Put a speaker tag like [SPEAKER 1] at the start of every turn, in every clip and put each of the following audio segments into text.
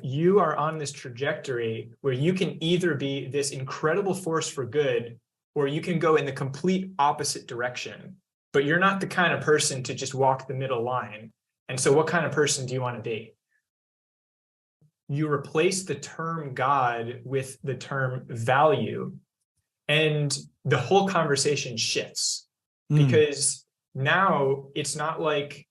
[SPEAKER 1] you are on this trajectory where you can either be this incredible force for good, or you can go in the complete opposite direction, but you're not the kind of person to just walk the middle line. And so what kind of person do you want to be? You replace the term God with the term value, and the whole conversation shifts, because now it's not like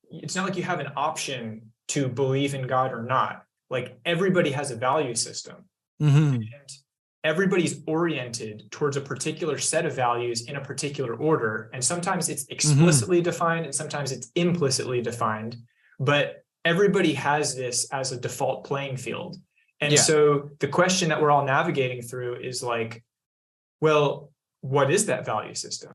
[SPEAKER 1] you have an option to believe in God or not. Like, everybody has a value system. And everybody's oriented towards a particular set of values in a particular order. And sometimes it's explicitly defined and sometimes it's implicitly defined, but everybody has this as a default playing field. And so the question that we're all navigating through is like, well, what is that value system?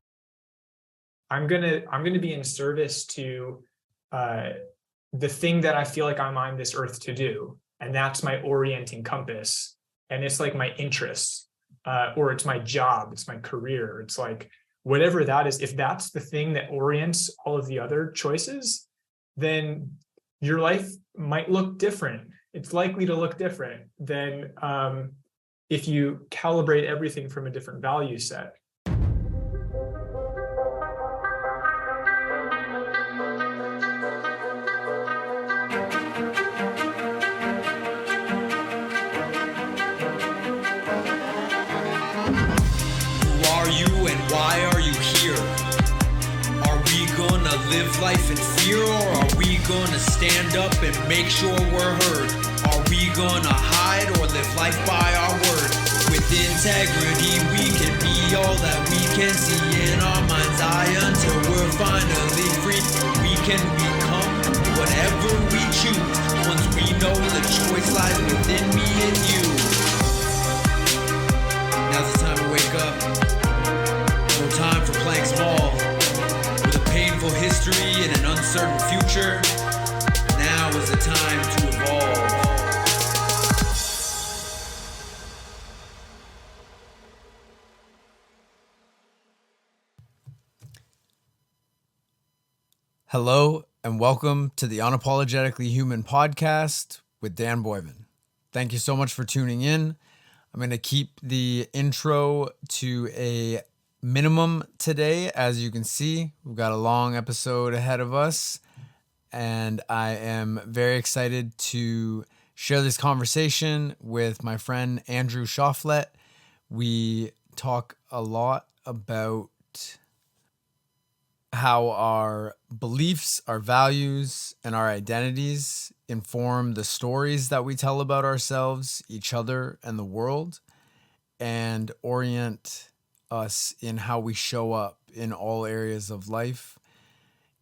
[SPEAKER 1] I'm gonna be in service to the thing that I feel like I'm on this earth to do, and that's my orienting compass, and it's like my interests, or it's my job, it's my career, it's like whatever that is. If that's the thing that orients all of the other choices, then your life might look different. It's likely to look different than if you calibrate everything from a different value set.
[SPEAKER 2] Why are you here? Are we gonna live life in fear, or are we gonna stand up and make sure we're heard? Are we gonna hide or live life by our word? With integrity we can be all that we can see in our mind's eye until we're finally free. We can become whatever we choose once we know the choice lies within me and you. Now's the time to wake up. No time for playing small. With a painful history and an uncertain future, now is the time to evolve.
[SPEAKER 3] Hello and welcome to the Unapologetically Human podcast with Dan Boyman. Thank you so much for tuning in. I'm going to keep the intro to a minimum today. As you can see, we've got a long episode ahead of us, and I am very excited to share this conversation with my friend Andrew Choflet. We talk a lot about how our beliefs, our values, and our identities inform the stories that we tell about ourselves, each other, and the world, and orient us in how we show up in all areas of life.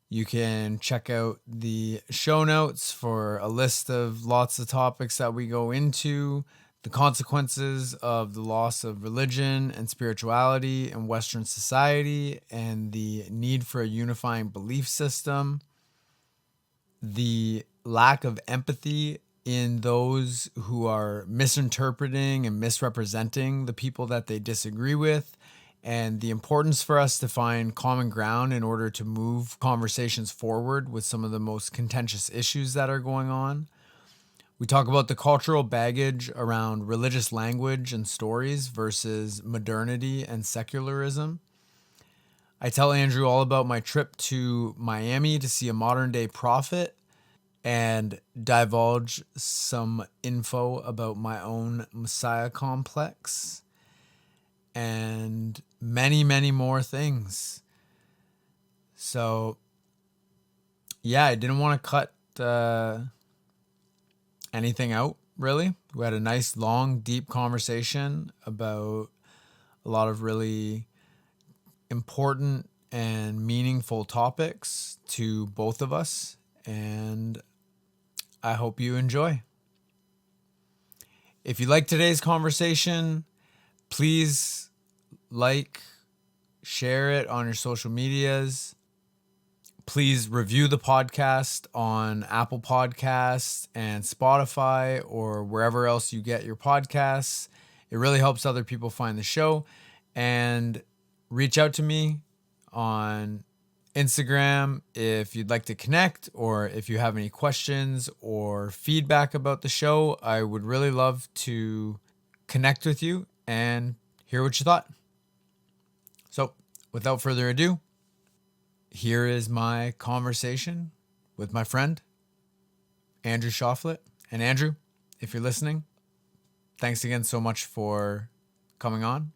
[SPEAKER 3] You can check out the show notes for a list of lots of topics that we go into, the consequences of the loss of religion and spirituality in Western society, and the need for a unifying belief system, the lack of empathy in those who are misinterpreting and misrepresenting the people that they disagree with, and the importance for us to find common ground in order to move conversations forward with some of the most contentious issues that are going on. We talk about the cultural baggage around religious language and stories versus modernity and secularism. I tell Andrew all about my trip to Miami to see a modern day prophet and divulge some info about my own Messiah complex and many, many more things. So, yeah, I didn't want to cut anything out, really. We had a nice, long, deep conversation about a lot of really important and meaningful topics to both of us, and I hope you enjoy. If you like today's conversation, please share it on your social medias. Please review the podcast on Apple Podcasts and Spotify or wherever else you get your podcasts. It really helps other people find the show. And reach out to me on Instagram if you'd like to connect, or if you have any questions or feedback about the show. I would really love to connect with you and hear what you thought. So, without further ado, here is my conversation with my friend, Andrew Choflet. And Andrew, if you're listening, thanks again so much for coming on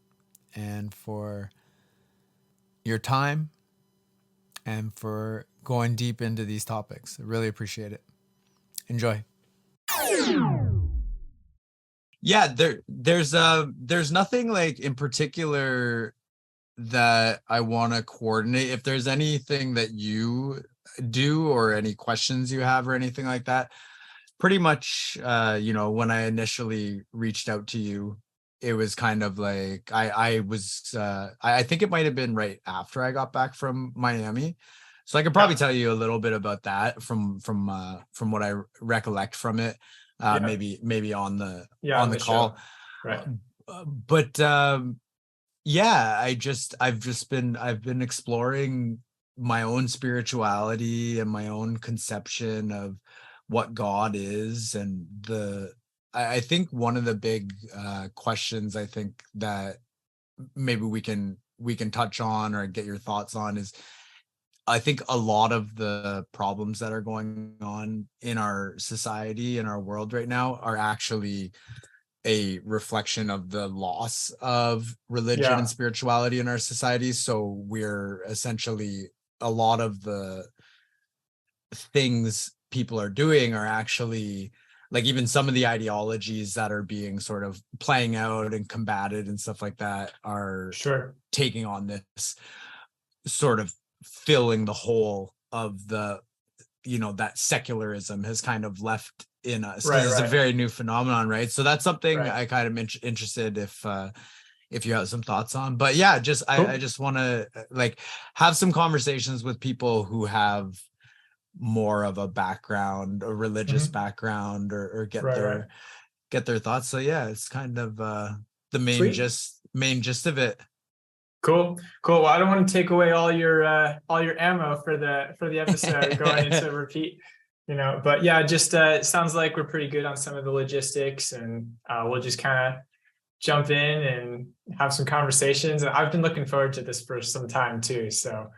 [SPEAKER 3] and for your time and for going deep into these topics. I really appreciate it. Enjoy. Yeah, there's nothing like in particular that I want to coordinate. If there's anything that you do or any questions you have or anything like that, pretty much when I initially reached out to you, it was kind of like I think it might have been right after I got back from Miami. So I could probably tell you a little bit about that from what I recollect from it. Maybe on the call.
[SPEAKER 1] Right.
[SPEAKER 3] But I've been exploring my own spirituality and my own conception of what God is. And I think one of the big questions I think that maybe we can touch on or get your thoughts on is, I think a lot of the problems that are going on in our society, in our world right now, are actually a reflection of the loss of religion and spirituality in our society. So we're essentially, a lot of the things people are doing are actually, like, even some of the ideologies that are being sort of playing out and combated and stuff like that are taking on this sort of filling the hole of the, that secularism has kind of left in us. It's a very new phenomenon, right? So that's something I kind of interested if you have some thoughts on. But yeah, I just want to like have some conversations with people who have more of a background, a religious background, or get their thoughts. So yeah, it's kind of the main gist of it.
[SPEAKER 1] Cool. Well, I don't want to take away all your ammo for the episode going into repeat, but yeah, just it sounds like we're pretty good on some of the logistics, and we'll just kind of jump in and have some conversations. And I've been looking forward to this for some time too. So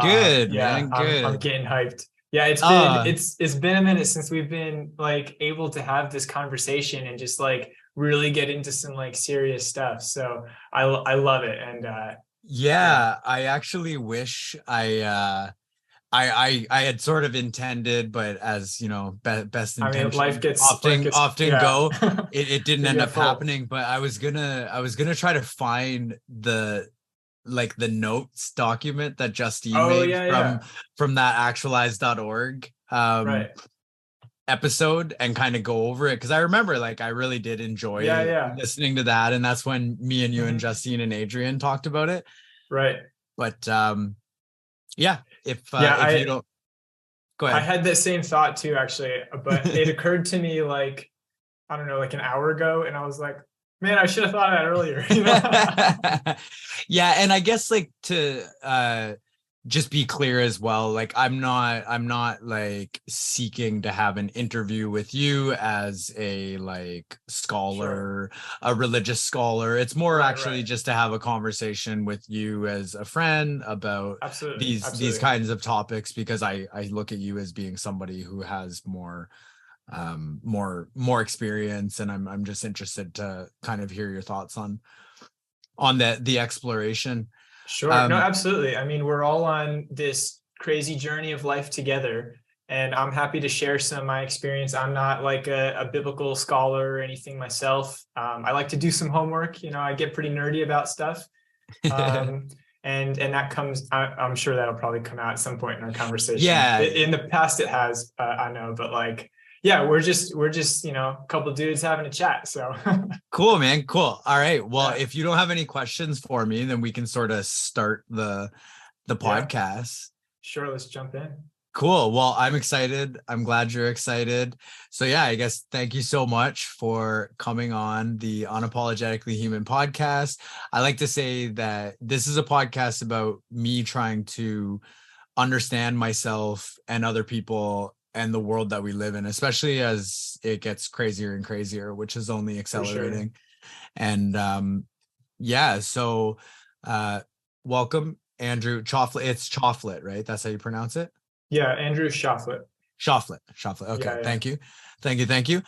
[SPEAKER 3] good,
[SPEAKER 1] yeah,
[SPEAKER 3] man. Good.
[SPEAKER 1] I'm getting hyped. Yeah, it's been a minute since we've been like able to have this conversation and just like really get into some like serious stuff. So I love it. And
[SPEAKER 3] I actually wish I had sort of intended, but as best intentions often go, it didn't end up happening. But I was gonna try to find the notes document that Justine made from that actualize.org episode, and kind of go over it, because I remember I really did enjoy listening to that, and that's when me and you and Justine and Adrian talked about it. But if you don't, go ahead.
[SPEAKER 1] I had the same thought too, actually, but it occurred to me I don't know, an hour ago, and I was like, man, I should have thought of that earlier.
[SPEAKER 3] Yeah, and I guess to just be clear as well, I'm not seeking to have an interview with you as a scholar, a religious scholar. It's more just to have a conversation with you as a friend about these kinds of topics, because I look at you as being somebody who has more experience, and I'm just interested to kind of hear your thoughts on the exploration.
[SPEAKER 1] Sure. No, absolutely. I mean, we're all on this crazy journey of life together, and I'm happy to share some of my experience. I'm not a biblical scholar or anything myself. I like to do some homework. I get pretty nerdy about stuff. And that comes, I'm sure that'll probably come out at some point in our conversation.
[SPEAKER 3] Yeah.
[SPEAKER 1] In the past it has, I know, but we're just a couple of dudes having a chat. So
[SPEAKER 3] cool, man. Cool. All right. Well, if you don't have any questions for me, then we can sort of start the podcast.
[SPEAKER 1] Sure. Let's jump in.
[SPEAKER 3] Cool. Well, I'm excited. I'm glad you're excited. So yeah, I guess thank you so much for coming on the Unapologetically Human podcast. I like to say that this is a podcast about me trying to understand myself and other people and the world that we live in, especially as it gets crazier and crazier, which is only accelerating. And yeah, so welcome, Andrew Choflet. It's Choflet, right? That's how you pronounce it?
[SPEAKER 1] Yeah, Andrew Choflet.
[SPEAKER 3] Choflet. Okay,
[SPEAKER 1] Yeah, yeah.
[SPEAKER 3] Thank you.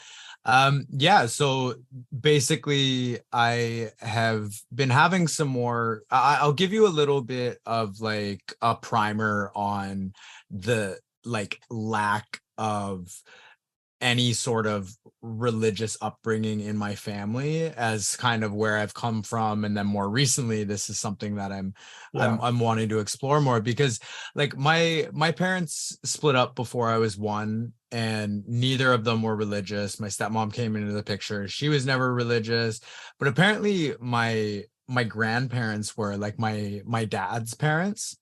[SPEAKER 3] Yeah, so basically I have been having some more, I'll give you a little bit of like a primer on the like lack of any sort of religious upbringing in my family as kind of where I've come from. And then more recently, this is something that I'm wanting to explore more, because like my parents split up before I was one, and neither of them were religious. My stepmom came into the picture. She was never religious, but apparently my grandparents were, like my dad's parents.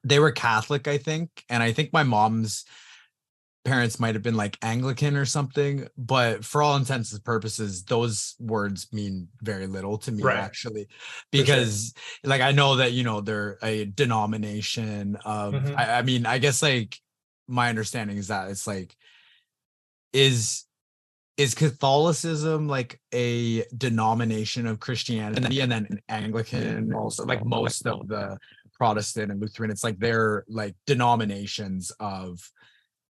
[SPEAKER 3] They were Catholic, I think. And I think my mom's parents might have been like Anglican or something, but for all intents and purposes, those words mean very little to me, actually, because like I know that, you know, they're a denomination of, I mean, I guess like my understanding is that it's like, is Catholicism like a denomination of Christianity, and then an Anglican also, like most of the Protestant and Lutheran, it's like they're like denominations of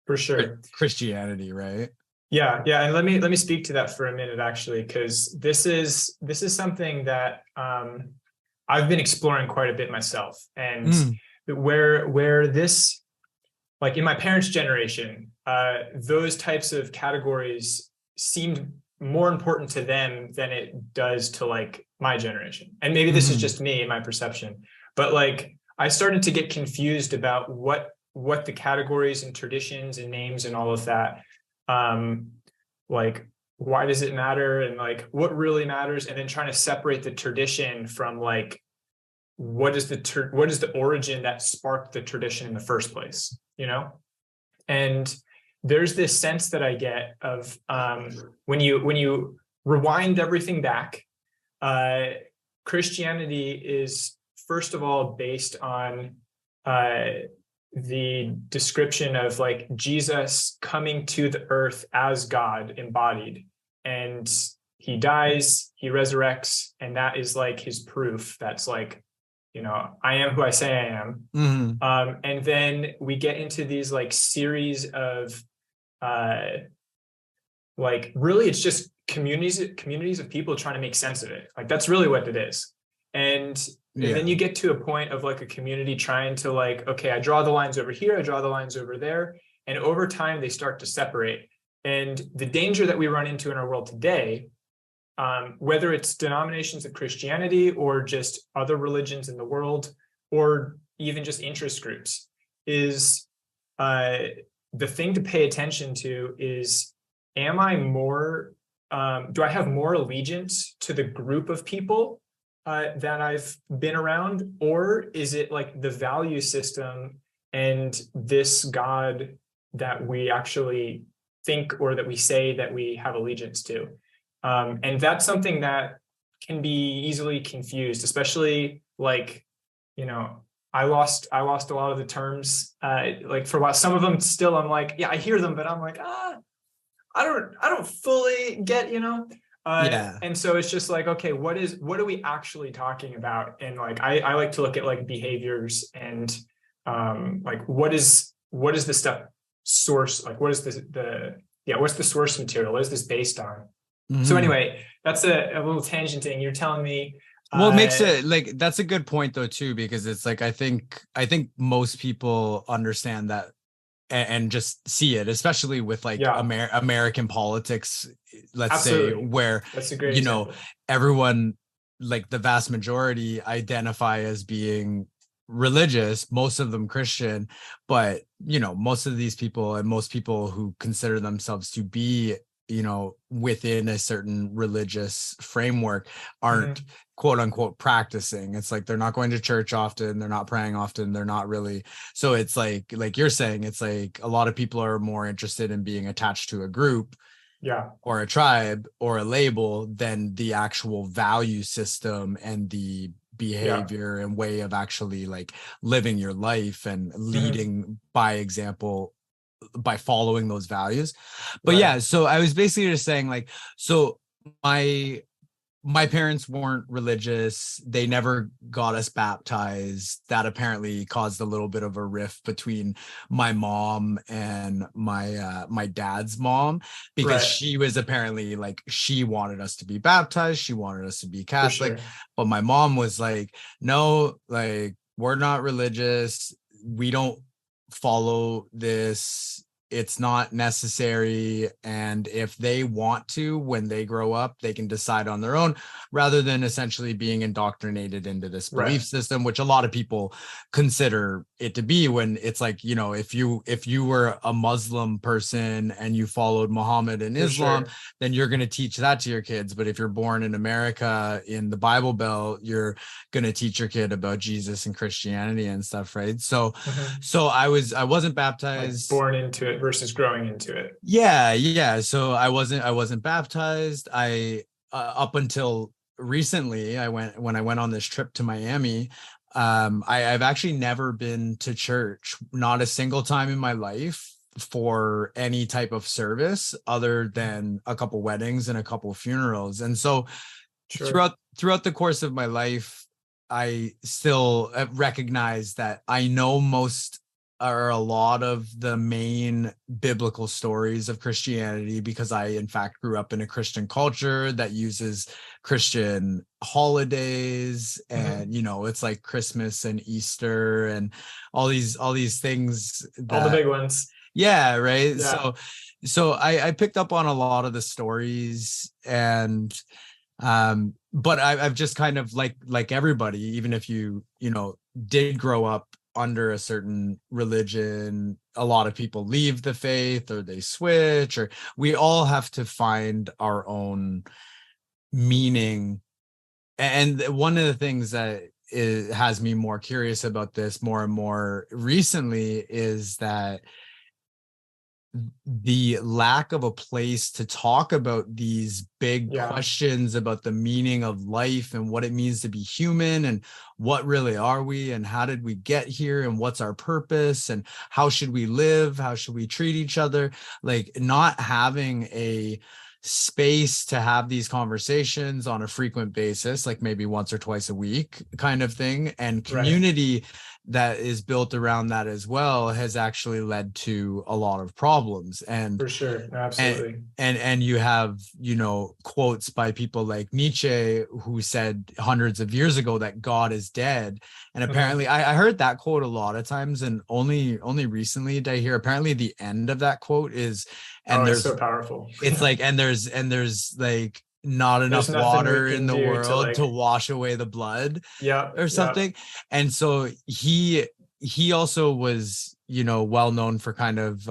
[SPEAKER 1] for sure
[SPEAKER 3] Christianity, right?
[SPEAKER 1] Yeah, and let me speak to that for a minute, actually, because this is something that I've been exploring quite a bit myself, and where this, like in my parents' generation, those types of categories seemed more important to them than it does to like my generation. And maybe this is just me, my perception, but like I started to get confused about what the categories and traditions and names and all of that, like why does it matter, and like what really matters, and then trying to separate the tradition from like what is the origin that sparked the tradition in the first place, you know? And there's this sense that I get of when you rewind everything back, Christianity is first of all based on the description of like Jesus coming to the earth as God embodied, and he dies, he resurrects, and that is like his proof. That's like, you know, I am who I say I am. And then we get into these like series of like really it's just communities of people trying to make sense of it. Like that's really what it is. And then you get to a point of like a community trying to like, okay, I draw the lines over here, I draw the lines over there. And over time, they start to separate. And the danger that we run into in our world today, whether it's denominations of Christianity or just other religions in the world, or even just interest groups, is the thing to pay attention to is, am I more, do I have more allegiance to the group of people that I've been around, or is it like the value system and this God that we actually think, or that we say that we have allegiance to? And that's something that can be easily confused, especially like, you know, I lost a lot of the terms, like for a while. Some of them still, I'm like, yeah, I hear them, but I'm like, I don't fully get, you know? And so it's just like, okay, what are we actually talking about? And like, I like to look at like behaviors and like, what is the stuff source? Like, what is what's the source material? What is this based on? So anyway, that's a little tangenting. You're telling me.
[SPEAKER 3] Well, it makes it like, that's a good point though, too, because it's like, I think most people understand that and just see it, especially with like American politics, let's say, where, that's a great example. Everyone, like the vast majority, identify as being religious, most of them Christian, but, you know, most of these people and most people who consider themselves to be, you know, within a certain religious framework aren't quote unquote practicing. It's like they're not going to church often, they're not praying often, they're not really. So it's like you're saying, it's like a lot of people are more interested in being attached to a group or a tribe or a label than the actual value system and the behavior and way of actually like living your life and
[SPEAKER 1] Mm-hmm.
[SPEAKER 3] leading by example by following those values. But
[SPEAKER 1] Right.
[SPEAKER 3] yeah, so I was basically just saying like, so my parents weren't religious. They never got us baptized. That apparently caused a little bit of a rift between my mom and my dad's mom, because
[SPEAKER 1] Right.
[SPEAKER 3] she was apparently like, she wanted us to be baptized. She wanted us to be
[SPEAKER 1] For
[SPEAKER 3] Catholic.
[SPEAKER 1] sure.
[SPEAKER 3] But my mom was like, no, like, we're not religious. We don't follow this. It's not necessary. And if they want to, when they grow up, they can decide on their own, rather than essentially being indoctrinated into this belief
[SPEAKER 1] Right.
[SPEAKER 3] system, which a lot of people consider it to be. When it's like, you know, if you were a Muslim person and you followed Muhammad and
[SPEAKER 1] For
[SPEAKER 3] Islam,
[SPEAKER 1] sure.
[SPEAKER 3] then you're going to teach that to your kids. But if you're born in America in the Bible Belt, you're going to teach your kid about Jesus and Christianity and stuff, right? So
[SPEAKER 1] Mm-hmm.
[SPEAKER 3] so I wasn't
[SPEAKER 1] Like
[SPEAKER 3] baptized.
[SPEAKER 1] born into it versus growing into it.
[SPEAKER 3] Yeah. So I wasn't baptized. I up until recently, when I went on this trip to Miami. I've actually never been to church, not a single time in my life, for any type of service other than a couple weddings and a couple funerals. And so
[SPEAKER 1] Sure.
[SPEAKER 3] throughout the course of my life, I still recognize that I know most or a lot of the main biblical stories of Christianity, because I in fact grew up in a Christian culture that uses Christian holidays, and
[SPEAKER 1] Mm-hmm.
[SPEAKER 3] you know, it's like Christmas and Easter and all these things
[SPEAKER 1] All the
[SPEAKER 3] that,
[SPEAKER 1] big ones.
[SPEAKER 3] yeah, right.
[SPEAKER 1] Yeah.
[SPEAKER 3] So I picked up on a lot of the stories, and but I've just kind of like everybody, even if you know did grow up under a certain religion, a lot of people leave the faith or they switch, or we all have to find our own meaning. And one of the things that has me more curious about this more and more recently is that the lack of a place to talk about these big
[SPEAKER 1] Yeah.
[SPEAKER 3] questions about the meaning of life and what it means to be human, and what really are we, and how did we get here, and what's our purpose, and how should we live, how should we treat each other. Like, not having a space to have these conversations on a frequent basis, like maybe once or twice a week kind of thing, and
[SPEAKER 1] Right.
[SPEAKER 3] community that is built around that as well, has actually led to a lot of problems.
[SPEAKER 1] For sure. No,
[SPEAKER 3] and
[SPEAKER 1] absolutely.
[SPEAKER 3] and you have, you know, quotes by people like Nietzsche, who said hundreds of years ago that God is dead. And apparently I heard that quote a lot of times, and only recently did I hear apparently the end of that quote is, and
[SPEAKER 1] It's
[SPEAKER 3] there's,
[SPEAKER 1] so powerful.
[SPEAKER 3] it's like, and there's like not enough
[SPEAKER 1] There's nothing we
[SPEAKER 3] water in
[SPEAKER 1] can
[SPEAKER 3] the
[SPEAKER 1] do to
[SPEAKER 3] world to
[SPEAKER 1] like,
[SPEAKER 3] wash away the blood
[SPEAKER 1] yeah,
[SPEAKER 3] or
[SPEAKER 1] yeah,
[SPEAKER 3] something. And so he also was, you know, well known for kind of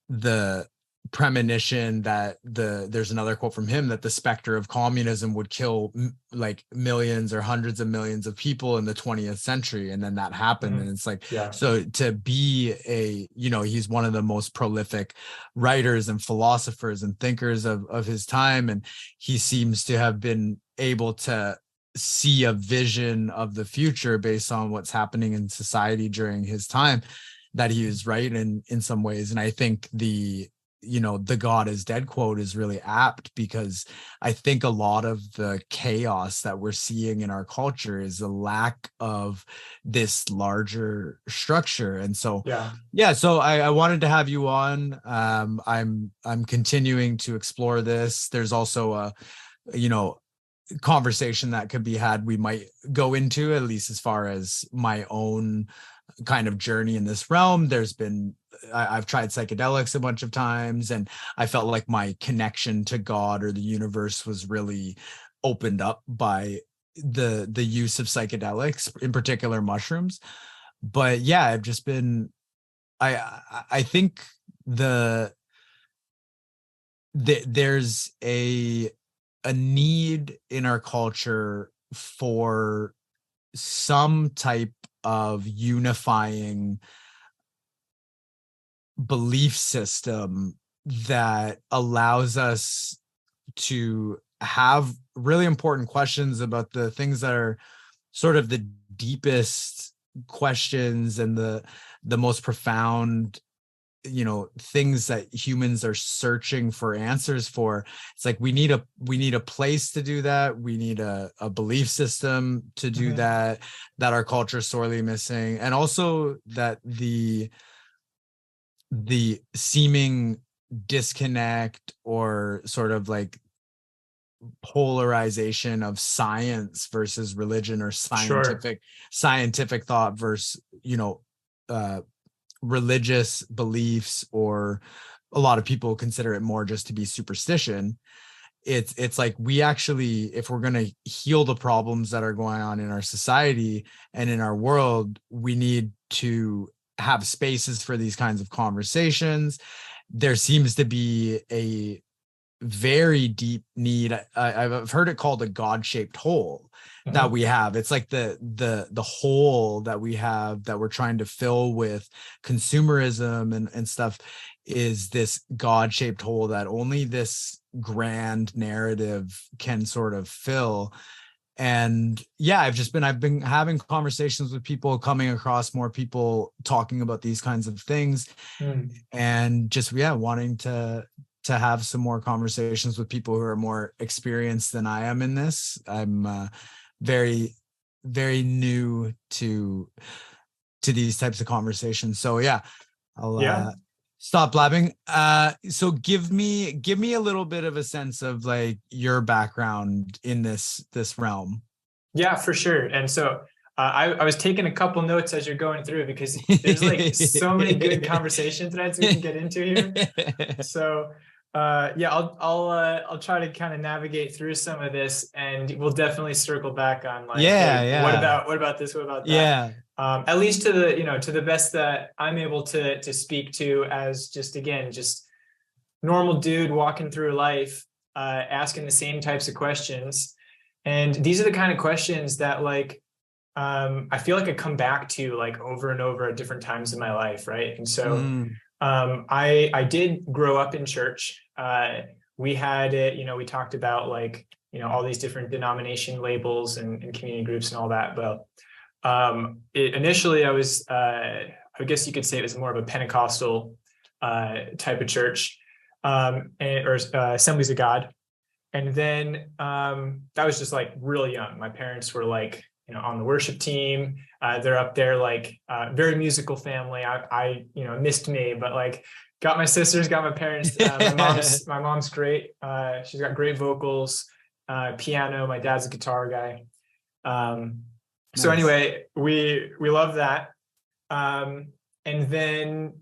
[SPEAKER 3] the premonition that there's another quote from him, that the specter of communism would kill like millions or hundreds of millions of people in the 20th century. And then that happened. And it's like,
[SPEAKER 1] yeah,
[SPEAKER 3] so to be a, you know, he's one of the most prolific writers and philosophers and thinkers of his time. And he seems to have been able to see a vision of the future based on what's happening in society during his time, that he was right in some ways. And I think the, you know, the God is dead quote is really apt, because I think a lot of the chaos that we're seeing in our culture is a lack of this larger structure. And so so I wanted to have you on. I'm continuing to explore this. There's also a, you know, conversation that could be had, we might go into, at least as far as my own kind of journey in this realm. There's been, I've tried psychedelics a bunch of times, and I felt like my connection to God or the universe was really opened up by the use of psychedelics, in particular mushrooms. But yeah, I've just been, I think there's a need in our culture for some type of unifying belief system that allows us to have really important questions about the things that are sort of the deepest questions and the most profound, things that humans are searching for answers for. It's like we need a place to do that. We need a belief system to do that our culture is sorely missing. And also that the seeming disconnect or sort of like polarization of science versus religion, or scientific thought versus religious beliefs, or a lot of people consider it more just to be superstition. It's like, we actually, if we're going to heal the problems that are going on in our society and in our world, we need to have spaces for these kinds of conversations. There seems to be a very deep need. I've heard it called a God-shaped hole that we have. It's like the hole that we have that we're trying to fill with consumerism and stuff, is this God-shaped hole that only this grand narrative can sort of fill. And yeah, I've been having conversations with people, coming across more people talking about these kinds of things, and just wanting to have some more conversations with people who are more experienced than I am in this. I'm very, very new to these types of conversations. So I'll stop blabbing. So give me a little bit of a sense of like your background in this realm.
[SPEAKER 1] Yeah, for sure. And so I was taking a couple notes as you're going through, because there's like so many good conversation threads we can get into here. So I'll try to kind of navigate through some of this, and we'll definitely circle back on like, what about this, what about that? At least to the best that I'm able to speak to, as just normal dude walking through life, asking the same types of questions. And these are the kind of questions that like I feel like I come back to like over and over at different times in my life, right? And so I did grow up in church. We had it, we talked about like, all these different denomination labels and community groups and all that. But initially I was, I guess you could say it was more of a Pentecostal type of church, or Assemblies of God. And then that was just like really young. My parents were like, on the worship team. They're up there, like very musical family. I missed me, but like got my sisters, got my parents. My mom's great. She's got great vocals, piano. My dad's a guitar guy. So anyway, we love that. And then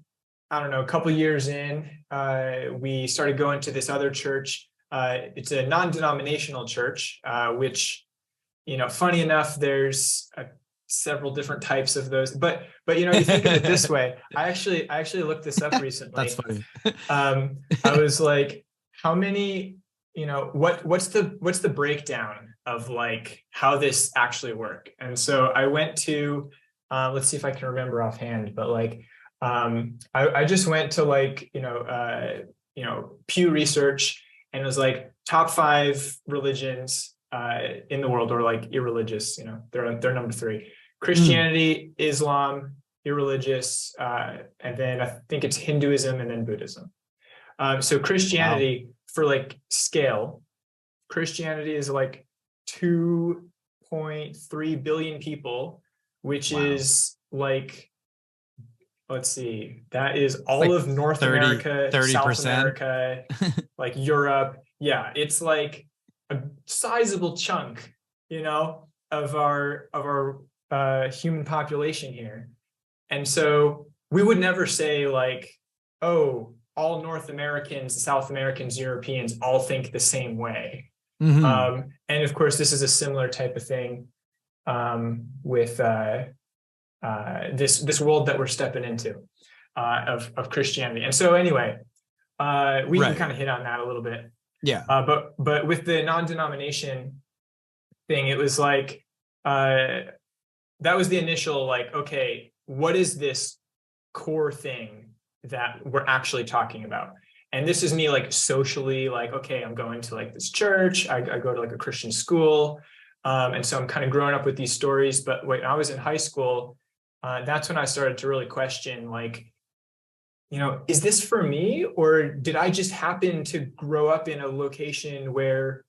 [SPEAKER 1] I don't know, a couple years in, we started going to this other church. It's a non-denominational church, which, funny enough, there's several different types of those, but you think of it this way. I actually looked this up recently.
[SPEAKER 3] That's funny.
[SPEAKER 1] I was like, how many, what's the breakdown of like how this actually work? And so I went to, let's see if I can remember offhand, but like, I just went to like, Pew Research, and it was like top 5 religions in the world, or like irreligious, they're number 3. Christianity, Islam, irreligious, and then I think it's Hinduism and then Buddhism. So Christianity, for like scale, Christianity is like 2.3 billion people, which is like, let's see, that is all like of North America, 30%. South America, like Europe. Yeah, it's like a sizable chunk, of our human population here. And so we would never say like, oh, all North Americans, South Americans, Europeans all think the same way. And of course, this is a similar type of thing with this world that we're stepping into of Christianity. And so anyway, we can kind of hit on that a little bit.
[SPEAKER 3] Yeah.
[SPEAKER 1] But with the non-denomination thing, it was like, that was the initial like, okay, what is this core thing that we're actually talking about? And this is me like socially, like, okay, I'm going to like this church. I go to like a Christian school. And so I'm kind of growing up with these stories. But when I was in high school, that's when I started to really question, like, is this for me, or did I just happen to grow up in a location where,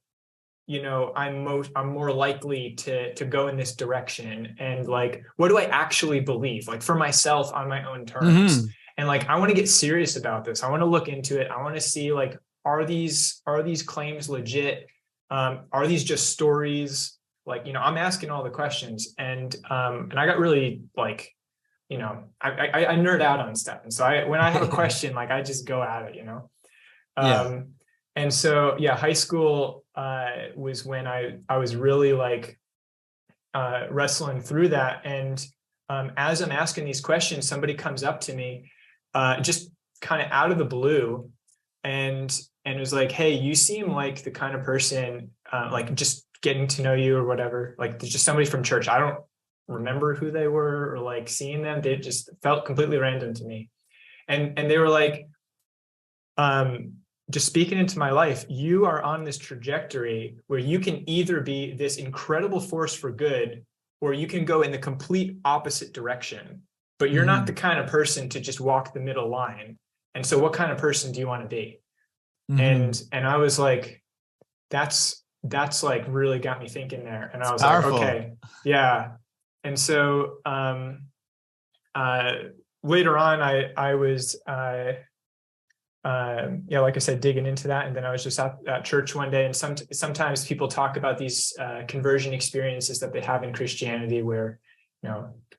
[SPEAKER 1] I'm more likely to go in this direction? And like, what do I actually believe, like for myself on my own terms? And like, I want to get serious about this. I want to look into it. I want to see, like, are these claims legit? Are these just stories? Like, I'm asking all the questions, and I got really like, I nerd out on stuff. And so when I have a question, like, I just go at it,
[SPEAKER 3] Yeah.
[SPEAKER 1] And so, yeah, high school was when I was really like wrestling through that. And as I'm asking these questions, somebody comes up to me just kind of out of the blue, and it was like, hey, you seem like the kind of person, like, just getting to know you or whatever. Like, there's just somebody from church. I don't remember who they were or like seeing them. They just felt completely random to me. And they were like, just speaking into my life, you are on this trajectory where you can either be this incredible force for good, or you can go in the complete opposite direction. But you're not the kind of person to just walk the middle line. And so what kind of person do you want to be? And I was like, that's like really got me thinking there. And I was
[SPEAKER 3] powerful.
[SPEAKER 1] Like, okay, yeah. And so later on, I was like I said, digging into that. And then I was just at church one day, and sometimes people talk about these conversion experiences that they have in Christianity, where,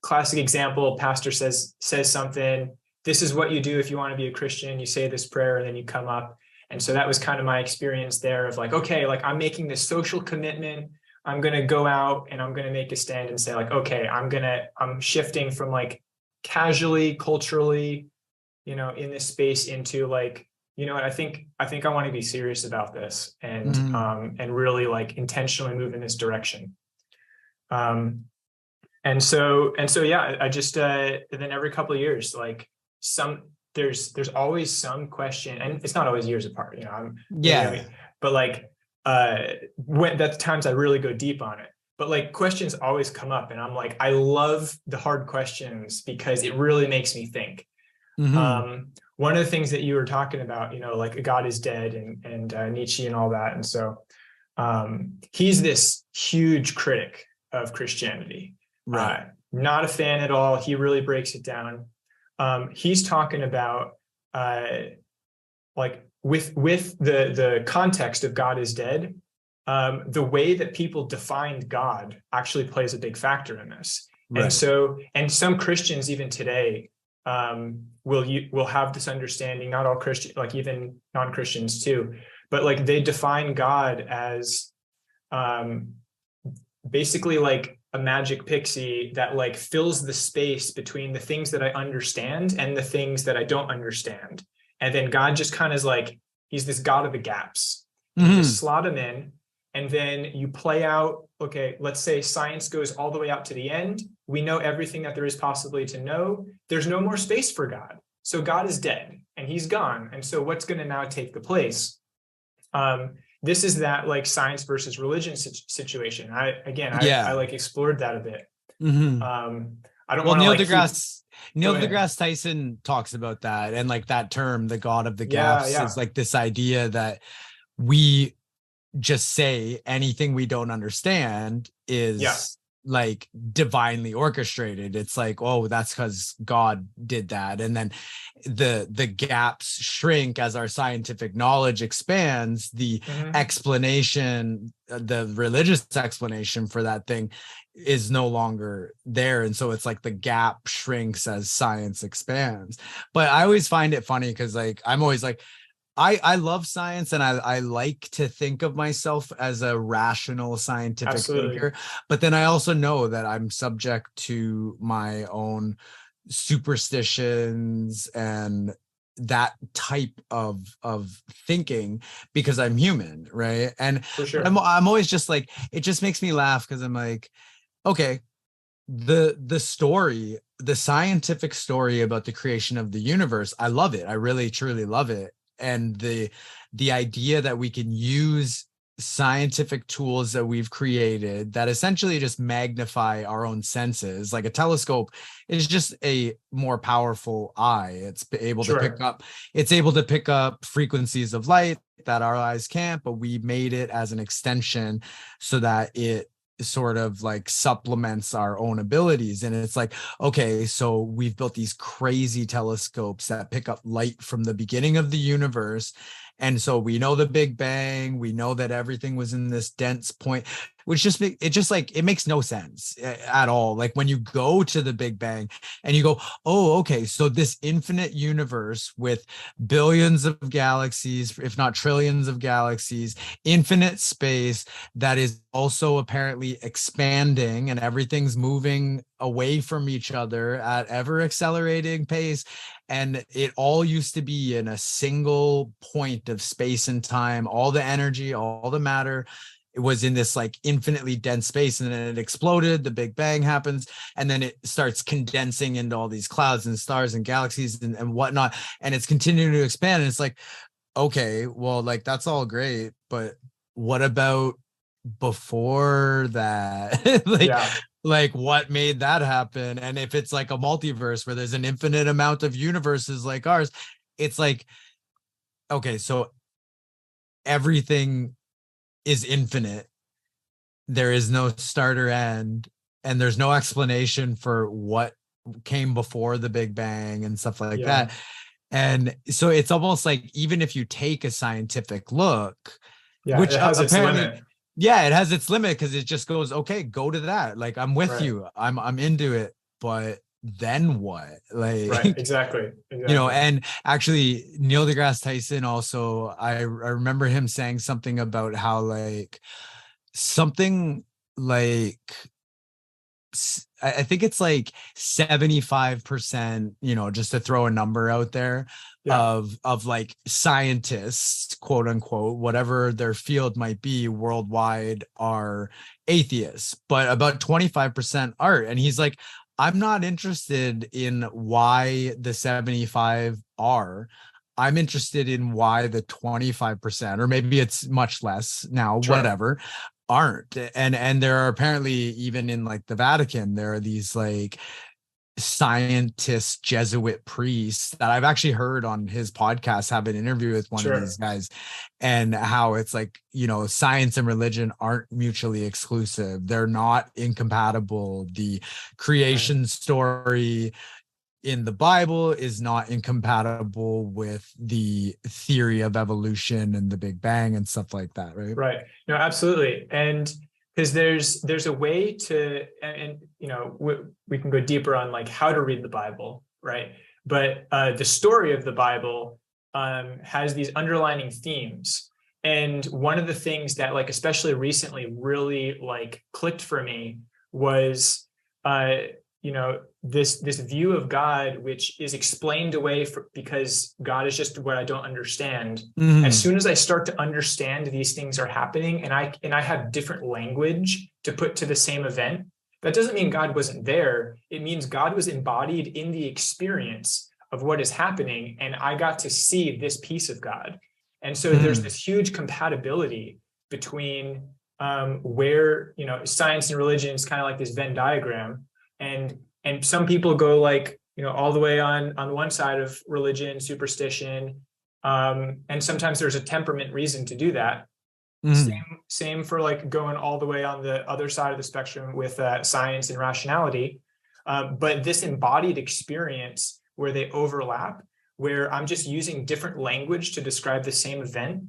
[SPEAKER 1] classic example, pastor says something, this is what you do if you want to be a Christian, you say this prayer, and then you come up. And so that was kind of my experience there of like, okay, like, I'm making this social commitment. I'm going to go out and I'm going to make a stand and say, like, okay, I'm shifting from like casually, culturally, in this space into like, I think I want to be serious about this, and really like intentionally move in this direction. And so, yeah, I just, and then every couple of years, like there's always some question, and it's not always years apart, but like, when that's times I really go deep on it, but like questions always come up, and I'm like, I love the hard questions because it really makes me think. One of the things that you were talking about, like God is dead, and Nietzsche and all that. And so he's this huge critic of Christianity,
[SPEAKER 3] Right.
[SPEAKER 1] Not a fan at all. He really breaks it down. He's talking about like with the context of God is dead, the way that people defined God actually plays a big factor in this. Right. And so, and some Christians even today will have this understanding, not all Christian, like even non-Christians too, but like they define God as basically like a magic pixie that like fills the space between the things that I understand and the things that I don't understand. And then God just kind of is like, he's this God of the gaps. You just slot him in, and then you play out, okay, let's say science goes all the way out to the end. We know everything that there is possibly to know. There's no more space for God. So God is dead and he's gone. And so what's going to now take the place? This is that like science versus religion situation. I like explored that a bit. I don't want to
[SPEAKER 3] Neil
[SPEAKER 1] like
[SPEAKER 3] deGrasse Tyson talks about that, and like that term, the God of the gaps, is like this idea that we just say anything we don't understand is like divinely orchestrated. It's like, oh, that's because God did that. And then the gaps shrink as our scientific knowledge expands. The explanation, the religious explanation for that thing is no longer there. And so it's like the gap shrinks as science expands. But I always find it funny because like I'm always like, I love science, and I like to think of myself as a rational scientific thinker, but then I also know that I'm subject to my own superstitions and that type of thinking because I'm human, right? And
[SPEAKER 1] for sure.
[SPEAKER 3] I'm always just like, it just makes me laugh because I'm like, okay, the story, the scientific story about the creation of the universe, I love it. I really truly love it. and the idea that we can use scientific tools that we've created that essentially just magnify our own senses. Like a telescope is just a more powerful eye. It's able to pick up frequencies of light that our eyes can't, but we made it as an extension so that it sort of like supplements our own abilities. And it's like, okay, so we've built these crazy telescopes that pick up light from the beginning of the universe. And so we know the Big Bang, we know that everything was in this dense point, which it makes no sense at all. Like when you go to the Big Bang and you go, oh, okay, so this infinite universe with billions of galaxies, if not trillions of galaxies, infinite space that is also apparently expanding, and everything's moving away from each other at ever accelerating pace. And it all used to be in a single point of space and time. All the energy, all the matter, it was in this like infinitely dense space, and then it exploded, the Big Bang happens, and then it starts condensing into all these clouds and stars and galaxies and whatnot, and it's continuing to expand. And it's like, okay, well, like that's all great, but what about before that? Like what made that happen? And if it's like a multiverse where there's an infinite amount of universes like ours, it's like, okay, so everything is infinite. There is no start or end, and there's no explanation for what came before the Big Bang and stuff like that. And so it's almost like, even if you take a scientific look, which
[SPEAKER 1] it has its limit.
[SPEAKER 3] Yeah, it has its limit, because it just goes, okay, go to that. Like, I'm with you. I'm into it. But then what? Like,
[SPEAKER 1] exactly.
[SPEAKER 3] You know, and actually Neil deGrasse Tyson also, I remember him saying something about how like something like, I think it's like 75%, you know, just to throw a number out there, of like scientists, quote unquote, whatever their field might be worldwide, are atheists, but about 25% aren't. And he's like, I'm not interested in why the 75 are. I'm interested in why the 25%, or maybe it's much less now, whatever, aren't. And there are apparently, even in like the Vatican, there are these like scientist Jesuit priests that I've actually heard on his podcast have an interview with one of these guys, and how it's like, you know, science and religion aren't mutually exclusive. They're not incompatible. The creation story in the Bible is not incompatible with the theory of evolution and the Big Bang and stuff like that, right?
[SPEAKER 1] Right. No, absolutely. And because there's a way to, and you know, we can go deeper on like how to read the Bible, right? But the story of the Bible has these underlining themes. And one of the things that, like, especially recently really like clicked for me was, you know, this view of God, which is explained away because God is just what I don't understand. As soon as I start to understand these things are happening, and I have different language to put to the same event, that doesn't mean God wasn't there. It means God was embodied in the experience of what is happening, and I got to see this piece of God. And so there's this huge compatibility between where, you know, science and religion is kind of like this Venn diagram. And some people go like, you know, all the way on one side of religion, superstition. And sometimes there's a temperament reason to do that. Same for like going all the way on the other side of the spectrum with science and rationality. But this embodied experience where they overlap, where I'm just using different language to describe the same event,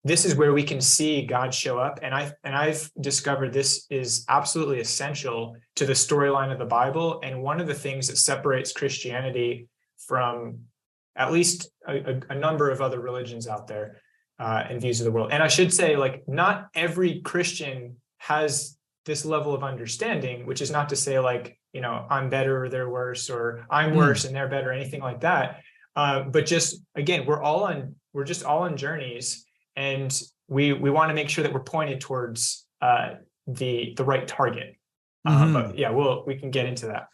[SPEAKER 1] this is where we can see God show up. And I've discovered this is absolutely essential to the storyline of the Bible, and one of the things that separates Christianity from at least a number of other religions out there and views of the world. And I should say, like, not every Christian has this level of understanding, which is not to say like, you know, I'm better or they're worse, or I'm worse and they're better, anything like that. But just, again, we're just all on journeys. And we want to make sure that we're pointed towards the right target. But yeah, we can get into that.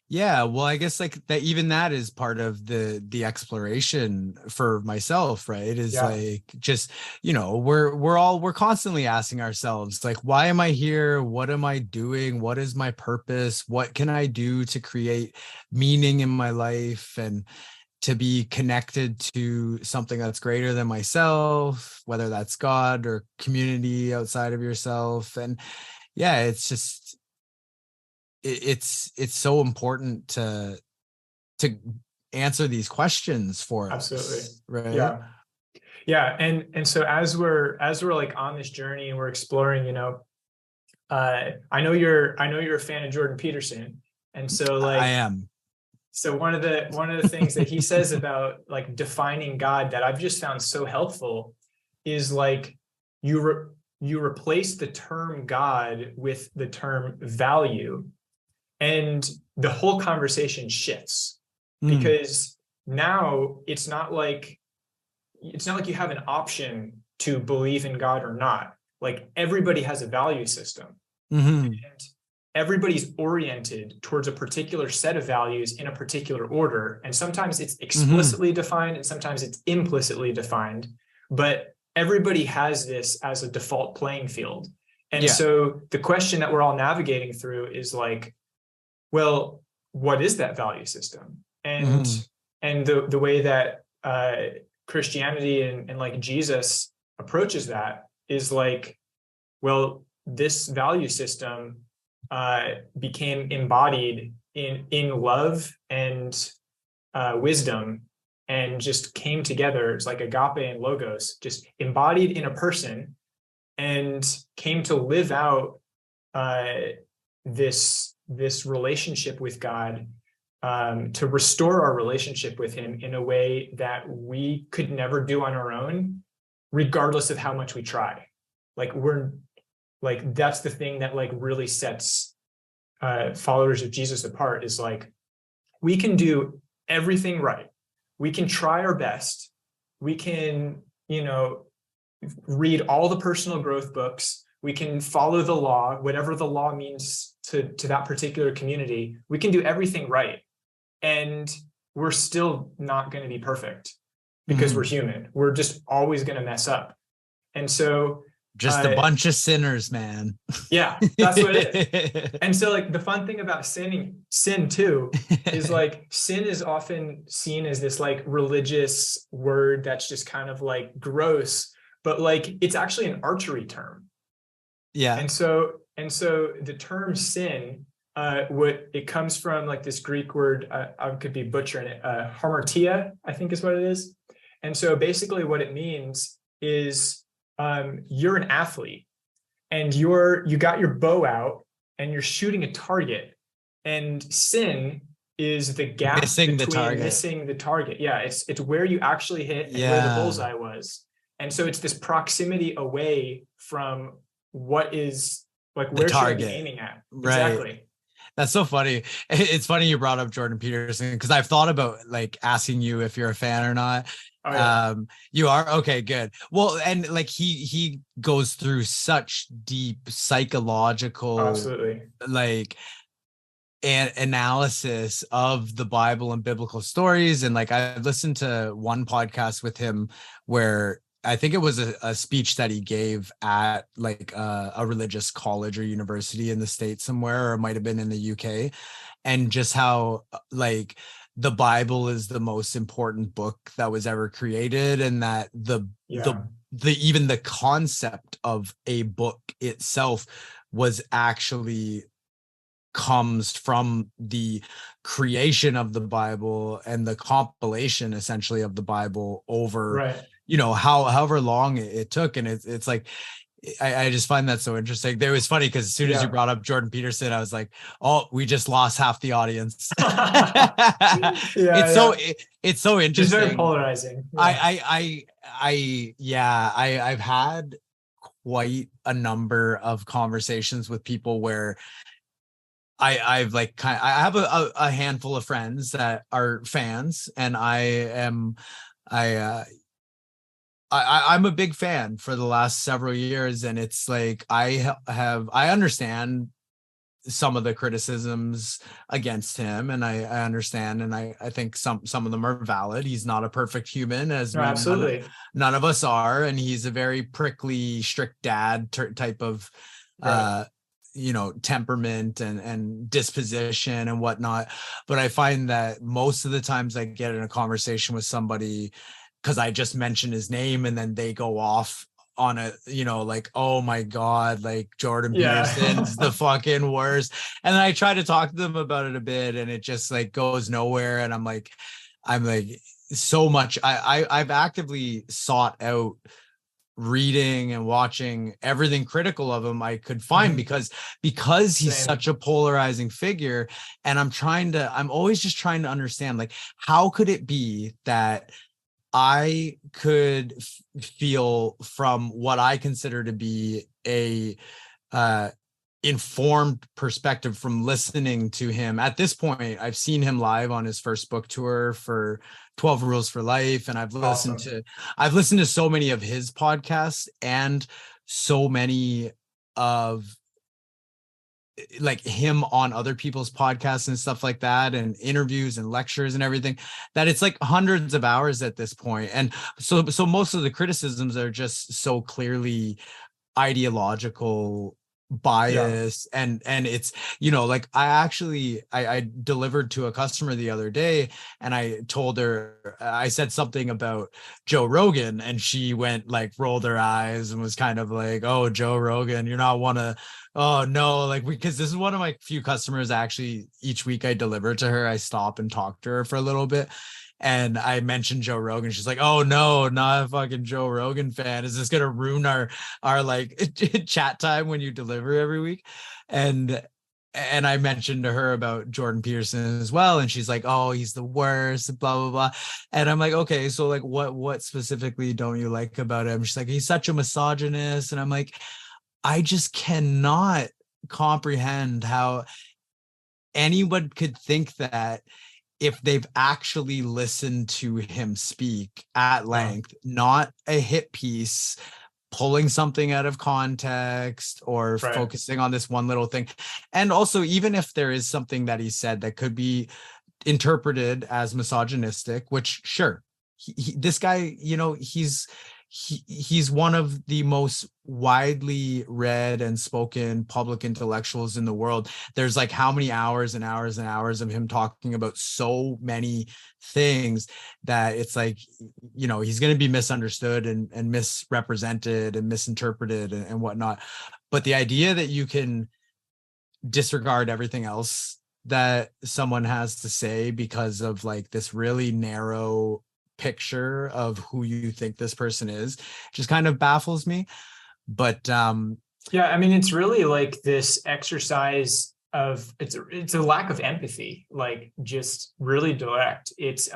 [SPEAKER 3] Yeah, well, I guess like that, even that is part of the exploration for myself, right? Is
[SPEAKER 1] Yeah,
[SPEAKER 3] like just, we're constantly asking ourselves, like, why am I here? What am I doing? What is my purpose? What can I do to create meaning in my life and to be connected to something that's greater than myself, whether that's God or community outside of yourself. And yeah, it's just it's so important to answer these questions for
[SPEAKER 1] absolutely.
[SPEAKER 3] us, right?
[SPEAKER 1] Yeah. Yeah. And so as we're like on this journey and we're exploring, I know you're a fan of Jordan Peterson. And so
[SPEAKER 3] I
[SPEAKER 1] like
[SPEAKER 3] am.
[SPEAKER 1] so one of the things that he says about like defining God that I've just found so helpful is like you you replace the term God with the term value, and the whole conversation shifts,
[SPEAKER 3] Mm,
[SPEAKER 1] because now it's not like you have an option to believe in God or not. Like everybody has a value system,
[SPEAKER 3] hmm
[SPEAKER 1] and everybody's oriented towards a particular set of values in a particular order. And sometimes it's
[SPEAKER 3] hmm
[SPEAKER 1] explicitly defined and sometimes it's implicitly defined, but everybody has this as a default playing field. And
[SPEAKER 3] Yeah.
[SPEAKER 1] so the question that we're all navigating through is like, well, what is that value system? And
[SPEAKER 3] hmm
[SPEAKER 1] the way that Christianity and like Jesus approaches that is like, well, this value system became embodied in love and wisdom, and just came together. It's like agape and logos, just embodied in a person, and came to live out uh, this relationship with God, to restore our relationship with Him in a way that we could never do on our own, regardless of how much we try. Like we're like that's the thing that like really sets followers of Jesus apart, is like we can do everything right. We can try our best. We can, read all the personal growth books. We can follow the law, whatever the law means to that particular community. We can do everything right. And we're still not going to be perfect because we're
[SPEAKER 3] hmm
[SPEAKER 1] human. We're just always going to mess up. And so,
[SPEAKER 3] Just a
[SPEAKER 1] uh,
[SPEAKER 3] bunch of sinners, man.
[SPEAKER 1] yeah, that's what it is. And so like the fun thing about sin too is like sin is often seen as this like religious word that's just kind of like gross, but like it's actually an archery term.
[SPEAKER 3] Yeah.
[SPEAKER 1] And so the term sin, what it comes from, like this Greek word, I could be butchering it, hamartia, I think is what it is. And so basically what it means is, you're an athlete and you got your bow out and you're shooting a target, and sin is the gap
[SPEAKER 3] Missing the
[SPEAKER 1] between
[SPEAKER 3] target.
[SPEAKER 1] missing the target. Yeah, it's where you actually hit and where the
[SPEAKER 3] Yeah.
[SPEAKER 1] bullseye was. And so it's this proximity away from what is like,
[SPEAKER 3] The
[SPEAKER 1] where should I be
[SPEAKER 3] target.
[SPEAKER 1] aiming at
[SPEAKER 3] Right.
[SPEAKER 1] exactly.
[SPEAKER 3] That's so funny. It's funny you brought up Jordan Peterson because I've thought about like asking you if you're a fan or not.
[SPEAKER 1] Oh yeah,
[SPEAKER 3] You are? Okay, good. Well, and like he goes through such deep psychological
[SPEAKER 1] absolutely.
[SPEAKER 3] like an analysis of the Bible and biblical stories. And like I listened to one podcast with him where I think it was a speech that he gave at like a religious college or university in the States somewhere, or it might have been in the UK, and just how like the Bible is the most important book that was ever created, and that
[SPEAKER 1] Yeah,
[SPEAKER 3] the even the concept of a book itself was actually comes from the creation of the Bible and the compilation essentially of the Bible over,
[SPEAKER 1] right.
[SPEAKER 3] however long it took. And it's like, I just find that so interesting. It was funny because as soon as you
[SPEAKER 1] Yeah.
[SPEAKER 3] brought up Jordan Peterson, I was like, oh, we just lost half the audience.
[SPEAKER 1] Yeah,
[SPEAKER 3] it's so
[SPEAKER 1] yeah.
[SPEAKER 3] it's so
[SPEAKER 1] She's very
[SPEAKER 3] interesting.
[SPEAKER 1] polarizing. Yeah.
[SPEAKER 3] I've had quite a number of conversations with people where I've like I have a handful of friends that are fans, and I I'm a big fan for the last several years, and it's like I understand some of the criticisms against him, and I understand, and I think some of them are valid. He's not a perfect human, as
[SPEAKER 1] No, absolutely.
[SPEAKER 3] none of us are, and he's a very prickly, strict dad type of temperament and disposition and whatnot. But I find that most of the times I get in a conversation with somebody because I just mention his name, and then they go off on a, like, oh my God, like Jordan Peterson's the fucking worst. And then I try to talk to them about it a bit, and it just like goes nowhere. And I'm like so much. I've actively sought out reading and watching everything critical of him I could find, because he's such a polarizing figure. And I'm always just trying to understand, like, how could it be that I could feel from what I consider to be a informed perspective from listening to him. At this point, I've seen him live on his first book tour for 12 Rules for Life, and I've listened to so many of his podcasts and so many of like him on other people's podcasts and stuff like that, and interviews and lectures and everything, that it's like hundreds of hours at this point. And so most of the criticisms are just so clearly ideological bias. And it's, like I delivered to a customer the other day, and I told her, I said something about Joe Rogan, and she went like, rolled her eyes and was kind of like, oh, Joe Rogan, you're not one of, oh no, like, because this is one of my few customers. Actually, each week I deliver to her, I stop and talk to her for a little bit. And I mentioned Joe Rogan. She's like, oh no, not a fucking Joe Rogan fan. Is this going to ruin our like chat time when you deliver every week? And I mentioned to her about Jordan Peterson as well. And she's like, oh, he's the worst, blah, blah, blah. And I'm like, okay, so like, what specifically don't you like about him? She's like, he's such a misogynist. And I'm like, I just cannot comprehend how anyone could think that, if they've actually listened to him speak at length, not a hit piece, pulling something out of context or focusing on this one little thing. And also, even if there is something that he said that could be interpreted as misogynistic, which sure, this guy, he's one of the most widely read and spoken public intellectuals in the world. There's like how many hours and hours and hours of him talking about so many things that it's like, he's going to be misunderstood and misrepresented and misinterpreted and whatnot. But the idea that you can disregard everything else that someone has to say because of like this really narrow picture of who you think this person is just kind of baffles me. But
[SPEAKER 1] yeah, I mean, it's really like this exercise of it's a lack of empathy, like just really direct. It's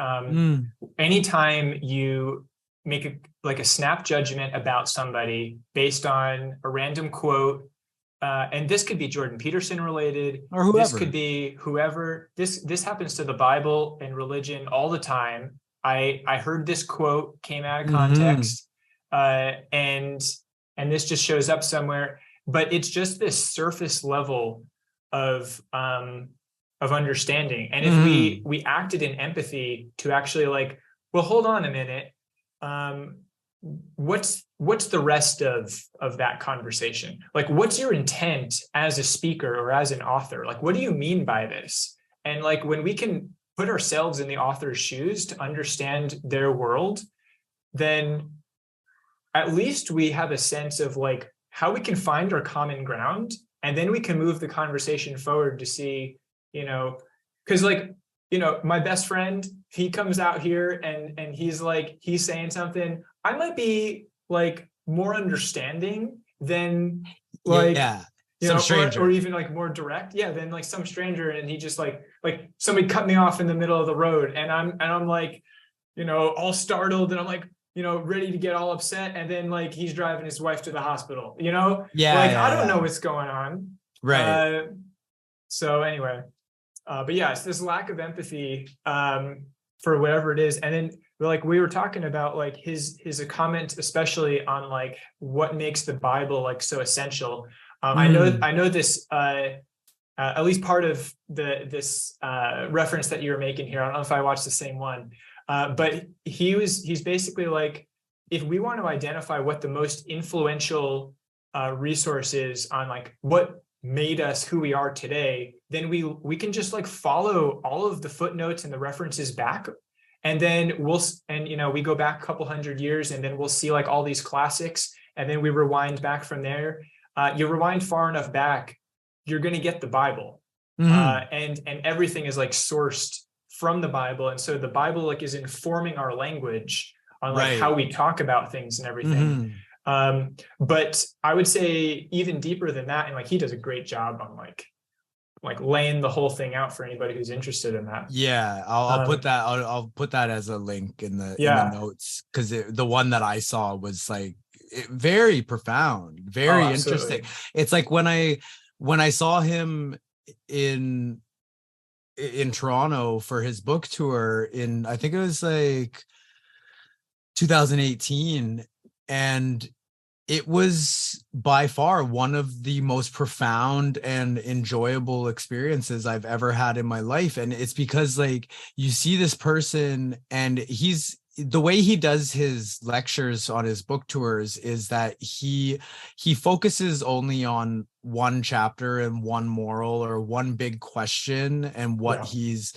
[SPEAKER 1] anytime you make a snap judgment about somebody based on a random quote, and this could be Jordan Peterson related,
[SPEAKER 3] or whoever.
[SPEAKER 1] This could be whoever. This happens to the Bible and religion all the time. I heard this quote, came out of context, and this just shows up somewhere. But it's just this surface level of understanding. And if we acted in empathy to actually like, well, hold on a minute, what's the rest of that conversation? Like, what's your intent as a speaker or as an author? Like, what do you mean by this? And like, when we can put ourselves in the author's shoes to understand their world, then at least we have a sense of like how we can find our common ground, and then we can move the conversation forward to see, because like, my best friend, he comes out here and he's saying something, I might be like more understanding than like, some stranger, or even like more direct, than like some stranger, and he just like somebody cut me off in the middle of the road, and I'm like, all startled, and I'm like, ready to get all upset, and then like he's driving his wife to the hospital, I don't know what's going on,
[SPEAKER 3] right?
[SPEAKER 1] So anyway, but yeah, it's this lack of empathy for whatever it is. And then like we were talking about like his comment, especially on like what makes the Bible like so essential. I know this at least part of this reference that you were making here. I don't know if I watched the same one, but he's basically like, if we want to identify what the most influential resource is on like what made us who we are today, then we can just like follow all of the footnotes and the references back, and then we go back a couple hundred years, and then we'll see like all these classics, and then we rewind back from there. You rewind far enough back, you're going to get the Bible, and everything is like sourced from the Bible, and so the Bible like is informing our language on like how we talk about things and everything. But I would say even deeper than that, and like he does a great job on like laying the whole thing out for anybody who's interested in that.
[SPEAKER 3] Yeah, I'll put that. I'll put that as a link in the notes, because the one that I saw was like very profound, very interesting. It's like when I saw him in Toronto for his book tour in, I think it was like 2018, and it was by far one of the most profound and enjoyable experiences I've ever had in my life. And it's because like you see this person, and the way he does his lectures on his book tours is that he focuses only on one chapter and one moral or one big question, and what is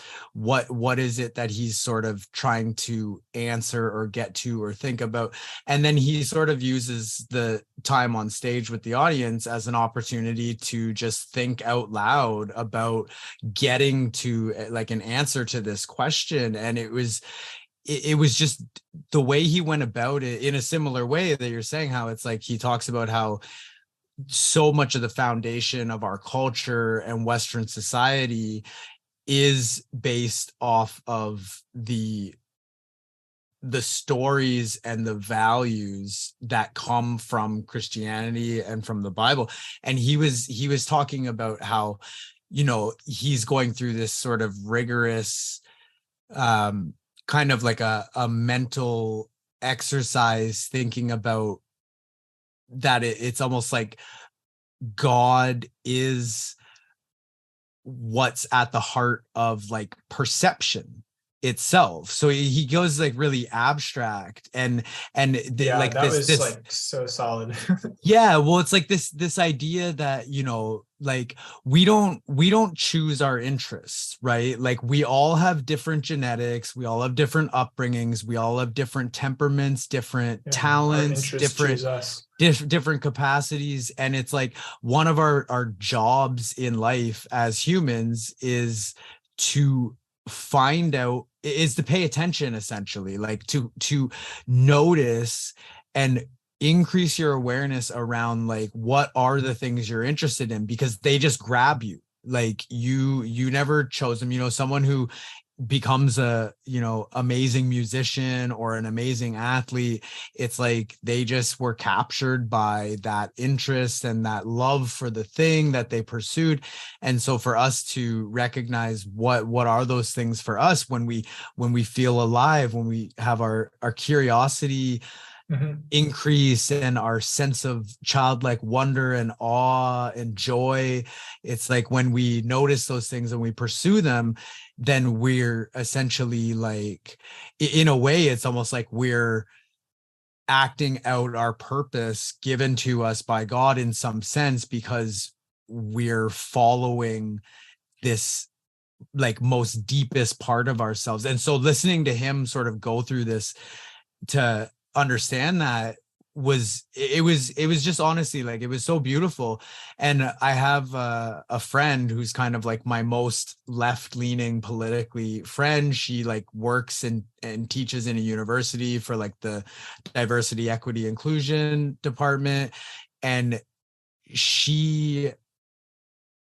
[SPEAKER 3] it that he's sort of trying to answer or get to or think about. And then he sort of uses the time on stage with the audience as an opportunity to just think out loud about getting to like an answer to this question. And it was just the way he went about it, in a similar way that you're saying, how it's like he talks about how so much of the foundation of our culture and Western society is based off of the stories and the values that come from Christianity and from the Bible. And he was talking about how, he's going through this sort of rigorous kind of like a mental exercise, thinking about that it's almost like God is what's at the heart of like perception itself. So he goes like really abstract, and like
[SPEAKER 1] that was like so solid.
[SPEAKER 3] Yeah, well, it's like this idea that like we don't choose our interests, right? Like we all have different genetics, we all have different upbringings, we all have different temperaments, different talents, different capacities. And it's like one of our jobs in life as humans is to pay attention, essentially, like to notice and increase your awareness around like what are the things you're interested in, because they just grab you. Like you never chose them. Someone who becomes a amazing musician or an amazing athlete, it's like they just were captured by that interest and that love for the thing that they pursued. And so for us to recognize what are those things for us, when we feel alive, when we have our curiosity increase and our sense of childlike wonder and awe and joy, it's like when we notice those things and we pursue them, then we're essentially like, in a way, it's almost like we're acting out our purpose given to us by God in some sense, because we're following this like most deepest part of ourselves. And so listening to him sort of go through this to understand that was just honestly, like, it was so beautiful. And I have a friend who's kind of like my most left-leaning politically friend. She like works and teaches in a university for like the diversity, equity, inclusion department. And it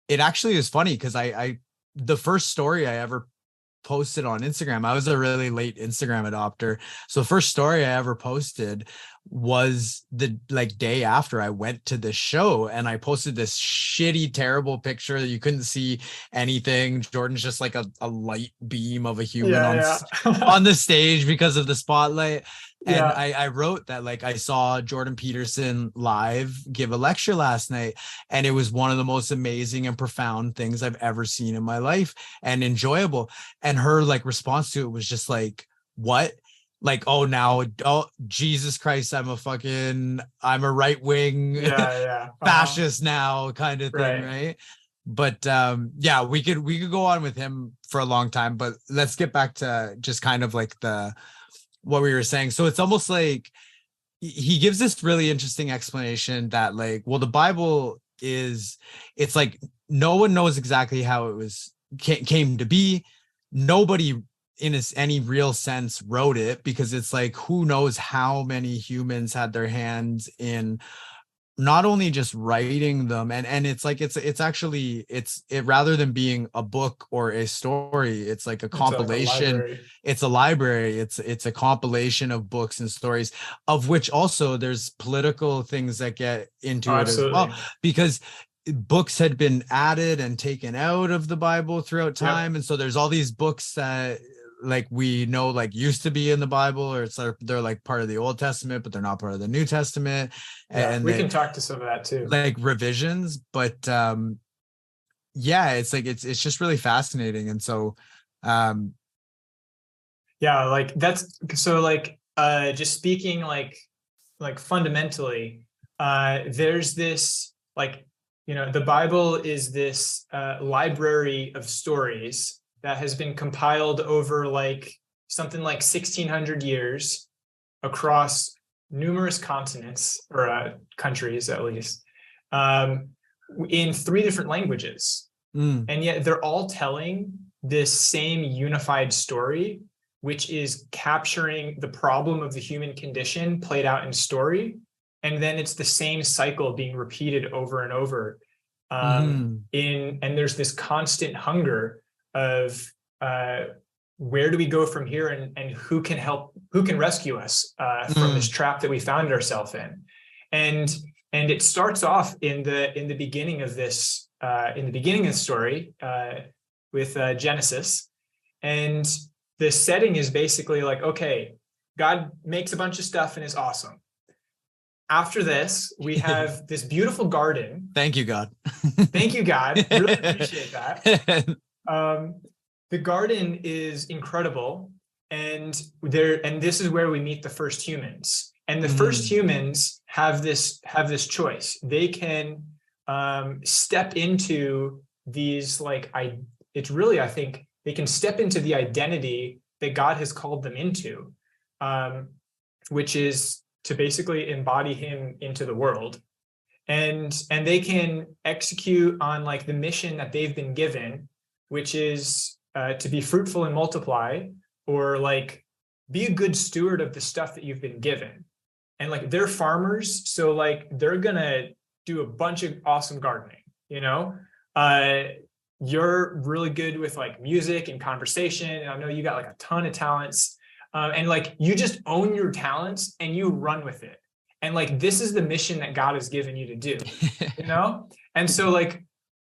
[SPEAKER 3] actually is funny because I the first story I ever posted on Instagram, I was a really late Instagram adopter. So the first story I ever posted was the like day after I went to the show, and I posted this shitty, terrible picture that you couldn't see anything. Jordan's just like a light beam of a human
[SPEAKER 1] Yeah,
[SPEAKER 3] on the stage because of the spotlight. And
[SPEAKER 1] yeah.
[SPEAKER 3] I wrote that like I saw Jordan Peterson live give a lecture last night, and it was one of the most amazing and profound things I've ever seen in my life, and enjoyable. And her like response to it was just like, what? Like, oh, now, oh, Jesus Christ, I'm a right wing
[SPEAKER 1] Yeah.
[SPEAKER 3] fascist now, kind of thing,
[SPEAKER 1] Right.
[SPEAKER 3] right? But yeah, we could go on with him for a long time, but let's get back to just kind of like what we were saying. So it's almost like he gives this really interesting explanation that like, well, the Bible it's like no one knows exactly how it came to be. Nobody in any real sense wrote it, because it's like, who knows how many humans had their hands in not only just writing them, and it's like it's actually it rather than being a book or a story, it's like a
[SPEAKER 1] It's like a
[SPEAKER 3] compilation.
[SPEAKER 1] library.
[SPEAKER 3] It's a library. It's a compilation of books and stories, of which also there's political things that get
[SPEAKER 1] Oh,
[SPEAKER 3] into it as well,
[SPEAKER 1] absolutely.
[SPEAKER 3] because books had been added and taken out of the Bible throughout
[SPEAKER 1] Yep.
[SPEAKER 3] time. And so there's all these books that like we know like used to be in the Bible, or it's like they're like part of the Old Testament, but they're not part of the New Testament.
[SPEAKER 1] Yeah.
[SPEAKER 3] And
[SPEAKER 1] We
[SPEAKER 3] they
[SPEAKER 1] can talk to some of that too.
[SPEAKER 3] like revisions. But yeah, it's like it's just really fascinating. And so
[SPEAKER 1] Yeah. Like that's so like just speaking like fundamentally, there's this like, the Bible is this library of stories that has been compiled over like something like 1600 years across numerous continents or countries at least, um, in 3 different languages. And yet they're all telling this same unified story, which is capturing the problem of the human condition played out in story. And then it's the same cycle being repeated over and over. And there's this constant hunger of where do we go from here, and who can rescue us from this trap that we found ourselves in. And it starts off in the beginning of this in the beginning of the story with Genesis. And the setting is basically like, okay, God makes a bunch of stuff and is awesome. After this, we have this beautiful garden.
[SPEAKER 3] Thank you, God.
[SPEAKER 1] Thank you, God. Really appreciate that. The garden is incredible, and this is where we meet the first humans. And the first humans have this choice. They can step into these it's really, I think they can step into the identity that God has called them into, which is to basically embody him into the world. And they can execute on like the mission that they've been given, which is to be fruitful and multiply, or like be a good steward of the stuff that you've been given. And like they're farmers, so like they're gonna do a bunch of awesome gardening, you're really good with like music and conversation, and I know you got like a ton of talents, and like you just own your talents and you run with it. And like this is the mission that God has given you to do, and so like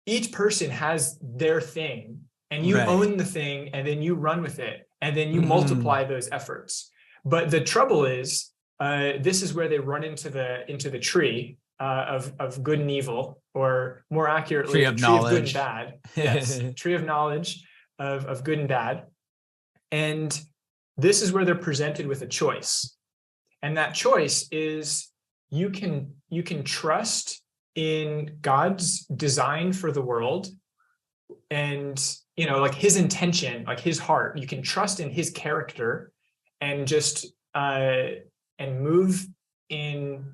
[SPEAKER 1] each person has their thing, and you own the thing, and then you run with it, and then you multiply those efforts. But the trouble is, this is where they run into the tree of good and evil, or more accurately,
[SPEAKER 3] tree of knowledge,
[SPEAKER 1] of good and bad. Yes, tree of knowledge of good and bad. And this is where they're presented with a choice. And that choice is you can trust in God's design for the world, and like his intention, like his heart. You can trust in his character and just and move in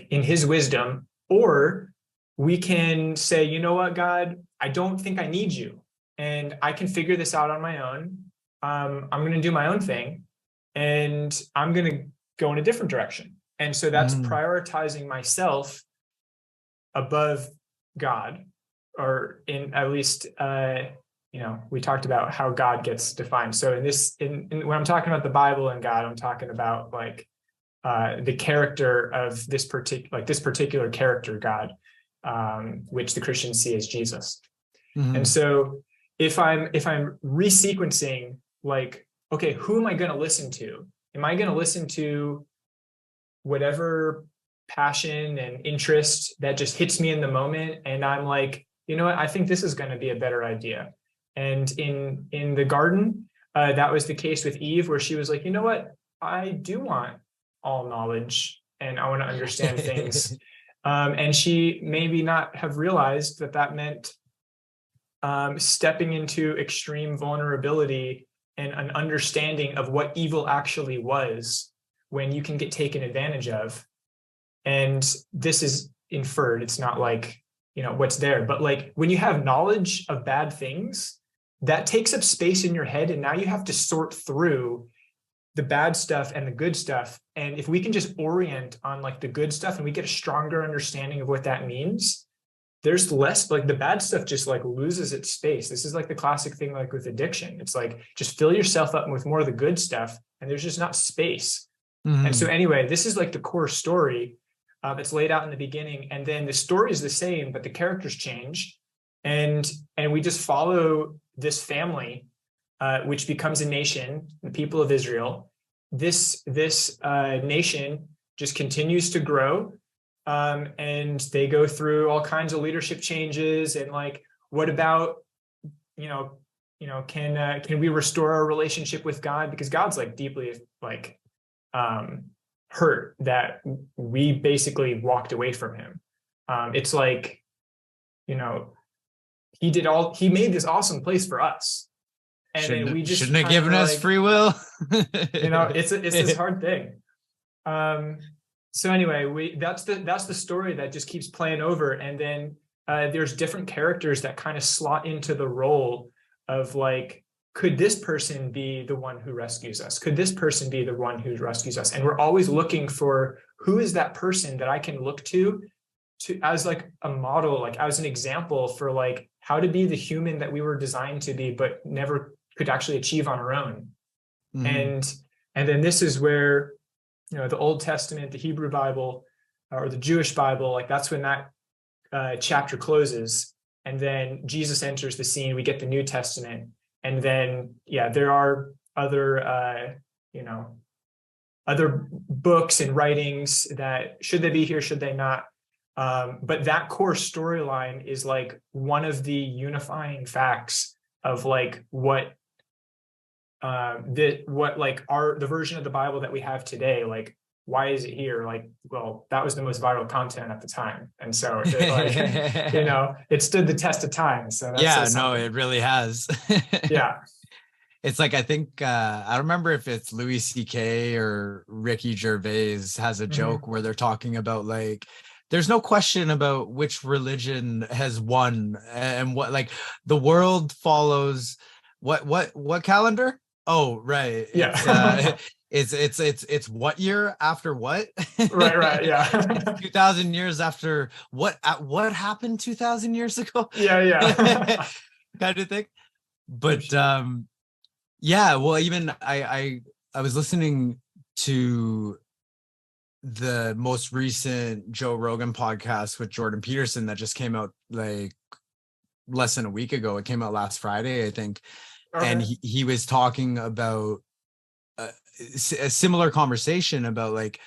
[SPEAKER 1] his wisdom. Or we can say, you know what, God, I don't think I need you, and I can figure this out on my own. I'm going to do my own thing, and I'm going to go in a different direction. And so that's prioritizing myself above God, or in at least, we talked about how God gets defined. So when I'm talking about the Bible and God, I'm talking about like the character of this particular character God, which the Christians see as Jesus.
[SPEAKER 3] Mhm.
[SPEAKER 1] And so if I'm resequencing, like, okay, who am I going to listen to? Am I going to listen to whatever passion and interest that just hits me in the moment, and I'm like, you know what, I think this is going to be a better idea? And in the garden, that was the case with Eve, where she was like, you know what, I do want all knowledge and I want to understand things. And she maybe not have realized that meant stepping into extreme vulnerability and an understanding of what evil actually was, when you can get taken advantage of. And this is inferred. It's not like, what's there, but like when you have knowledge of bad things, that takes up space in your head. And now you have to sort through the bad stuff and the good stuff. And if we can just orient on like the good stuff and we get a stronger understanding of what that means, there's less, like the bad stuff just like loses its space. This is like the classic thing, like with addiction. It's like, just fill yourself up with more of the good stuff and there's just not space.
[SPEAKER 3] Mhm.
[SPEAKER 1] And so anyway, this is like the core story that's laid out in the beginning. And then the story is the same, but the characters change. And we just follow this family, which becomes a nation, the people of Israel. This nation just continues to grow. And they go through all kinds of leadership changes. And like, what about, can we restore our relationship with God? Because God's like deeply like hurt that we basically walked away from him. It's like, he made this awesome place for us. And then we just
[SPEAKER 3] shouldn't have given us free will.
[SPEAKER 1] It's this hard thing. So anyway, that's the story that just keeps playing over. And then there's different characters that kind of slot into the role of like, could this person be the one who rescues us? Could this person be the one who rescues us? And we're always looking for, who is that person that I can look to as like a model, like as an example for like how to be the human that we were designed to be, but never could actually achieve on our own. Mm-hmm. And then this is where, the Old Testament, the Hebrew Bible, or the Jewish Bible, like that's when that chapter closes. And then Jesus enters the scene. We get the New Testament. And then, there are other, other books and writings that, should they be here, should they not? But that core storyline is like one of the unifying facts of like what the version of the Bible that we have today, like, why is it here? Like, well, that was the most viral content at the time. And so it stood the test of time. So
[SPEAKER 3] it really has.
[SPEAKER 1] Yeah.
[SPEAKER 3] It's like, I think, I don't remember if it's Louis C.K. or Ricky Gervais has a joke where they're talking about like, there's no question about which religion has won and what, like the world follows what calendar? Oh, right.
[SPEAKER 1] Yeah.
[SPEAKER 3] It's what year after what?
[SPEAKER 1] Right. Yeah.
[SPEAKER 3] 2000 years after what happened 2000 years ago?
[SPEAKER 1] Yeah.
[SPEAKER 3] Kind of thing. But well, even I was listening to the most recent Joe Rogan podcast with Jordan Peterson that just came out like less than a week ago. It came out last Friday, I think. Okay. And he was talking about a similar conversation about like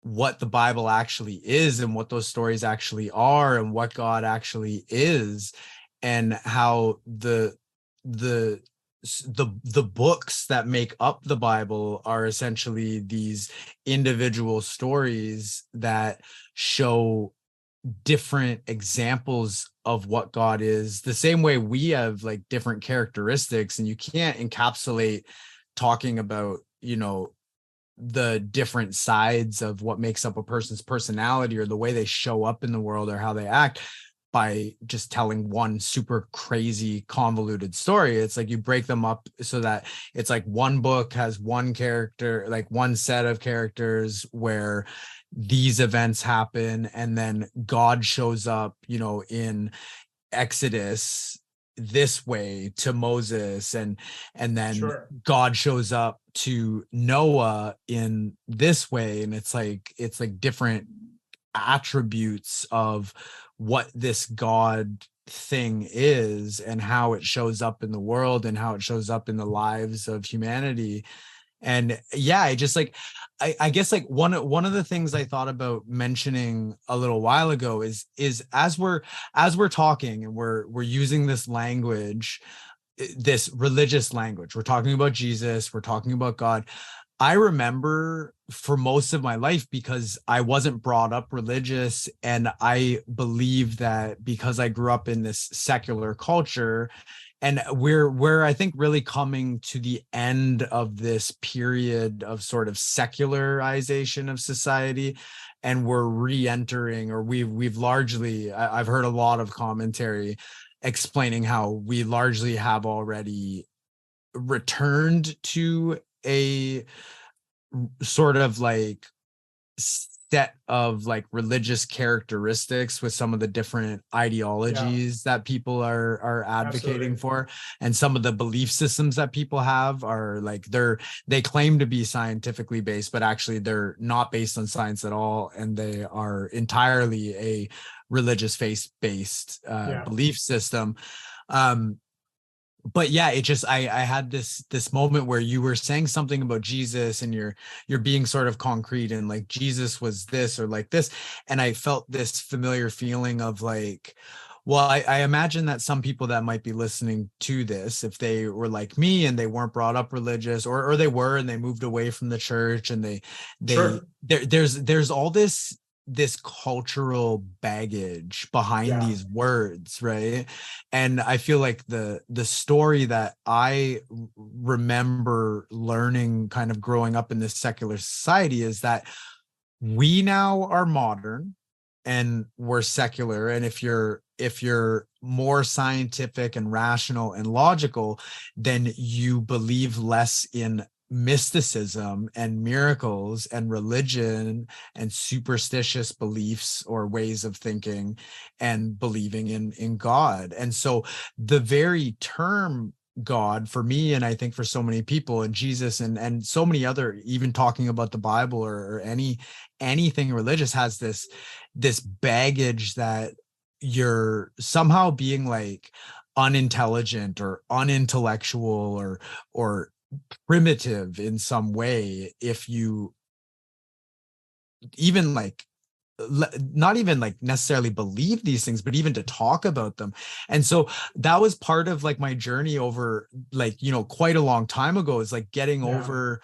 [SPEAKER 3] what the Bible actually is and what those stories actually are and what God actually is, and how the books that make up the Bible are essentially these individual stories that show different examples of what God is, the same way we have like different characteristics, and you can't encapsulate talking about, the different sides of what makes up a person's personality or the way they show up in the world or how they act by just telling one super crazy convoluted story. It's like you break them up so that it's like one book has one character, like one set of characters where these events happen, and then God shows up, in Exodus this way to Moses, and then
[SPEAKER 1] Sure.
[SPEAKER 3] God shows up to Noah in this way, and it's like different attributes of what this God thing is and how it shows up in the world and how it shows up in the lives of humanity. And yeah, I just like, I guess like one of the things I thought about mentioning a little while ago is as we're talking and we're using this language, this religious language, we're talking about Jesus, we're talking about God. I remember for most of my life, because I wasn't brought up religious, and I believe that because I grew up in this secular culture, and we're I think really coming to the end of this period of sort of secularization of society, and we're re-entering, or we've largely, I've heard a lot of commentary explaining how we largely have already returned to a sort of like set of like religious characteristics with some of the different ideologies that people are advocating
[SPEAKER 1] Absolutely.
[SPEAKER 3] for, and some of the belief systems that people have are like they claim to be scientifically based, but actually they're not based on science at all, and they are entirely a religious faith based belief system. But yeah, it just I had this moment where you were saying something about Jesus, and you're being sort of concrete, and like Jesus was this or like this, and I felt this familiar feeling of like, well, I imagine that some people that might be listening to this, if they were like me and they weren't brought up religious, or they were and they moved away from the church, and
[SPEAKER 1] Sure.
[SPEAKER 3] there's all this cultural baggage behind
[SPEAKER 1] Yeah.
[SPEAKER 3] these words, right? And I feel like the story that I remember learning kind of growing up in this secular society is that we now are modern and we're secular, and if you're more scientific and rational and logical, then you believe less in mysticism and miracles and religion and superstitious beliefs or ways of thinking, and believing in God. And so the very term God, for me, and I think for so many people, and Jesus, and so many other, even talking about the Bible or anything religious, has this baggage that you're somehow being like unintelligent or unintellectual or primitive in some way if you even like not even like necessarily believe these things, but even to talk about them. And so that was part of like my journey over, like, quite a long time ago, is like getting over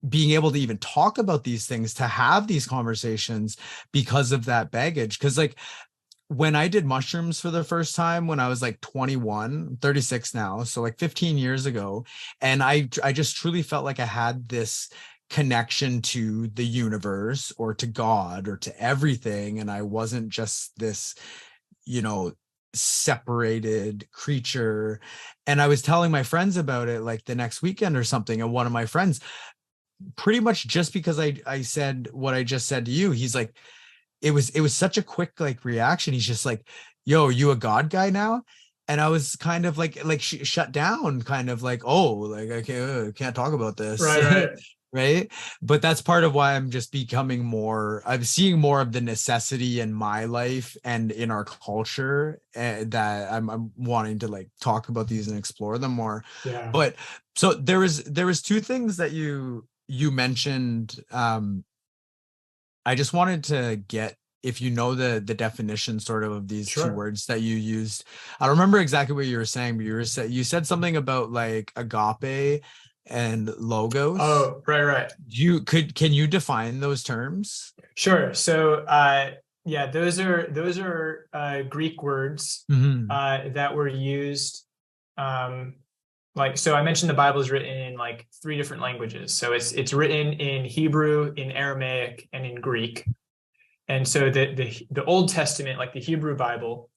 [SPEAKER 3] being able to even talk about these things, to have these conversations, because of that baggage. Because like when I did mushrooms for the first time when I was like 21, 36 now, so like 15 years ago, and I just truly felt like I had this connection to the universe or to God or to everything, and I wasn't just this, separated creature. And I was telling my friends about it like the next weekend or something, and one of my friends, pretty much just because I said what I just said to you, he's like, it was such a quick like reaction. He's just like, yo, you a God guy now? And I was kind of like shut down, kind of like, oh, like I can't talk about this.
[SPEAKER 1] Right.
[SPEAKER 3] Right. But that's part of why I'm seeing more of the necessity in my life and in our culture, that I'm wanting to like talk about these and explore them more.
[SPEAKER 1] Yeah.
[SPEAKER 3] But so there was two things that you mentioned. I just wanted to get, if you know the definition sort of these two words that you used. I don't remember exactly what you were saying, but you said something about like agape and logos.
[SPEAKER 1] Oh, right.
[SPEAKER 3] Can you define those terms?
[SPEAKER 1] Sure. So yeah, those are Greek words that were used. Like, so I mentioned the Bible is written in like 3 different languages. So it's written in Hebrew, in Aramaic, and in Greek. And so the Old Testament, like the Hebrew Bible,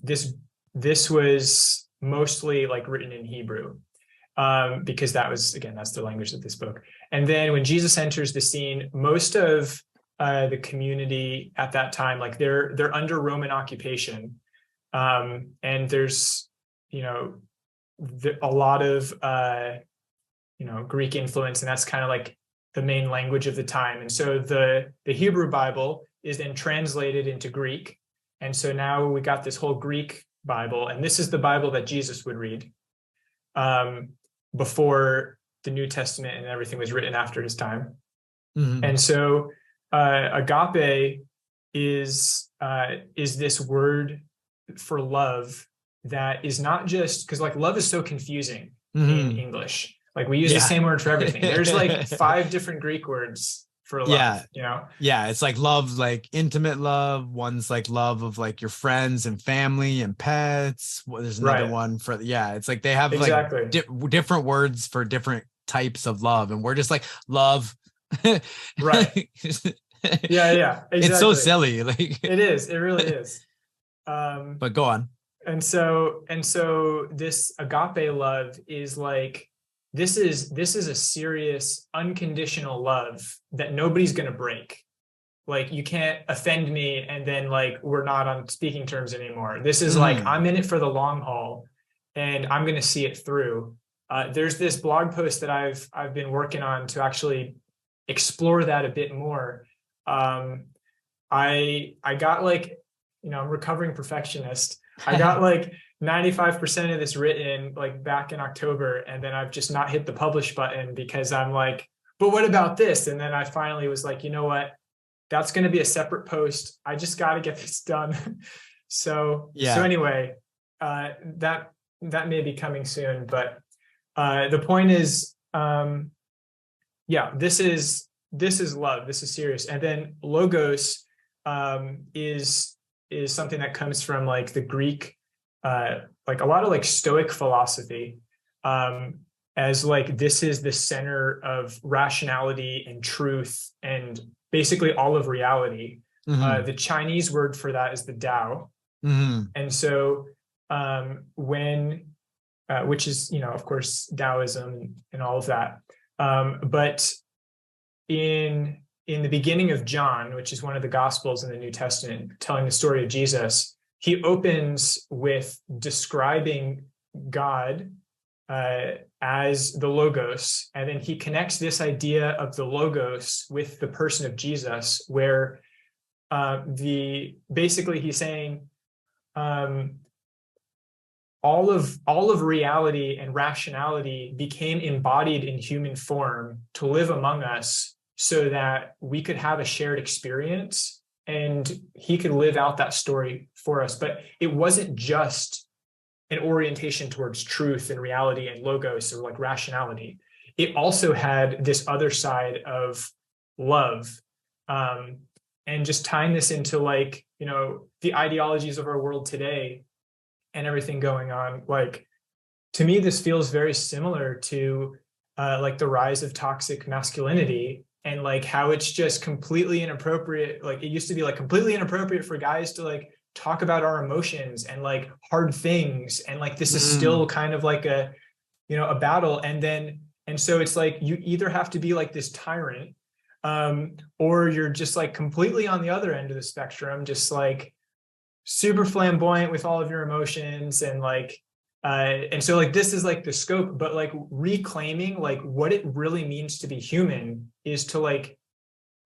[SPEAKER 1] this was mostly like written in Hebrew, because that's the language that they spoke. And then when Jesus enters the scene, most of the community at that time, like they're under Roman occupation. And there's, a lot of, Greek influence, and that's kind of like the main language of the time. And so the Hebrew Bible is then translated into Greek. And so now we got this whole Greek Bible, and this is the Bible that Jesus would read before the New Testament and everything was written after his time. Mm-hmm. And so agape is this word for love that is not just because like love is so confusing in English. Like we use the same word for everything. There's like 5 different Greek words for love,
[SPEAKER 3] Yeah, it's like love, like intimate love. One's like love of like your friends and family and pets. There's another one for, it's like they have like different words for different types of love. And we're just like love.
[SPEAKER 1] Right. Yeah. Exactly.
[SPEAKER 3] It's so silly. Like
[SPEAKER 1] it is. It really is.
[SPEAKER 3] But go on.
[SPEAKER 1] And so this agape love is like, this is a serious unconditional love that nobody's going to break. Like you can't offend me and then like we're not on speaking terms anymore. This is like I'm in it for the long haul and I'm going to see it through. There's this blog post that I've been working on to actually explore that a bit more. I got like, I'm a recovering perfectionist. I got like 95% of this written like back in October, and then I've just not hit the publish button because I'm like, but what about this? And then I finally was like, you know what? That's going to be a separate post. I just got to get this done. So anyway, that may be coming soon, but the point is, this is love. This is serious. And then logos is something that comes from like the Greek, like a lot of like Stoic philosophy, as like this is the center of rationality and truth and basically all of reality. The Chinese word for that is the Tao. And so which is, of course, Taoism and all of that. But in the beginning of John, which is one of the Gospels in the New Testament, telling the story of Jesus, he opens with describing God as the Logos, and then he connects this idea of the Logos with the person of Jesus, where basically he's saying all of reality and rationality became embodied in human form to live among us, so that we could have a shared experience and he could live out that story for us. But it wasn't just an orientation towards truth and reality and logos or like rationality. It also had this other side of love. And just tying this into like, the ideologies of our world today and everything going on, like, to me, this feels very similar to like the rise of toxic masculinity. And like how it's just completely inappropriate. Like it used to be like completely inappropriate for guys to like talk about our emotions and like hard things. And like, this is still kind of like a battle. And so it's like, you either have to be like this tyrant, or you're just like completely on the other end of the spectrum, just like super flamboyant with all of your emotions and like, and so like this is like the scope, but like reclaiming like what it really means to be human is to like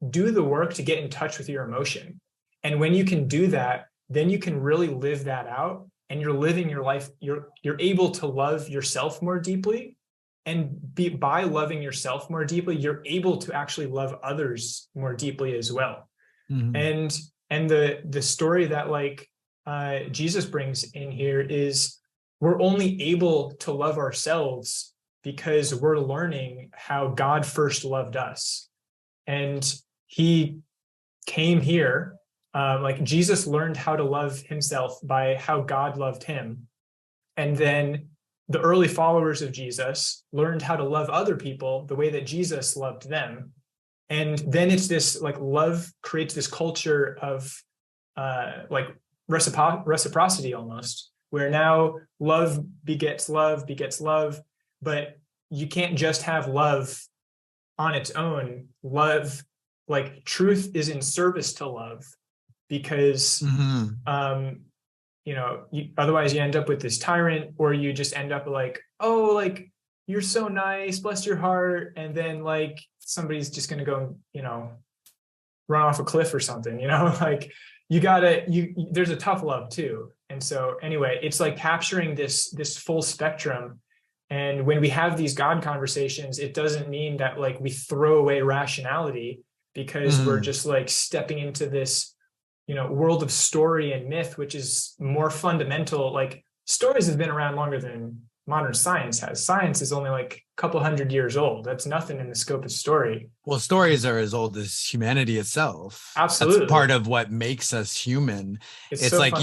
[SPEAKER 1] do the work to get in touch with your emotion. And when you can do that, then you can really live that out, and you're living your life. You're able to love yourself more deeply, and by loving yourself more deeply, you're able to actually love others more deeply as well. And the story that like Jesus brings in here is, we're only able to love ourselves because we're learning how God first loved us. And he came here, like Jesus learned how to love himself by how God loved him. And then the early followers of Jesus learned how to love other people the way that Jesus loved them. And then it's this like love creates this culture of like reciprocity almost, where now love begets love, but you can't just have love on its own. Love, like truth is in service to love, because otherwise you end up with this tyrant, or you just end up like, oh, like, you're so nice, bless your heart. And then like somebody's just going to go, run off a cliff or something, like there's a tough love too. And so anyway, it's like capturing this full spectrum. And when we have these God conversations, it doesn't mean that like we throw away rationality because we're just like stepping into this, world of story and myth, which is more fundamental. Like stories have been around longer than modern science has. Science is only like a couple hundred years old. That's nothing in the scope of story.
[SPEAKER 3] Well, stories are as old as humanity itself.
[SPEAKER 1] Absolutely.
[SPEAKER 3] That's part of what makes us human. It's
[SPEAKER 1] so
[SPEAKER 3] like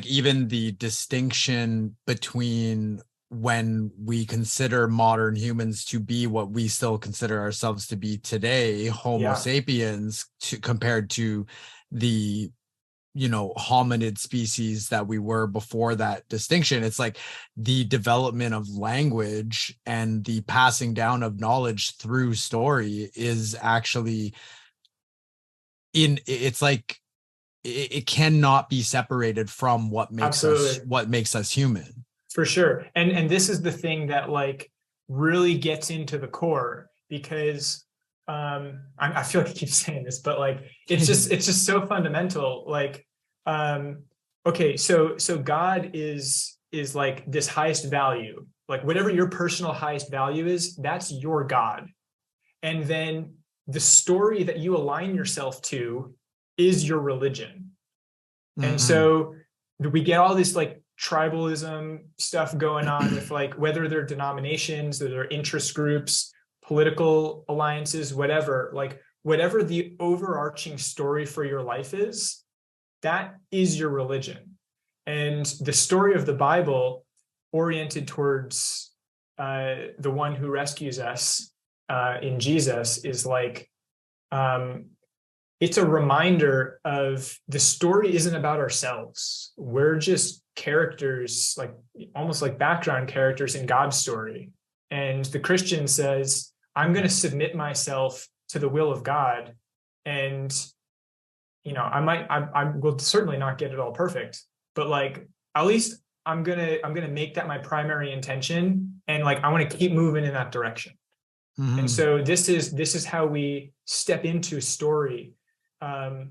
[SPEAKER 3] even the distinction between when we consider modern humans to be what we still consider ourselves to be today, Homo sapiens, compared to the hominid species that we were before that distinction. It's like the development of language and the passing down of knowledge through story is actually it's like it cannot be separated from what makes us human.
[SPEAKER 1] For sure. And this is the thing that like really gets into the core, because I feel like I keep saying this, but like it's just so fundamental. Like okay, so God is like this highest value, like whatever your personal highest value is, that's your God. And then the story that you align yourself to is your religion. And so we get all this like tribalism stuff going on with like whether they're denominations or they're interest groups, political alliances, whatever, like whatever the overarching story for your life is, that is your religion. And the story of the Bible, oriented towards the one who rescues us in Jesus, is like, it's a reminder of the story isn't about ourselves. We're just characters, like almost like background characters in God's story. And the Christian says, I'm going to submit myself to the will of God. And, I will certainly not get it all perfect, but like, at least I'm going to make that my primary intention. And like, I want to keep moving in that direction. And so this is how we step into story. And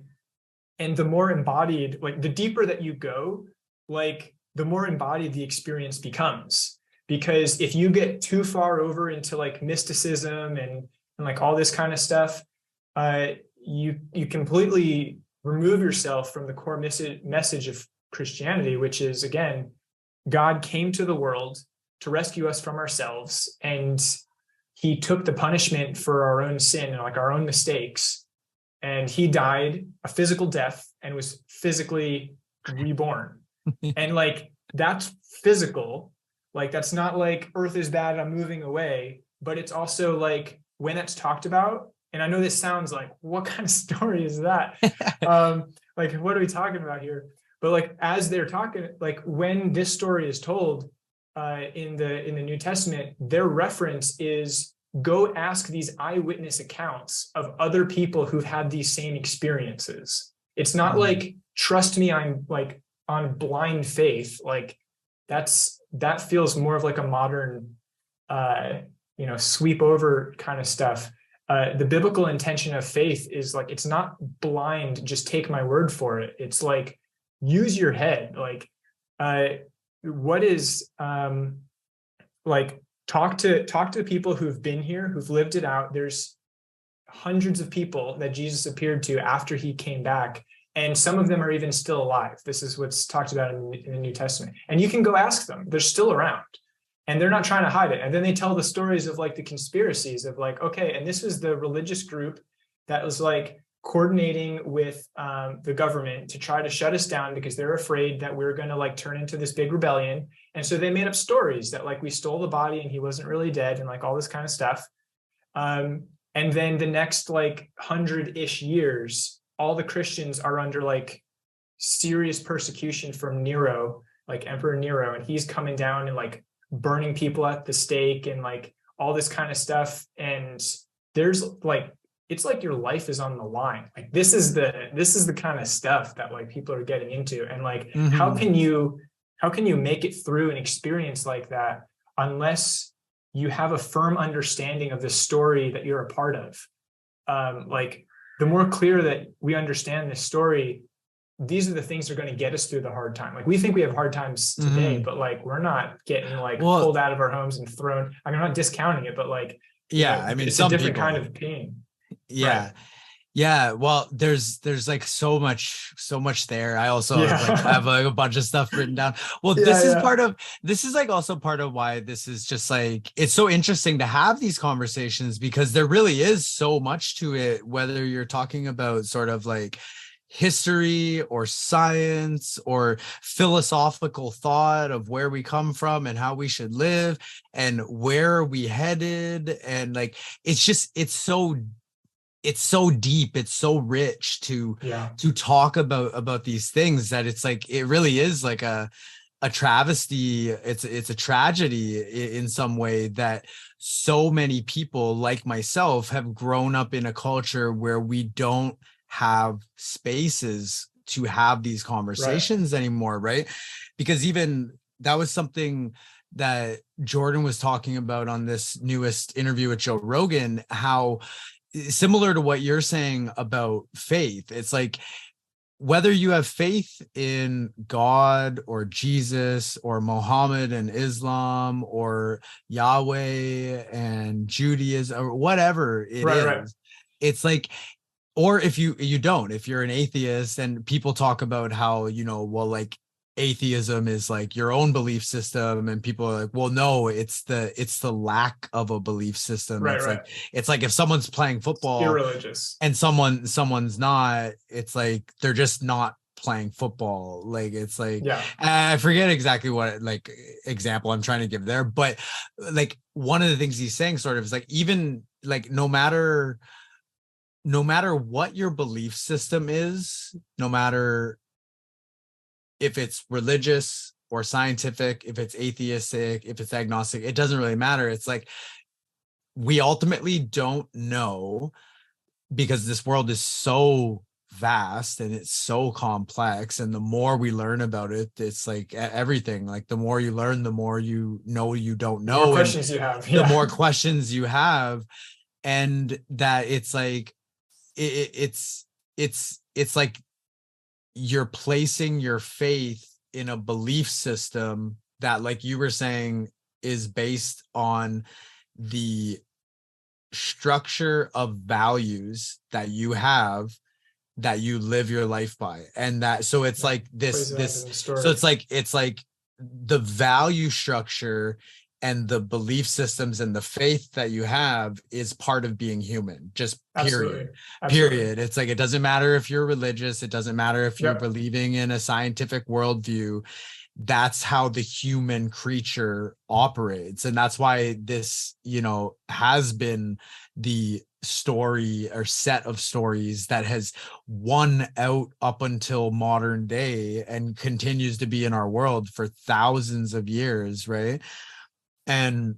[SPEAKER 1] the more embodied, like the deeper that you go, like the more embodied the experience becomes. Because if you get too far over into like mysticism and like all this kind of stuff, you completely remove yourself from the core message of Christianity, which is, again, God came to the world to rescue us from ourselves, and he took the punishment for our own sin and like our own mistakes, and he died a physical death and was physically reborn. And like that's physical. Like that's not like earth is bad, I'm moving away, but it's also like when it's talked about, and I know this sounds like, what kind of story is that? Like, what are we talking about here? But like, as they're talking, like when this story is told in the New Testament, their reference is go ask these eyewitness accounts of other people who've had these same experiences. It's not like, trust me, I'm like on blind faith. Like that feels more of like a modern, sweep over kind of stuff. The biblical intention of faith is like, it's not blind, just take my word for it. It's like, use your head. Like, what is, like, talk to people who've been here, who've lived it out. There's hundreds of people that Jesus appeared to after he came back, and some of them are even still alive. This is what's talked about in the New Testament. And you can go ask them. They're still around. And they're not trying to hide it. And then they tell the stories of like the conspiracies of like, okay, and this was the religious group that was like coordinating with the government to try to shut us down because they're afraid that we're going to like turn into this big rebellion. And so they made up stories that like we stole the body and he wasn't really dead and like all this kind of stuff. And then the next like 100-ish years, all the Christians are under like serious persecution from Nero, like Emperor Nero, and he's coming down and like burning people at the stake and like all this kind of stuff. And there's like it's like your life is on the line. Like this is the kind of stuff that like people are getting into. And like, how can you make it through an experience like that unless you have a firm understanding of the story that you're a part of? Like the more clear that we understand this story, these are the things that are going to get us through the hard time. Like we think we have hard times today, but like we're not getting like pulled out of our homes and thrown. I mean, I'm not discounting it, but like,
[SPEAKER 3] yeah, I mean,
[SPEAKER 1] it's a different kind of pain.
[SPEAKER 3] Yeah. Right. Yeah. Well, there's like so much there. I also have like a bunch of stuff written down. Well, this is like also part of why this is just like, it's so interesting to have these conversations, because there really is so much to it, whether you're talking about sort of like history or science or philosophical thought of where we come from and how we should live and where are we headed. And like, it's so deep, it's so rich to talk about these things, that it's like, it really is like a travesty. It's a tragedy in some way that so many people like myself have grown up in a culture where we don't have spaces to have these conversations anymore, right? Because even that was something that Jordan was talking about on this newest interview with Joe Rogan, how similar to what you're saying about faith, it's like, whether you have faith in God or Jesus or Muhammad and Islam or Yahweh and Judaism or whatever it is, it's like, or if you don't, if you're an atheist, and people talk about how, well, like atheism is like your own belief system, and people are like, well, no, it's the lack of a belief system. It's like if someone's playing football,
[SPEAKER 1] irreligious,
[SPEAKER 3] and someone's not, it's like they're just not playing football. Like it's like, I forget exactly what like example I'm trying to give there, but like one of the things he's saying sort of is like, even like no matter what your belief system is, no matter if it's religious or scientific, if it's atheistic, if it's agnostic, it doesn't really matter. It's like, we ultimately don't know, because this world is so vast and it's so complex. And the more we learn about it, it's like everything, like the more you learn, the more you know you don't know.
[SPEAKER 1] The more questions you have.
[SPEAKER 3] The more questions you have. And that it's like, it's like you're placing your faith in a belief system that, like you were saying, is based on the structure of values that you have, that you live your life by. And that, so it's like this, so it's like the value structure and the belief systems and the faith that you have is part of being human, just period. Period. It's like, it doesn't matter if you're religious. It doesn't matter if you're believing in a scientific worldview. That's how the human creature operates. And that's why this, has been the story or set of stories that has won out up until modern day and continues to be in our world for thousands of years. Right. And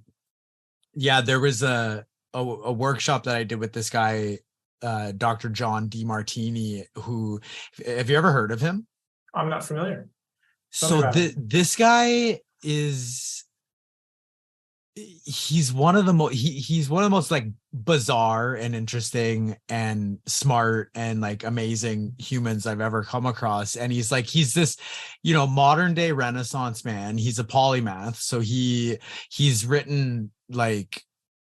[SPEAKER 3] there was a workshop that I did with this guy, Dr. John DeMartini, who, have you ever heard of him?
[SPEAKER 1] I'm not familiar.
[SPEAKER 3] This guy is, he's one of the most like bizarre and interesting and smart and like amazing humans I've ever come across. And he's this, modern day Renaissance man. He's a polymath. So he's written like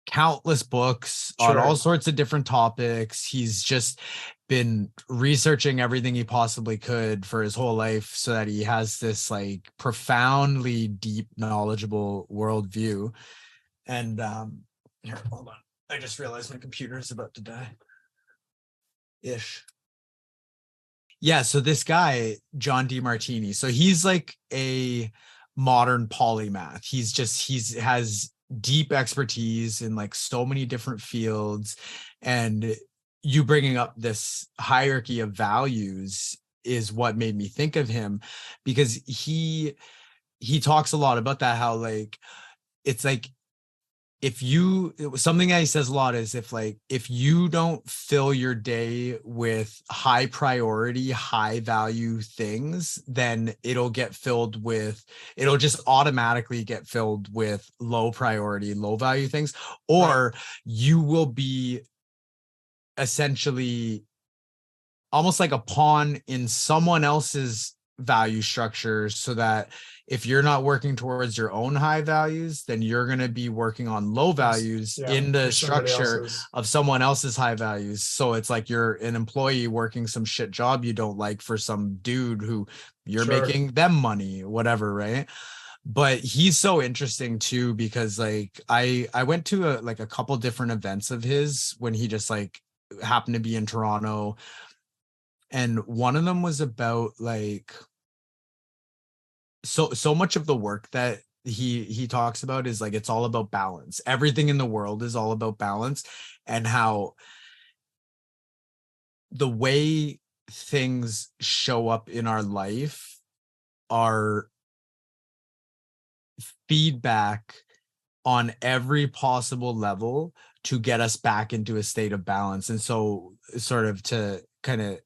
[SPEAKER 3] countless books on all sorts of different topics. He's just been researching everything he possibly could for his whole life, so that he has this like profoundly deep, knowledgeable worldview. And here, hold on. I just realized my computer is about to die. Ish. Yeah, so this guy, John DeMartini, so he's like a modern polymath. He has deep expertise in like so many different fields, and you bringing up this hierarchy of values is what made me think of him, because he talks a lot about that, how like it's like something that he says a lot is if you don't fill your day with high priority, high value things, then it'll just automatically get filled with low priority, low value things, or you will be essentially almost like a pawn in someone else's value structure, so that if you're not working towards your own high values, then you're going to be working on low values in the structure of someone else's high values. So it's like you're an employee working some shit job you don't like for some dude who you're making them money, whatever, right? But he's so interesting too, because like I went to a couple different events of his when he just like happened to be in Toronto, and one of them was about like so much of the work that he talks about is like, it's all about balance. Everything in the world is all about balance, and how the way things show up in our life are feedback on every possible level to get us back into a state of balance. And so sort of to kind of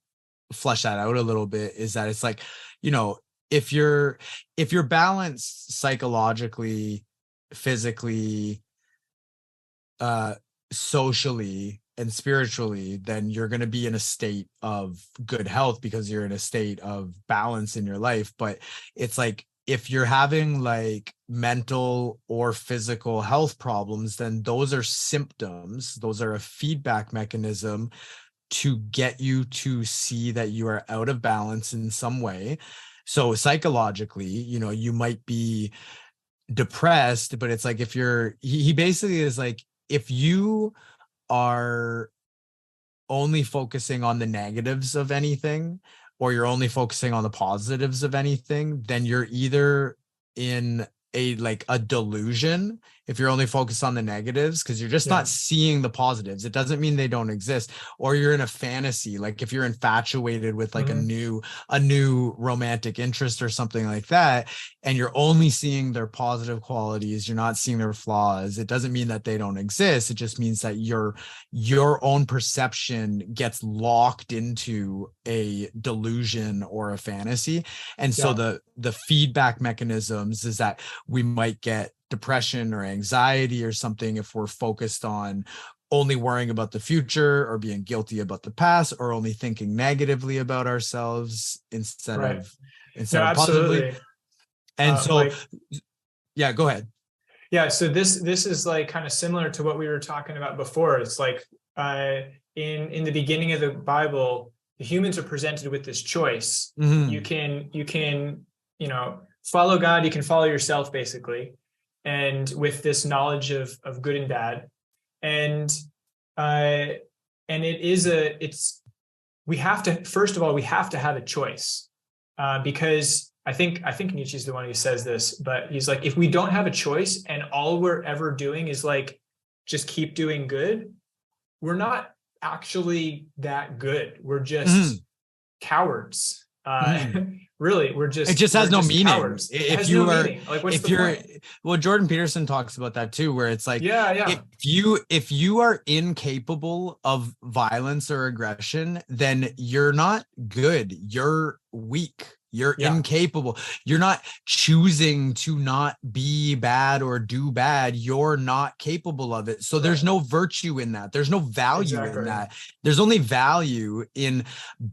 [SPEAKER 3] flesh that out a little bit is that it's like, if you're balanced psychologically, physically, socially, and spiritually, then you're going to be in a state of good health because you're in a state of balance in your life. But it's like, if you're having like mental or physical health problems, then those are symptoms. Those are a feedback mechanism to get you to see that you are out of balance in some way. So psychologically, you might be depressed, but it's like, if he basically is like, if you are only focusing on the negatives of anything, or you're only focusing on the positives of anything, then you're either in a delusion if you're only focused on the negatives, because you're just not seeing the positives. It doesn't mean they don't exist. Or you're in a fantasy, like if you're infatuated with like a new romantic interest or something like that, and you're only seeing their positive qualities, you're not seeing their flaws. It doesn't mean that they don't exist. It just means that your own perception gets locked into a delusion or a fantasy. And so the feedback mechanisms is that we might get depression or anxiety or something if we're focused on only worrying about the future, or being guilty about the past, or only thinking negatively about ourselves instead of positively. And so go ahead.
[SPEAKER 1] So this is like kind of similar to what we were talking about before. It's like in the beginning of the Bible, the humans are presented with this choice. You can follow God, you can follow yourself, basically, and with this knowledge of good and bad. And we have to, first of all, we have to have a choice, because I think Nietzsche's the one who says this, but he's like, if we don't have a choice and all we're ever doing is like just keep doing good, we're not actually that good. We're just cowards. Really, it just has no meaning. Cowards. If you are, like, what's the point?
[SPEAKER 3] Well, Jordan Peterson talks about that too, where it's like, if you are incapable of violence or aggression, then you're not good. You're weak. You're incapable. You're not choosing to not be bad or do bad. You're not capable of it. So there's no virtue in that. There's no value in that. There's only value in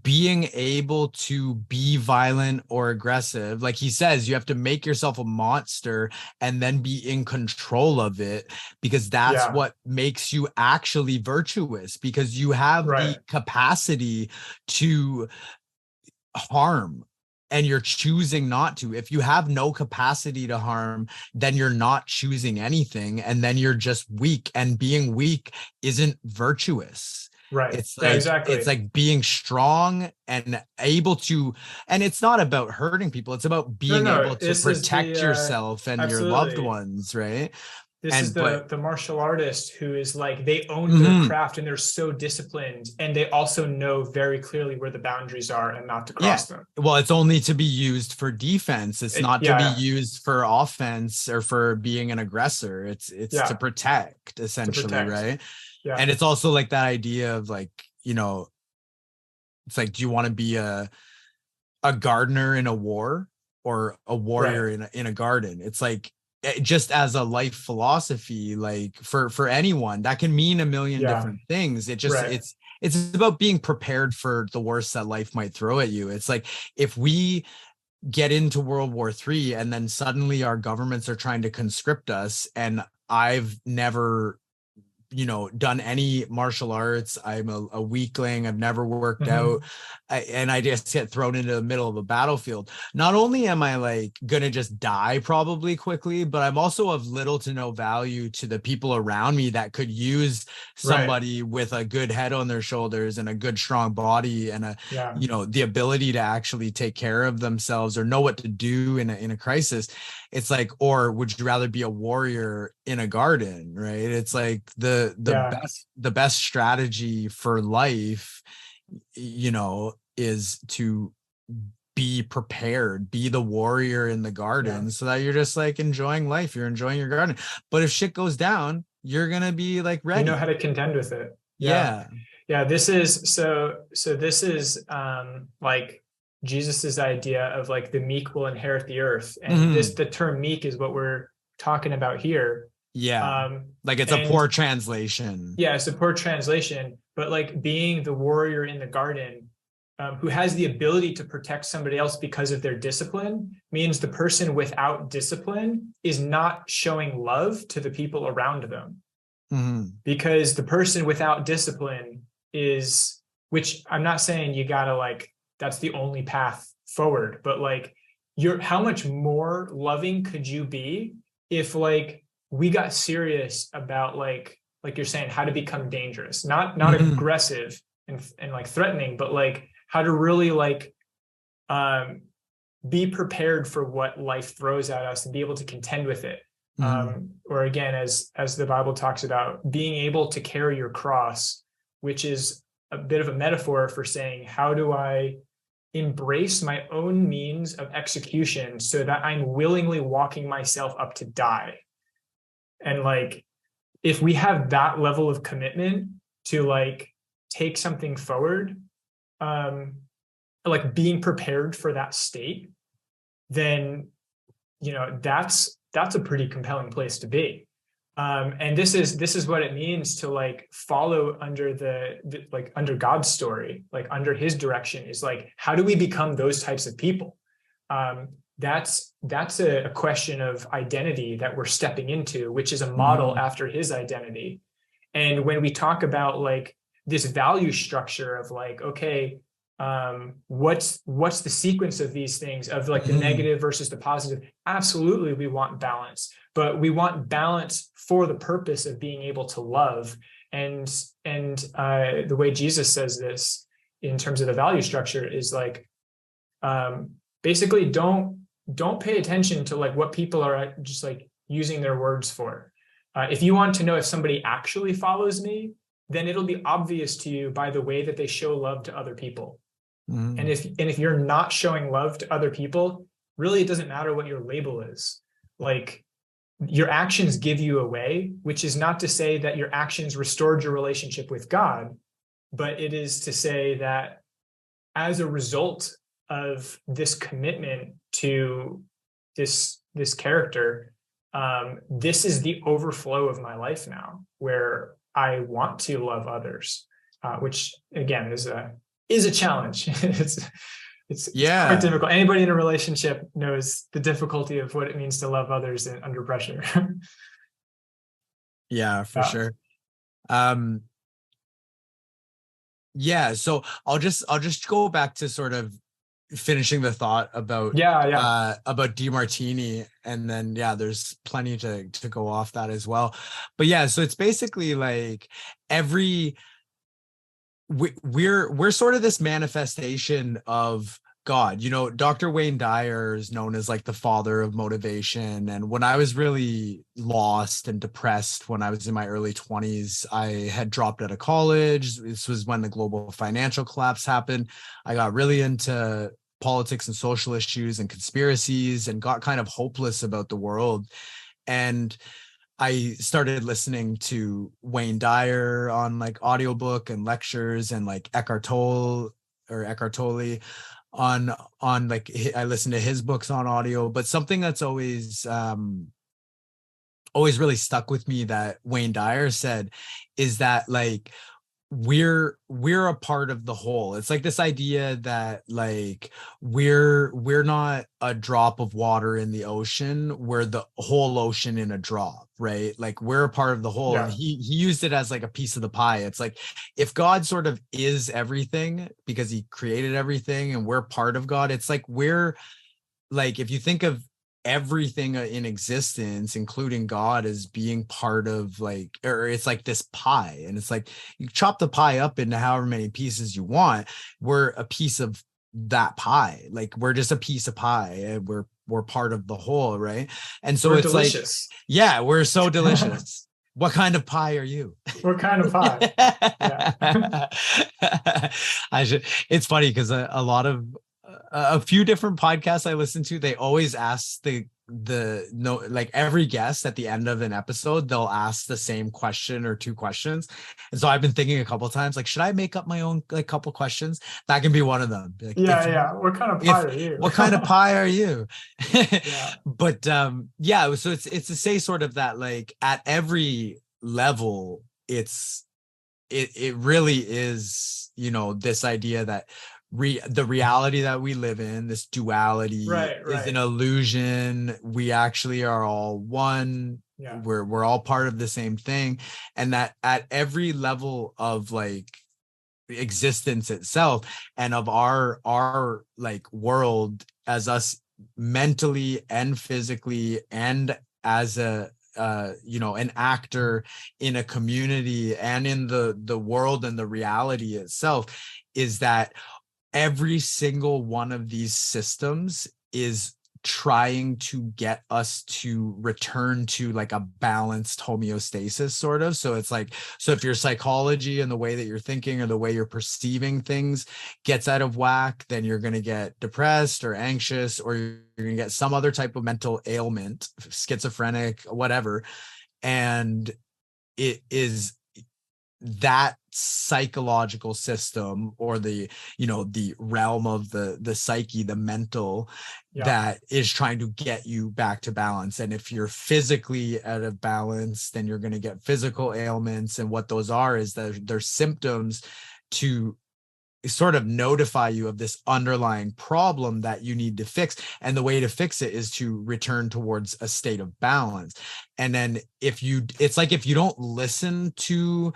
[SPEAKER 3] being able to be violent or aggressive. Like he says, you have to make yourself a monster and then be in control of it, because that's what makes you actually virtuous, because you have the capacity to harm, and you're choosing not to. If you have no capacity to harm, then you're not choosing anything, and then you're just weak, and being weak isn't virtuous.
[SPEAKER 1] Right.
[SPEAKER 3] It's like, it's like being strong and able to, and it's not about hurting people. It's about being able to protect yourself and your loved ones. Right.
[SPEAKER 1] This is the martial artist who is like, they own their craft and they're so disciplined, and they also know very clearly where the boundaries are and not to cross them.
[SPEAKER 3] Well, it's only to be used for defense. It's not to be used for offense or for being an aggressor. It's to protect, essentially, right? Yeah. And it's also like that idea of like, you know, it's like, do you want to be a gardener in a war or a warrior in a garden? It's like, just as a life philosophy, like for anyone, that can mean a million different things. It just it's about being prepared for the worst that life might throw at you. It's like, if we get into World War III and then suddenly our governments are trying to conscript us, and I've never, you know, done any martial arts. I'm a weakling. I've never worked out. And I just get thrown into the middle of a battlefield. Not only am I like going to just die probably quickly, but I'm also of little to no value to the people around me that could use somebody with a good head on their shoulders and a good, strong body and you know, the ability to actually take care of themselves or know what to do in a crisis. It's like, or would you rather be a warrior in a garden, right? It's like the best strategy for life, you know, is to be prepared, be the warrior in the garden, so that you're just like enjoying life, you're enjoying your garden. But if shit goes down, you're gonna be like ready.
[SPEAKER 1] You know how to contend with it. This is this is like Jesus's idea of like the meek will inherit the earth, and the term meek is what we're talking about here.
[SPEAKER 3] Like it's a poor translation.
[SPEAKER 1] It's a poor translation, but like being the warrior in the garden, who has the ability to protect somebody else because of their discipline, means the person without discipline is not showing love to the people around them. Because the person without discipline is, which I'm not saying you gotta like, that's the only path forward, but like, how much more loving could you be if like we got serious about like you're saying, how to become dangerous, not aggressive and like threatening, but like how to really like be prepared for what life throws at us and be able to contend with it. Or again, as the Bible talks about, being able to carry your cross, which is a bit of a metaphor for saying, how do I embrace my own means of execution so that I'm willingly walking myself up to die? And like, if we have that level of commitment to like take something forward, like being prepared for that state, then, you know, that's a pretty compelling place to be. And this is what it means to like follow under the like under God's story, like under his direction, is like, how do we become those types of people? That's a question of identity that we're stepping into, which is a model after his identity. And when we talk about like this value structure of like, okay, what's the sequence of these things, of like the negative versus the positive? Absolutely, we want balance, but we want balance for the purpose of being able to love. And the way Jesus says this in terms of the value structure is like, basically don't pay attention to like what people are just like using their words for. If you want to know if somebody actually follows me, then it'll be obvious to you by the way that they show love to other people. And if you're not showing love to other people, really it doesn't matter what your label is. Like, your actions give you away, which is not to say that your actions restored your relationship with God, but it is to say that as a result of this commitment to this character, this is the overflow of my life now, where I want to love others, which again is a challenge. It's quite difficult. Anybody in a relationship knows the difficulty of what it means to love others under pressure.
[SPEAKER 3] Yeah, for sure. So I'll just go back to sort of finishing the thought about about DeMartini, and then there's plenty to go off that as well. But so it's basically like we're sort of this manifestation of God. Dr. Wayne Dyer is known as like the father of motivation. And when I was really lost and depressed when I was in my early 20s, I had dropped out of college. This was when the global financial collapse happened. I got really into politics and social issues and conspiracies and got kind of hopeless about the world. And I started listening to Wayne Dyer on like audiobook and lectures, and like Eckhart Tolle on like, I listened to his books on audio. But something that's always really stuck with me that Wayne Dyer said is that like we're a part of the whole. It's like this idea that like we're not a drop of water in the ocean, we're the whole ocean in a drop, right? Like we're a part of the whole.
[SPEAKER 1] Yeah.
[SPEAKER 3] And he used it as like a piece of the pie. It's like if God sort of is everything because he created everything and we're part of God, it's like we're like, if you think of everything in existence, including God, as being part of like, or it's like this pie, and it's like you chop the pie up into however many pieces you want. We're a piece of that pie. Like we're just a piece of pie, and we're part of the whole, right? And so
[SPEAKER 1] We're
[SPEAKER 3] it's
[SPEAKER 1] delicious.
[SPEAKER 3] like, yeah, we're so delicious. What kind of pie are you?
[SPEAKER 1] What kind of pie? Yeah.
[SPEAKER 3] It's funny because a few different podcasts I listen to, they always ask like every guest at the end of an episode, they'll ask the same question or two questions. And so I've been thinking a couple of times, like, should I make up my own like couple questions? That can be one of them. Like,
[SPEAKER 1] Yeah. What kind of pie are you?
[SPEAKER 3] What kind of pie are you?
[SPEAKER 1] Yeah.
[SPEAKER 3] But yeah, so it's to say sort of that like at every level, it really is, this idea that the reality that we live in, this duality, is an illusion. We actually are all one.
[SPEAKER 1] Yeah.
[SPEAKER 3] We're all part of the same thing. And that at every level of like existence itself and of our like world, as us mentally and physically, and as an actor in a community and in the world and the reality itself, is that every single one of these systems is trying to get us to return to like a balanced homeostasis, sort of. So it's like, so if your psychology and the way that you're thinking or the way you're perceiving things gets out of whack, then you're going to get depressed or anxious, or you're going to get some other type of mental ailment, schizophrenic, whatever. And it is that psychological system, or the realm of the psyche, the mental, that is trying to get you back to balance. And if you're physically out of balance, then you're going to get physical ailments. And what those are is that they're symptoms to sort of notify you of this underlying problem that you need to fix. And the way to fix it is to return towards a state of balance. And then it's like if you don't listen to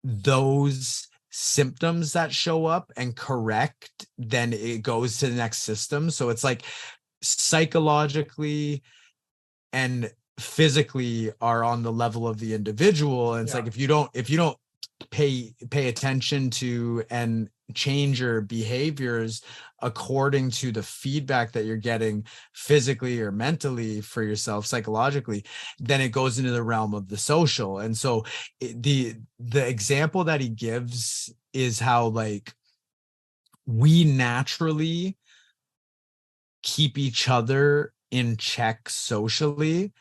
[SPEAKER 3] those symptoms that show up and correct, then it goes to the next system. So it's like psychologically and physically are on the level of the individual. And it's like if you don't pay attention to and change your behaviors according to the feedback that you're getting physically or mentally for yourself, psychologically, then it goes into the realm of the social. And so the example that he gives is how like we naturally keep each other in check socially,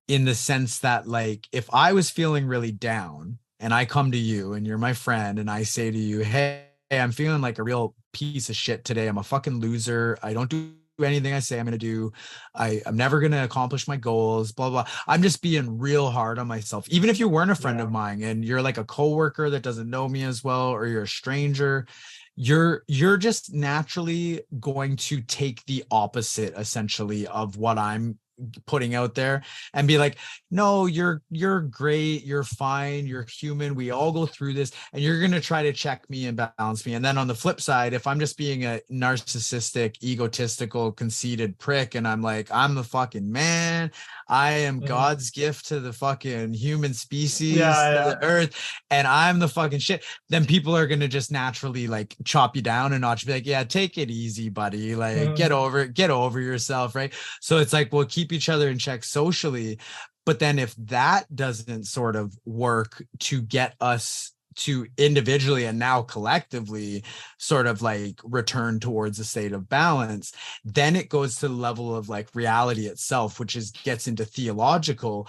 [SPEAKER 3] in the sense that like if I was feeling really down and I come to you and you're my friend and I say to you, hey, I'm feeling like a real piece of shit today. I'm a fucking loser. I don't do anything I say I'm going to do. I'm never going to accomplish my goals, blah, blah. I'm just being real hard on myself. Even if you weren't a friend of mine and you're like a coworker that doesn't know me as well, or you're a stranger, you're just naturally going to take the opposite essentially of what I'm putting out there, and be like, no, you're great, you're fine, you're human, we all go through this, and you're going to try to check me and balance me. And then on the flip side, if I'm just being a narcissistic, egotistical, conceited prick, and I'm like, I'm the fucking man, I am God's gift to the fucking human species, to the earth, and I'm the fucking shit, then people are going to just naturally like chop you down and not be like, yeah, take it easy, buddy, like get over yourself, right? So it's like, we'll keep each other in check socially, but then if that doesn't sort of work to get us to individually and now collectively sort of like return towards a state of balance, then it goes to the level of like reality itself, which is gets into theological.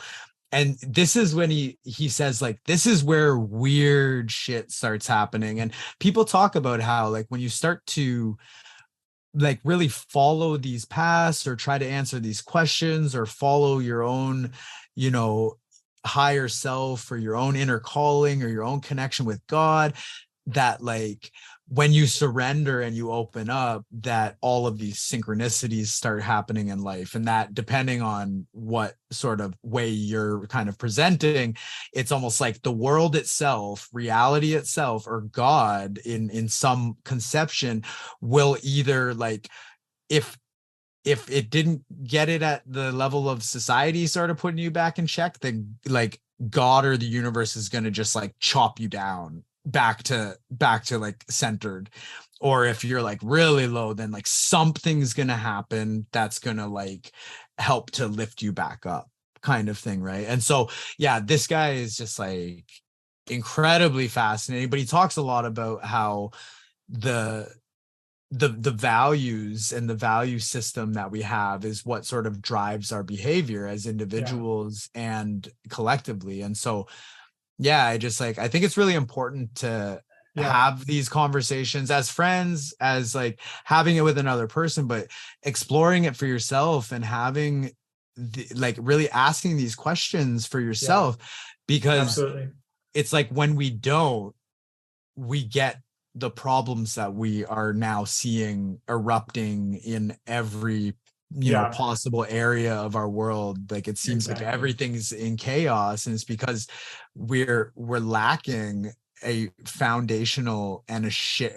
[SPEAKER 3] And this is when he says, like, this is where weird shit starts happening. And people talk about how, like, when you start to like really follow these paths or try to answer these questions or follow your own, you know, higher self or your own inner calling or your own connection with God, that like when you surrender and you open up, that all of these synchronicities start happening in life. And that, depending on what sort of way you're kind of presenting, it's almost like the world itself, reality itself, or God in some conception will either, like, if it didn't get it at the level of society sort of putting you back in check, then like God or the universe is going to just like chop you down back to like centered. Or if you're like really low, then like something's going to happen that's going to like help to lift you back up, kind of thing, right? And so yeah, this guy is just like incredibly fascinating, but he talks a lot about how the values and the value system that we have is what sort of drives our behavior as individuals and collectively. And so yeah, I think it's really important to have these conversations as friends, as like having it with another person, but exploring it for yourself and having like really asking these questions for yourself, because it's like when we don't, we get the problems that we are now seeing erupting in every possible area of our world. Like it seems like everything's in chaos, and it's because we're lacking a foundational and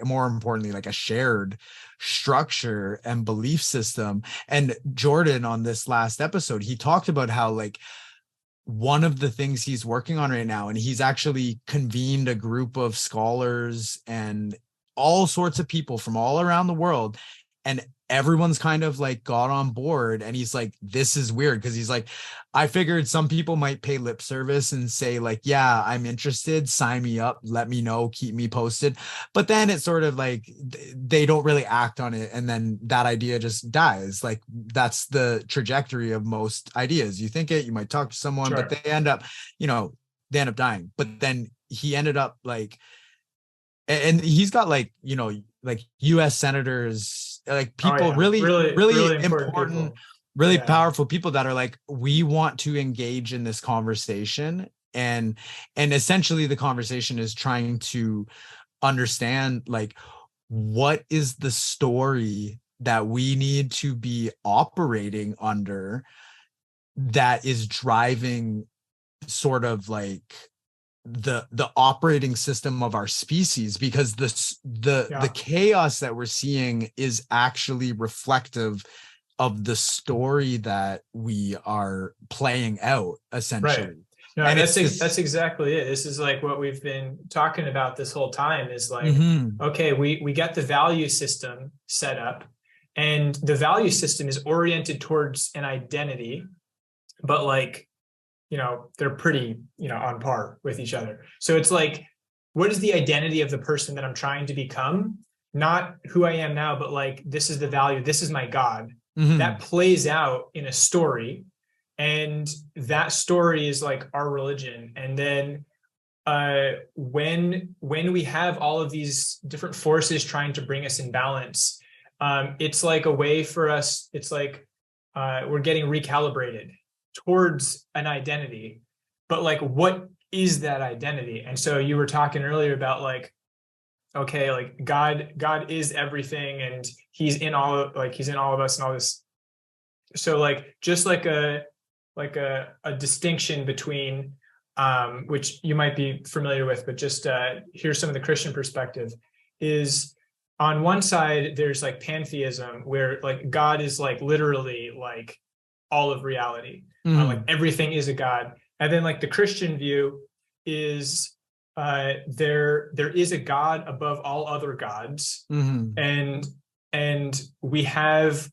[SPEAKER 3] more importantly, like a shared structure and belief system. And Jordan, on this last episode, he talked about how like one of the things he's working on right now, and he's actually convened a group of scholars and all sorts of people from all around the world, and everyone's kind of like got on board. And he's like, this is weird, because he's like, I figured some people might pay lip service and say like, yeah, I'm interested, sign me up, let me know, keep me posted. But then it's sort of like they don't really act on it, and then that idea just dies. Like that's the trajectory of most ideas. You think it, you might talk to someone, but they end up dying. But then he ended up like, and he's got like, like US senators, like people really important, really powerful people that are like, we want to engage in this conversation. And essentially the conversation is trying to understand like, what is the story that we need to be operating under that is driving sort of like the operating system of our species, because the chaos that we're seeing is actually reflective of the story that we are playing out, essentially.
[SPEAKER 1] Right. No, and that's exactly it. This is like what we've been talking about this whole time, is like, okay, we got the value system set up, and the value system is oriented towards an identity, but like, they're pretty, on par with each other. So it's like, what is the identity of the person that I'm trying to become? Not who I am now, but like, this is the value, this is my God. That plays out in a story. And that story is like our religion. And then when we have all of these different forces trying to bring us in balance, it's like a way for us, it's like we're getting recalibrated towards an identity, but like, what is that identity? And so you were talking earlier about like, okay, like God is everything, and he's in all of us and all this so like just like a distinction between which you might be familiar with, but just here's some of the Christian perspective is on one side, there's like pantheism where like God is like literally like all of reality, like everything is a God. And then like the Christian view is there is a God above all other gods, and we have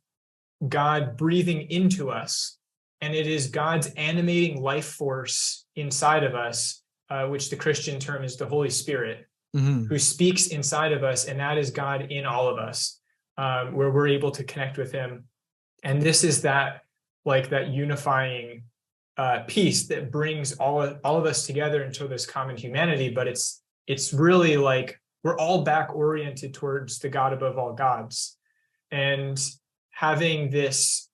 [SPEAKER 1] God breathing into us, and it is God's animating life force inside of us, which the Christian term is the Holy Spirit, who speaks inside of us, and that is God in all of us, where we're able to connect with him. And this is that like that unifying piece that brings all of us together into this common humanity. But it's really like we're all back oriented towards the God above all gods, and having this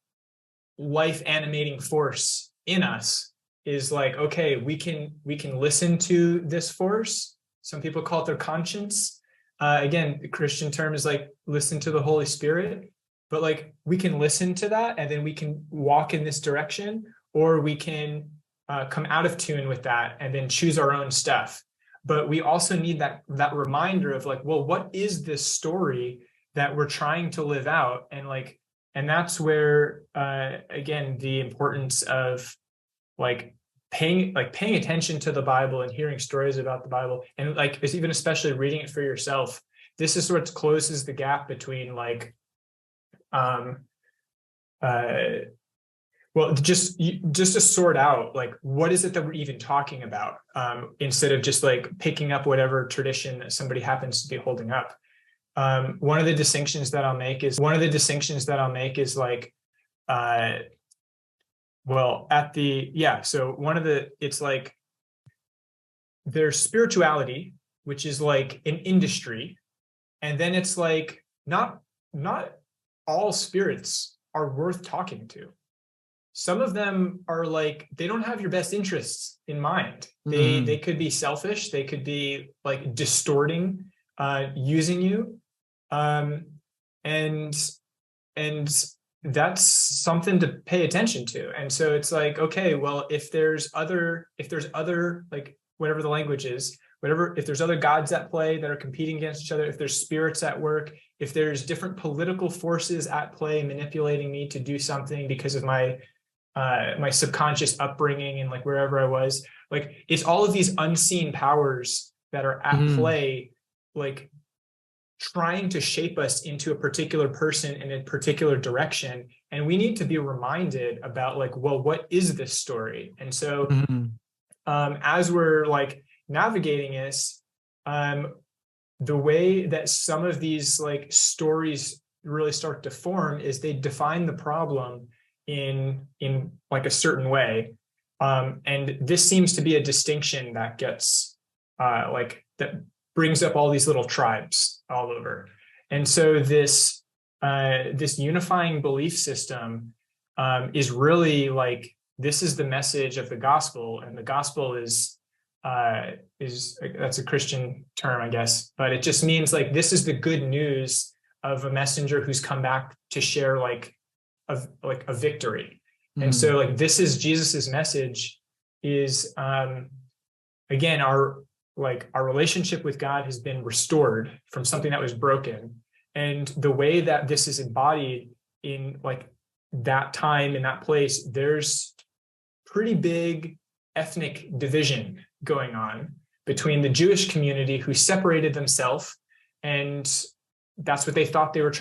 [SPEAKER 1] life animating force in us is like, okay, we can listen to this force. Some people call it their conscience. Again, the Christian term is like listen to the Holy Spirit, but like we can listen to that and then we can walk in this direction, or we can come out of tune with that and then choose our own stuff. But we also need that reminder of like, well, what is this story that we're trying to live out? And that's where again, the importance of paying attention to the Bible and hearing stories about the Bible, and like it's even especially reading it for yourself. This is what closes the gap between like just to sort out like what is it that we're even talking about, instead of just like picking up whatever tradition that somebody happens to be holding up. One of the distinctions that I'll make is like it's like there's spirituality, which is like an industry, and then it's like not all spirits are worth talking to. Some of them are like, they don't have your best interests in mind. They could be selfish, they could be like distorting, using you, and that's something to pay attention to. And so it's like, okay, well, if there's other like whatever the language is, if there's other gods at play that are competing against each other, if there's spirits at work, if there's different political forces at play manipulating me to do something because of my subconscious upbringing and like wherever I was, like it's all of these unseen powers that are at play, like trying to shape us into a particular person in a particular direction. And we need to be reminded about like, well, what is this story? And so as we're like navigating this, the way that some of these like stories really start to form is they define the problem in like a certain way. And this seems to be a distinction that gets that brings up all these little tribes all over. And so this unifying belief system is really like, this is the message of the gospel, and the gospel is that's a Christian term, I guess, but it just means like this is the good news of a messenger who's come back to share like a victory. And so like this is Jesus's message is again, our relationship with God has been restored from something that was broken. And the way that this is embodied in like that time, in that place, there's pretty big ethnic division going on between the Jewish community who separated themselves, and that's what they thought they were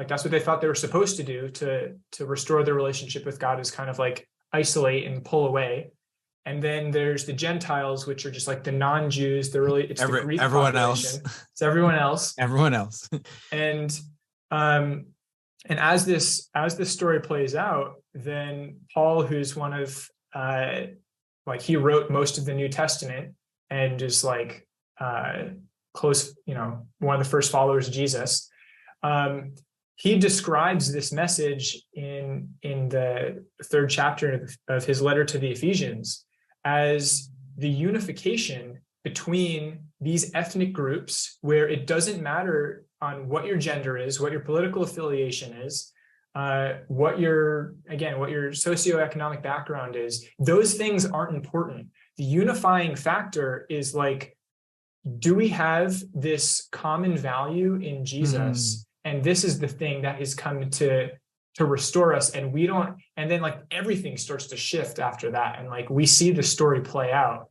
[SPEAKER 1] that's what they thought they were supposed to do to restore their relationship with God, is kind of like isolate and pull away. And then there's the Gentiles, which are just like the non-Jews. It's the Greek
[SPEAKER 3] everyone
[SPEAKER 1] population.
[SPEAKER 3] else.
[SPEAKER 1] It's everyone else.
[SPEAKER 3] Everyone else.
[SPEAKER 1] And as this story plays out, then Paul, who's one of he wrote most of the New Testament and is like close, one of the first followers of Jesus. He describes this message in the third chapter of his letter to the Ephesians as the unification between these ethnic groups, where it doesn't matter on what your gender is, what your political affiliation is, what your socioeconomic background is. Those things aren't important. The unifying factor is like, do we have this common value in Jesus? And this is the thing that has come to restore us. And we don't, and then like everything starts to shift after that. And like we see the story play out,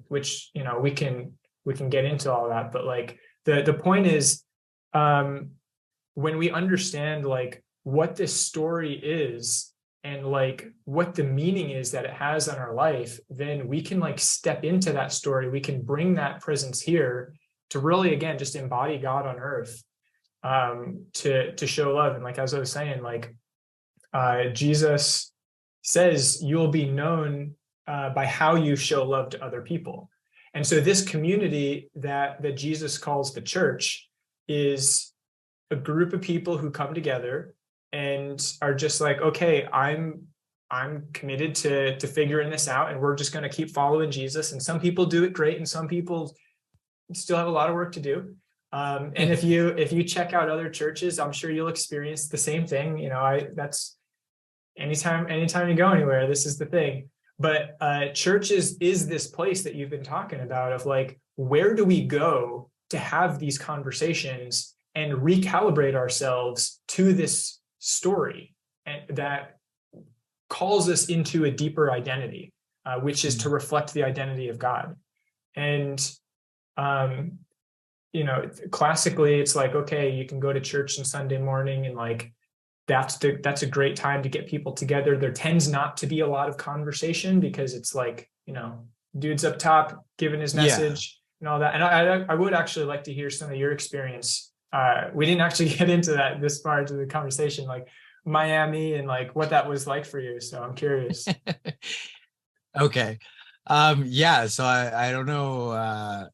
[SPEAKER 1] which, you know, we can get into all that. But like the point is, when we understand like what this story is and like what the meaning is that it has on our life, then we can like step into that story. We can bring that presence here to really, again, just embody God on earth, to show love. And like, as I was saying, like, Jesus says you'll be known by how you show love to other people. And so this community that Jesus calls the church is a group of people who come together and are just like, okay, I'm committed to figuring this out, and we're just going to keep following Jesus. And some people do it great, and some people still have a lot of work to do. And if you check out other churches, I'm sure you'll experience the same thing. You know, that's anytime you go anywhere, this is the thing. But churches is this place that you've been talking about of like, where do we go to have these conversations and recalibrate ourselves to this story, and that calls us into a deeper identity, which is to reflect the identity of God. And you know, classically, it's like, okay, you can go to church on Sunday morning, and like that's a great time to get people together. There tends not to be a lot of conversation because it's like, you know, dude's up top giving his message and all that. And I would actually like to hear some of your experience. We didn't actually get into that this far into the conversation, like Miami and like what that was like for you. So I'm curious.
[SPEAKER 3] Okay. So I don't know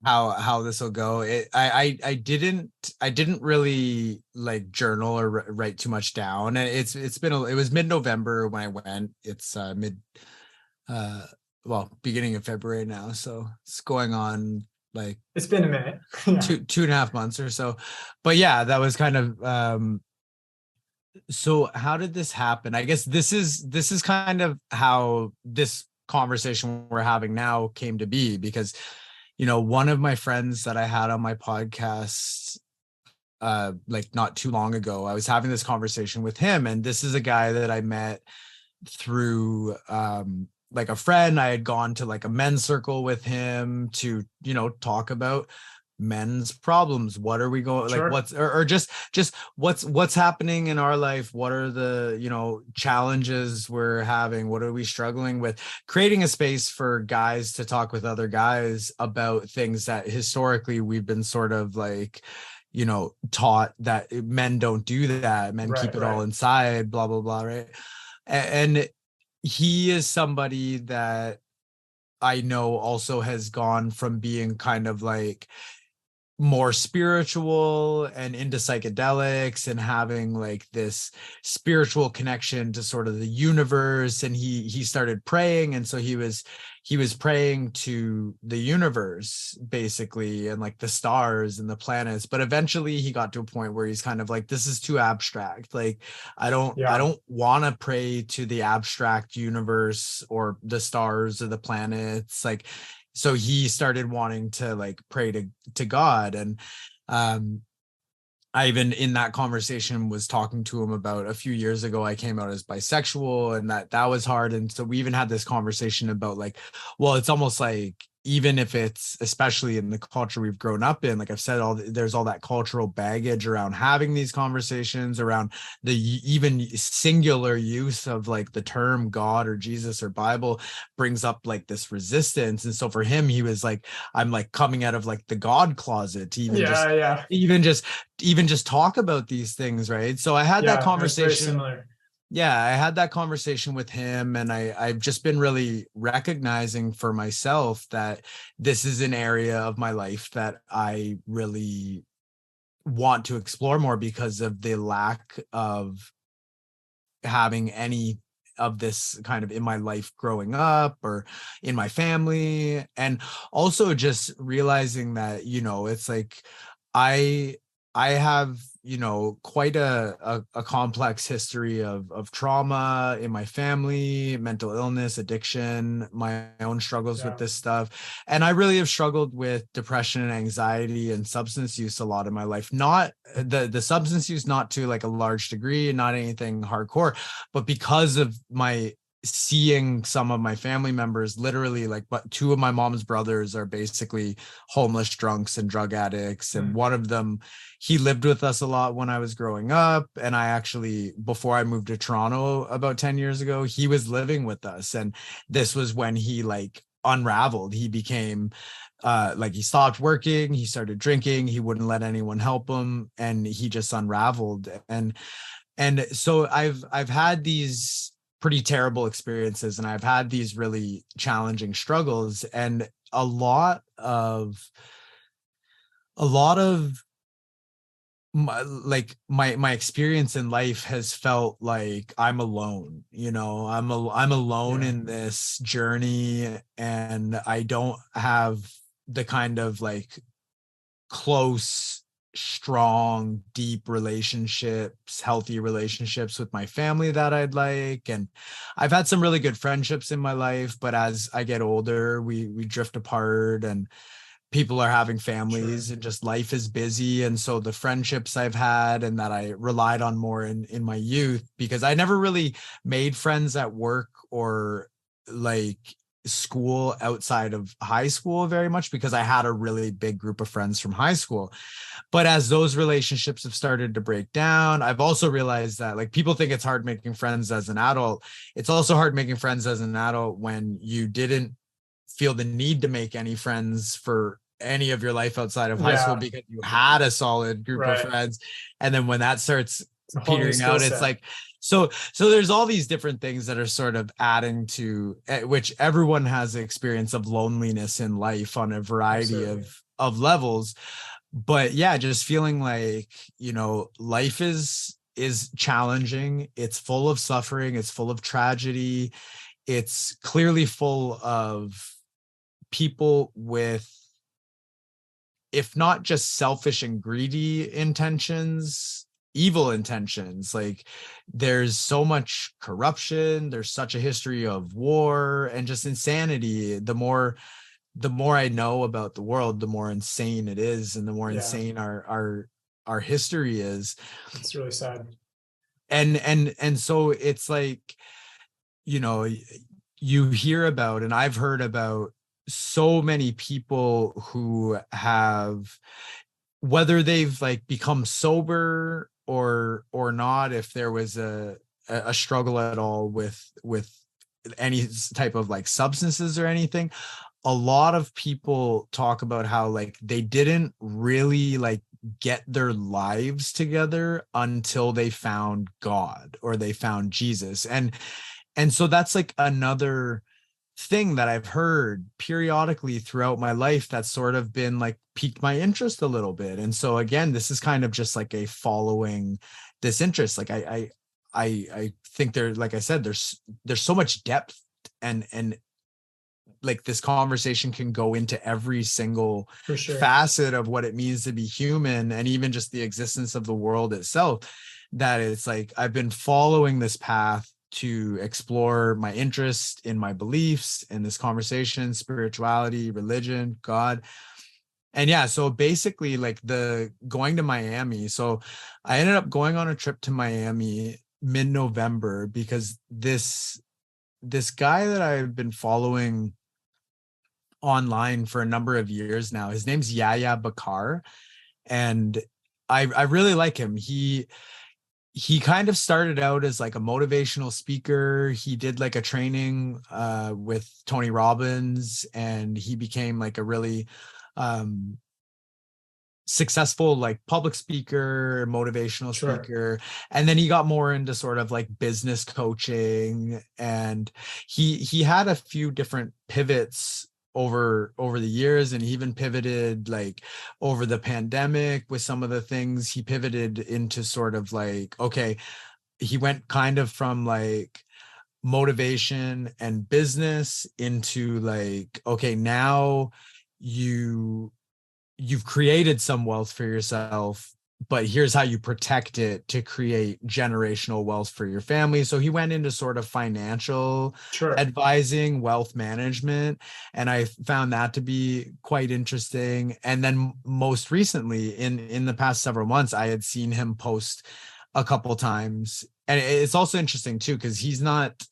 [SPEAKER 3] how this will go. I didn't really like journal or write too much down. And it was mid-November when I went. It's beginning of February now. So it's going on like,
[SPEAKER 1] it's been a minute.
[SPEAKER 3] 2.5 months or so. But yeah, that was kind of so how did this happen? I guess this is kind of how this conversation we're having now came to be, because you know, one of my friends that I had on my podcast like not too long ago, I was having this conversation with him, and this is a guy that I met through like a friend. I had gone to like a men's circle with him to, you know, talk about men's problems. What are we going, like, what's or just what's happening in our life? What are the, you know, challenges we're having? What are we struggling with? Creating a space for guys to talk with other guys about things that historically we've been sort of like, you know, taught that men don't do that. Men keep it all inside, blah, blah, blah. Right. And he is somebody that I know also has gone from being kind of like more spiritual and into psychedelics and having like this spiritual connection to sort of the universe. And he started praying. And so he was praying to the universe basically, and like the stars and the planets. But eventually he got to a point where he's kind of like, this is too abstract. Like, I don't want to pray to the abstract universe or the stars or the planets. Like, so he started wanting to like pray to God. And I even in that conversation was talking to him about a few years ago, I came out as bisexual, and that was hard. And so we even had this conversation about like, well, it's almost like, even if it's, especially in the culture we've grown up in, like I've said, there's all that cultural baggage around having these conversations, around the even singular use of like the term God or Jesus or Bible brings up like this resistance. And so for him, he was like, I'm like coming out of like the God closet to even just talk about these things. Right. So I had that conversation. Yeah, I had that conversation with him, and I've just been really recognizing for myself that this is an area of my life that I really want to explore more, because of the lack of having any of this kind of in my life growing up or in my family. And also just realizing that, you know, it's like I have quite a complex history of trauma in my family, mental illness, addiction, my own struggles with this stuff. And I really have struggled with depression and anxiety and substance use a lot in my life. Not the substance use, not to like a large degree, not anything hardcore, but because of my seeing some of my family members, literally, like, but two of my mom's brothers are basically homeless drunks and drug addicts. And one of them, he lived with us a lot when I was growing up. And I actually, before I moved to Toronto about 10 years ago, he was living with us. And this was when he like unraveled. He became like, he stopped working, he started drinking, he wouldn't let anyone help him, and he just unraveled. And so I've had these pretty terrible experiences, and I've had these really challenging struggles, and a lot of my experience in life has felt like I'm alone. I'm alone in this journey, and I don't have the kind of like close, strong, deep relationships, healthy relationships with my family that I'd like. And I've had some really good friendships in my life, but as I get older, we drift apart, and people are having families, and just life is busy. And so the friendships I've had and that I relied on more in my youth, because I never really made friends at work or like school outside of high school very much, because I had a really big group of friends from high school. But as those relationships have started to break down, I've also realized that, like, people think it's hard making friends as an adult. It's also hard making friends as an adult when you didn't feel the need to make any friends for any of your life outside of high school, because you had a solid group of friends. And then when that starts petering out, it's like, so there's all these different things that are sort of adding to, which everyone has the experience of loneliness in life on a variety of levels. But yeah, just feeling like, life is challenging. It's full of suffering. It's full of tragedy. It's clearly full of people with, if not just selfish and greedy intentions, evil intentions. Like, there's so much corruption, there's such a history of war and just insanity. The more I know about the world, the more insane it is, and the more insane our history is.
[SPEAKER 1] It's really sad.
[SPEAKER 3] And so it's like, you hear about, and I've heard about so many people who have, whether they've like become sober or not, if there was a struggle at all with any type of like substances or anything, a lot of people talk about how like they didn't really like get their lives together until they found God or they found Jesus. And so that's like another thing that I've heard periodically throughout my life that's sort of been like piqued my interest a little bit. And so again, this is kind of just like a following this interest. Like I think there, like I said, there's so much depth, and like this conversation can go into every single facet of what it means to be human, and even just the existence of the world itself, that it's like I've been following this path to explore my interest in my beliefs in this conversation, spirituality, religion, God. And yeah, so basically like the going to Miami. So I ended up going on a trip to Miami mid-November because this guy that I've been following online for a number of years now, his name's Yahya Bakar, and I really like him. He kind of started out as like a motivational speaker. He did like a training with Tony Robbins, and he became like a really successful like public speaker, motivational speaker. And then he got more into sort of like business coaching, and he had a few different pivots over the years, and he even pivoted like over the pandemic with some of the things. He pivoted into sort of like, okay, he went kind of from like motivation and business into like, okay, now you've created some wealth for yourself, but here's how you protect it to create generational wealth for your family. So he went into sort of financial
[SPEAKER 1] Sure.
[SPEAKER 3] advising, wealth management, and I found that to be quite interesting. And then most recently, in the past several months, I had seen him post a couple times, and it's also interesting too because he's not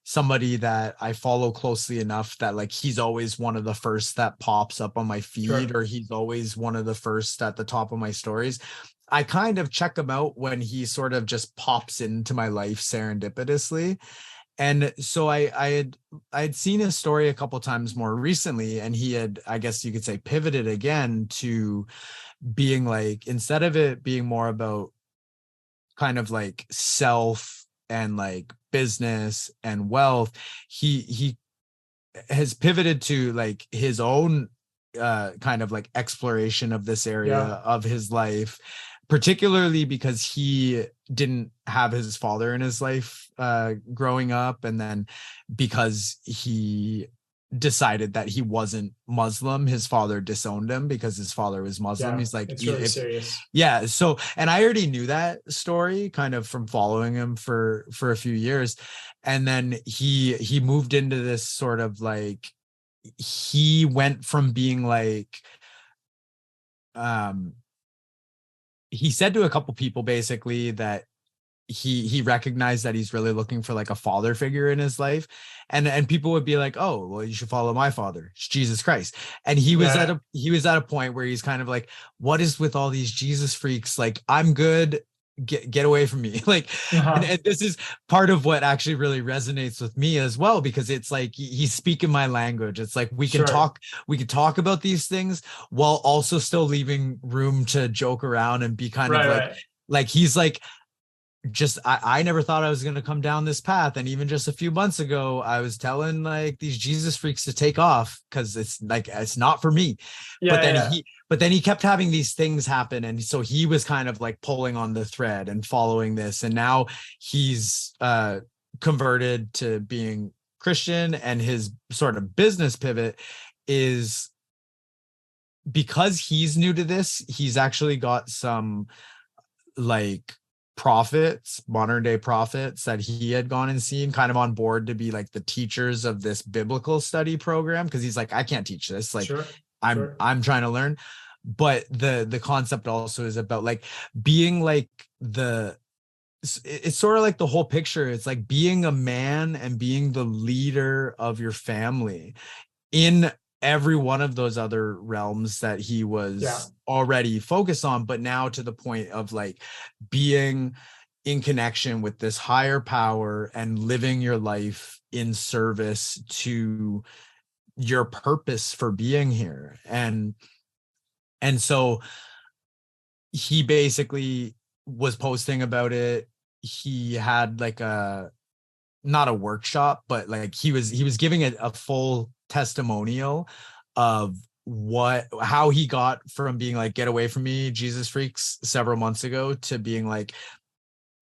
[SPEAKER 3] somebody that I follow closely enough that like he's always one of the first that pops up on my feed,
[SPEAKER 1] Sure.
[SPEAKER 3] or he's always one of the first at the top of my stories. I kind of check him out when he sort of just pops into my life serendipitously. And so I had seen his story a couple times more recently, and he had, I guess you could say, pivoted again to being like, instead of it being more about kind of like self and like business and wealth, he has pivoted to like his own kind of like exploration of this area
[SPEAKER 1] Yeah.
[SPEAKER 3] of his life, particularly because he didn't have his father in his life growing up, and then because he decided that he wasn't Muslim, his father disowned him because his father was Muslim.
[SPEAKER 1] Yeah.
[SPEAKER 3] He's like,
[SPEAKER 1] It's really
[SPEAKER 3] if
[SPEAKER 1] serious.
[SPEAKER 3] yeah, so, and I already knew that story kind of from following him for a few years, and then he moved into this sort of like, he went from being like, um he said to a couple people basically that he recognized that he's really looking for like a father figure in his life, and people would be like, oh well, you should follow my father, it's Jesus Christ. And
[SPEAKER 1] Yeah.
[SPEAKER 3] he was at a point where he's kind of like, what is with all these Jesus freaks, like I'm good, get away from me. Like,
[SPEAKER 1] Uh-huh.
[SPEAKER 3] and this is part of what actually really resonates with me as well, because it's like he's speaking my language. It's like
[SPEAKER 1] Sure.
[SPEAKER 3] we can talk about these things while also still leaving room to joke around and be kind of
[SPEAKER 1] Right. Right.
[SPEAKER 3] like he's like, just I never thought I was going to come down this path, and even just a few months ago I was telling like these Jesus freaks to take off because it's like it's not for me.
[SPEAKER 1] Yeah.
[SPEAKER 3] but
[SPEAKER 1] Yeah.
[SPEAKER 3] then
[SPEAKER 1] Yeah.
[SPEAKER 3] he but then he kept having these things happen, and so he was kind of like pulling on the thread and following this, and now he's converted to being Christian, and his sort of business pivot is because he's new to this. He's actually got some like prophets, modern day prophets that he had gone and seen, kind of on board to be like the teachers of this biblical study program, because he's like, I can't teach this, like
[SPEAKER 1] Sure.
[SPEAKER 3] i'm
[SPEAKER 1] Sure.
[SPEAKER 3] i'm trying to learn. But the concept also is about like being like the it's sort of like the whole picture. It's like being a man and being the leader of your family in every one of those other realms that he
[SPEAKER 1] Yeah.
[SPEAKER 3] was already focused on, but now to the point of like being in connection with this higher power and living your life in service to your purpose for being here. And so he basically was posting about it. He had like a, not a workshop, but like he was giving it a full testimonial of how he got from being like, get away from me, Jesus freaks, several months ago, to being like,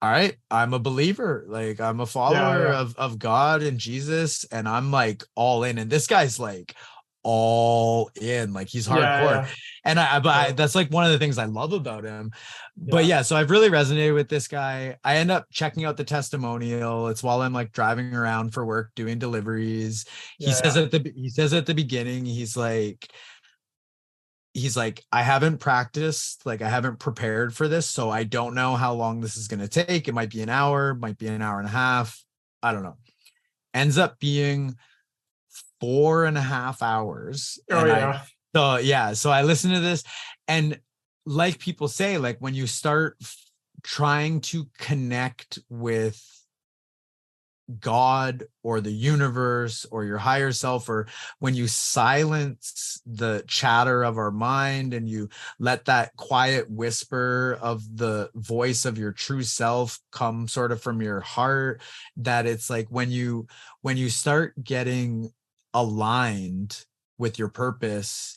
[SPEAKER 3] all right, I'm a believer, like I'm a
[SPEAKER 1] Yeah.
[SPEAKER 3] follower
[SPEAKER 1] Yeah.
[SPEAKER 3] of God and Jesus, and I'm like all in. And this guy's like all in, like he's
[SPEAKER 1] Yeah.
[SPEAKER 3] hardcore.
[SPEAKER 1] Yeah.
[SPEAKER 3] And
[SPEAKER 1] Yeah.
[SPEAKER 3] that's like one of the things I love about him. But
[SPEAKER 1] Yeah.
[SPEAKER 3] yeah, so I've really resonated with this guy. I end up checking out the testimonial. It's while I'm like driving around for work doing deliveries.
[SPEAKER 1] Yeah.
[SPEAKER 3] He says at the beginning, he's like, I haven't practiced, like I haven't prepared for this, so I don't know how long this is going to take. It might be an hour, might be an hour and a half, I don't know. Ends up being 4.5 hours.
[SPEAKER 1] Oh
[SPEAKER 3] And I
[SPEAKER 1] yeah.
[SPEAKER 3] so yeah, so I listen to this, and like people say, like when you start trying to connect with God or the universe or your higher self, or when you silence the chatter of our mind and you let that quiet whisper of the voice of your true self come sort of from your heart, that it's like when you start getting aligned with your purpose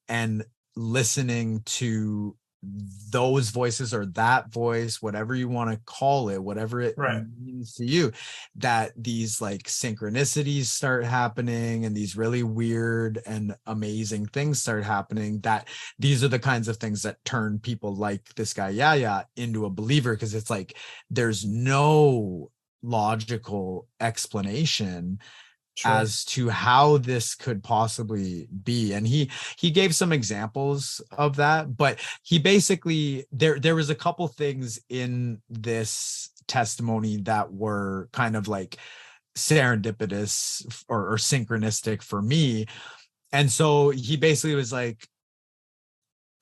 [SPEAKER 3] and listening to those voices or that voice, whatever you want to call it, whatever it means to you, that these like synchronicities start happening and these really weird and amazing things start happening, that these are the kinds of things that turn people like this guy Yaya into a believer, because it's like there's no logical explanation as to how this could possibly be. And he gave some examples of that, but he basically, there was a couple things in this testimony that were kind of like serendipitous or synchronistic for me. And so he basically was like,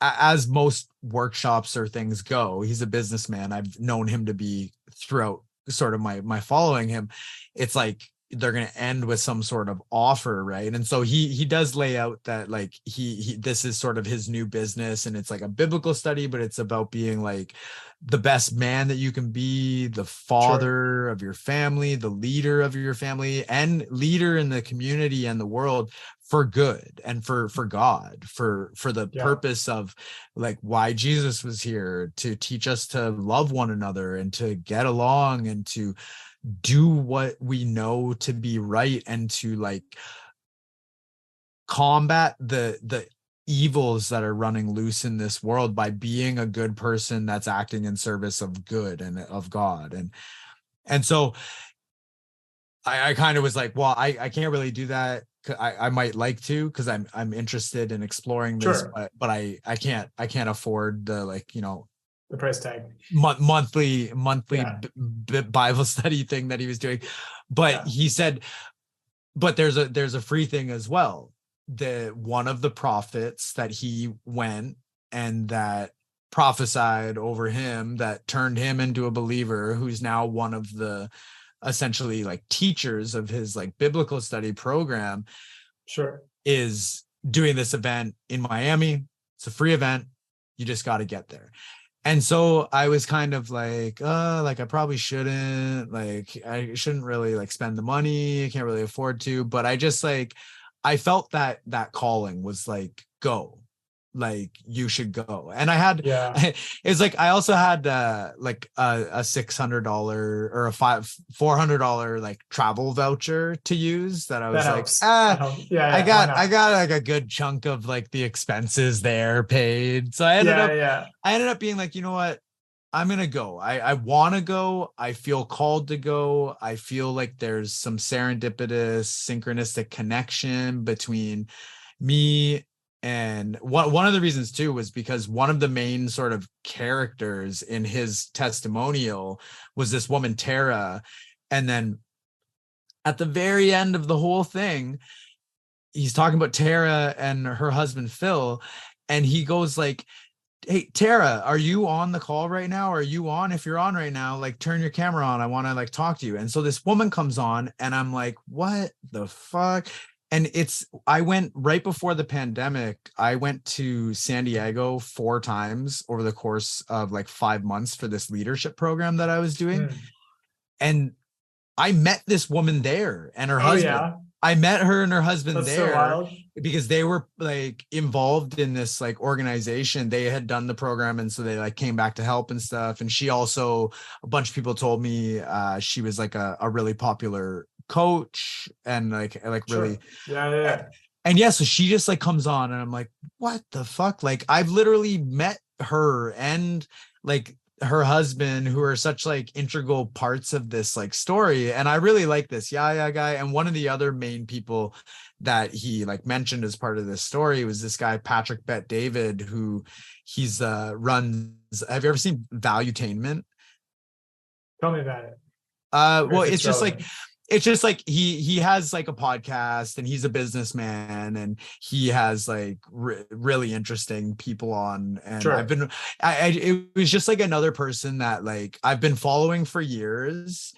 [SPEAKER 3] as most workshops or things go, he's a businessman. I've known him to be throughout sort of my following him. It's like they're going to end with some sort of offer, right? And so he does lay out that like he this is sort of his new business, and it's like a biblical study, but it's about being like the best man that you can be, the father of your family, the leader of your family, and leader in the community and the world for good and for God, for the purpose of like why Jesus was here, to teach us to love one another and to get along and to do what we know to be right, and to like combat the evils that are running loose in this world by being a good person that's acting in service of good and of God. And so I kind of was like, well, I can't really do that. I might like to, because I'm interested in exploring this, but I can't afford the, like, you know,
[SPEAKER 1] the price tag,
[SPEAKER 3] monthly Bible study thing that he was doing. But he said, but there's a free thing as well. The one of the prophets that he went and that prophesied over him, that turned him into a believer, who's now one of the essentially like teachers of his like biblical study program, is doing this event in Miami. It's a free event. You just got to get there. And so I was kind of like, like I probably shouldn't, like I shouldn't really like spend the money. I can't really afford to, but I just like, I felt that calling was like, go, like you should go. And I had, it's like, I also had like a $600 or a $400 like travel voucher to use, that I was I got like a good chunk of like the expenses there paid. So I ended up being like, you know what, I'm going to go. I want to go. I feel called to go. I feel like there's some serendipitous, synchronistic connection between me. And one of the reasons too was because one of the main sort of characters in his testimonial was this woman, Tara. And then at the very end of the whole thing, he's talking about Tara and her husband, Phil. And he goes like, hey, Tara, are you on the call right now? Are you on? If you're on right now, like turn your camera on. I want to like talk to you. And so this woman comes on and I'm like, what the fuck? And I went right before the pandemic. I went to San Diego 4 times over the course of like 5 months for this leadership program that I was doing. And I met this woman there and her husband. I met her and her husband there because they were like involved in this like organization. They had done the program. And so they like came back to help and stuff. And she also, a bunch of people told me she was like a really popular coach and like really. And so she just like comes on and I'm like, what the fuck? Like I've literally met her and like her husband, who are such like integral parts of this like story. And I really like this guy. And one of the other main people that he like mentioned as part of this story was this guy, Patrick Bet David, who he's runs. Have you ever seen Valuetainment?
[SPEAKER 1] Tell me about it.
[SPEAKER 3] Well, it's just relevant. It's just like he has like a podcast and he's a businessman and he has like really interesting people on. And it was just like another person that like I've been following for years.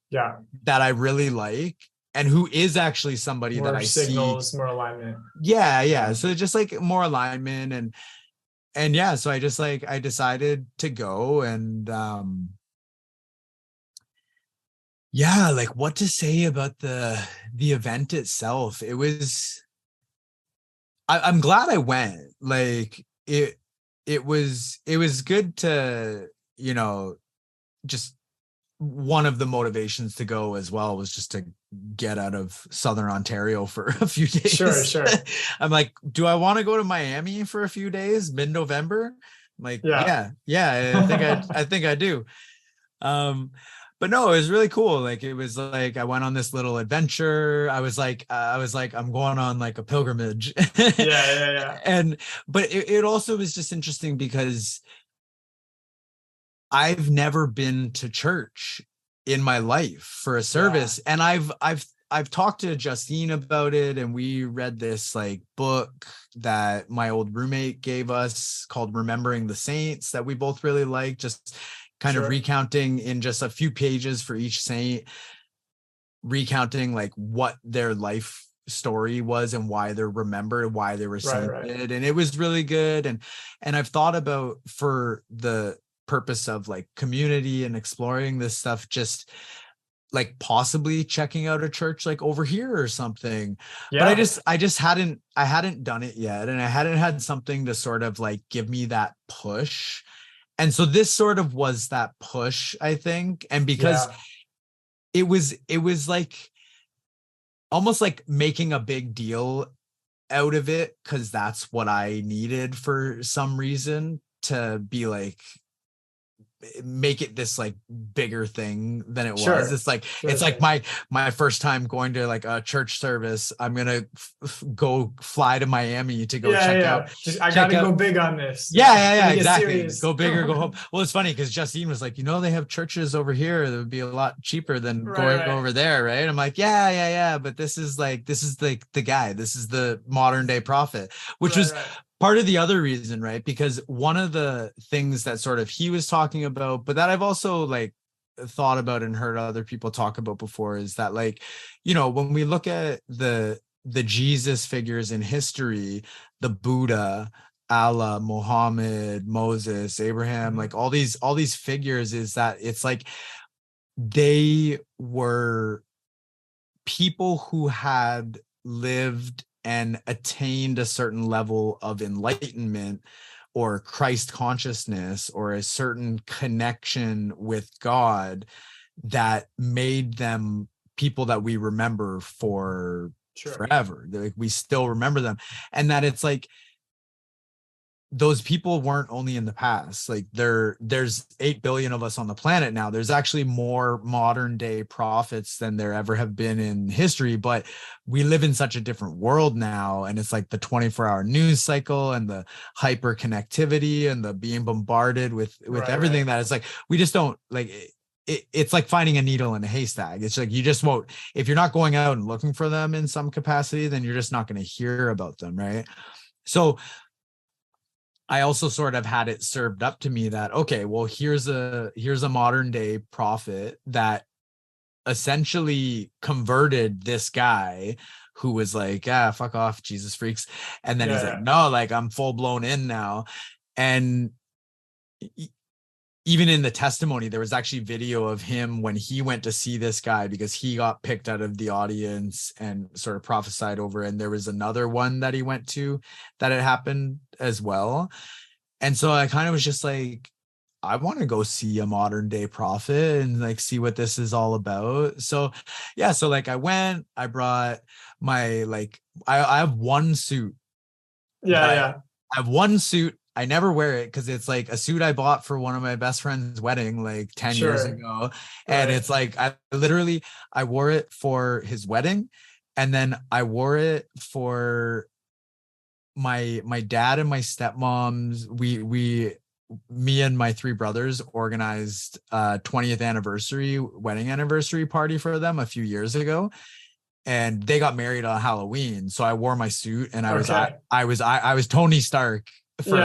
[SPEAKER 3] That I really like, and who is actually somebody more that I
[SPEAKER 1] signals, see more alignment.
[SPEAKER 3] So just like more alignment and so I just like, I decided to go and, like what to say about the event itself. It was, I'm glad I went. Like it it was good to, you know, just one of the motivations to go as well was just to get out of Southern Ontario for a few days.
[SPEAKER 1] Sure.
[SPEAKER 3] I'm like, do I want to go to Miami for a few days mid-November? I'm like,
[SPEAKER 1] Yeah.
[SPEAKER 3] I think I do. But no, it was really cool. Like, it was like I went on this little adventure. I was like, I'm going on like a pilgrimage.
[SPEAKER 1] Yeah.
[SPEAKER 3] And but it also was just interesting because I've never been to church in my life for a service. And I've talked to Justine about it, and we read this like book that my old roommate gave us called Remembering the Saints that we both really like, just kind of recounting in just a few pages for each saint, recounting like what their life story was and why they're remembered, why they were sainted. And it was really good. And I've thought about, for the purpose of like community and exploring this stuff, just like possibly checking out a church like over here or something. But I just hadn't done it yet, and I hadn't had something to sort of like give me that push. And so this sort of was that push, I think. And because it was like almost like making a big deal out of it, because that's what I needed for some reason, to be like, make it this like bigger thing than it was. It's like it's like my first time going to like a church service. I'm gonna go fly to Miami to go check out.
[SPEAKER 1] I gotta go big on this.
[SPEAKER 3] Exactly. Go big or go home. Well, it's funny because Justine was like, you know, they have churches over here that would be a lot cheaper than going over there, right? I'm like, yeah. But this is like the guy. This is the modern day prophet, which was part of the other reason, right? Because one of the things that sort of he was talking about, but that I've also like thought about and heard other people talk about before, is that, like, you know, when we look at the Jesus figures in history, the Buddha, Allah, Muhammad, Moses, Abraham, like all these figures, is that it's like they were people who had lived and attained a certain level of enlightenment or Christ consciousness or a certain connection with God that made them people that we remember for forever. Like, we still remember them. And that it's like those people weren't only in the past. Like, there's 8 billion of us on the planet now. There's actually more modern day prophets than there ever have been in history, but we live in such a different world now. And it's like the 24-hour news cycle and the hyper connectivity and the being bombarded with everything that it's like, we just don't like it's like finding a needle in a haystack. It's like, you just won't, if you're not going out and looking for them in some capacity, then you're just not going to hear about them. Right. So I also sort of had it served up to me that, okay, well, here's a modern day prophet that essentially converted this guy who was like, fuck off, Jesus freaks. And then he's like, no, like, I'm full blown in now. And even in the testimony, there was actually video of him when he went to see this guy, because he got picked out of the audience and sort of prophesied over. And there was another one that he went to that had happened as well. And so I kind of was just like, I want to go see a modern day prophet and like see what this is all about. So yeah, so like I went, I brought my, like, I have one suit. I have one suit. I never wear it because it's like a suit I bought for one of my best friend's wedding like 10 years ago. And it's like, I wore it for his wedding. And then I wore it for my dad and my stepmom's. Me and my 3 brothers organized a 20th wedding anniversary party for them a few years ago. And they got married on Halloween. So I wore my suit and I was Tony Stark for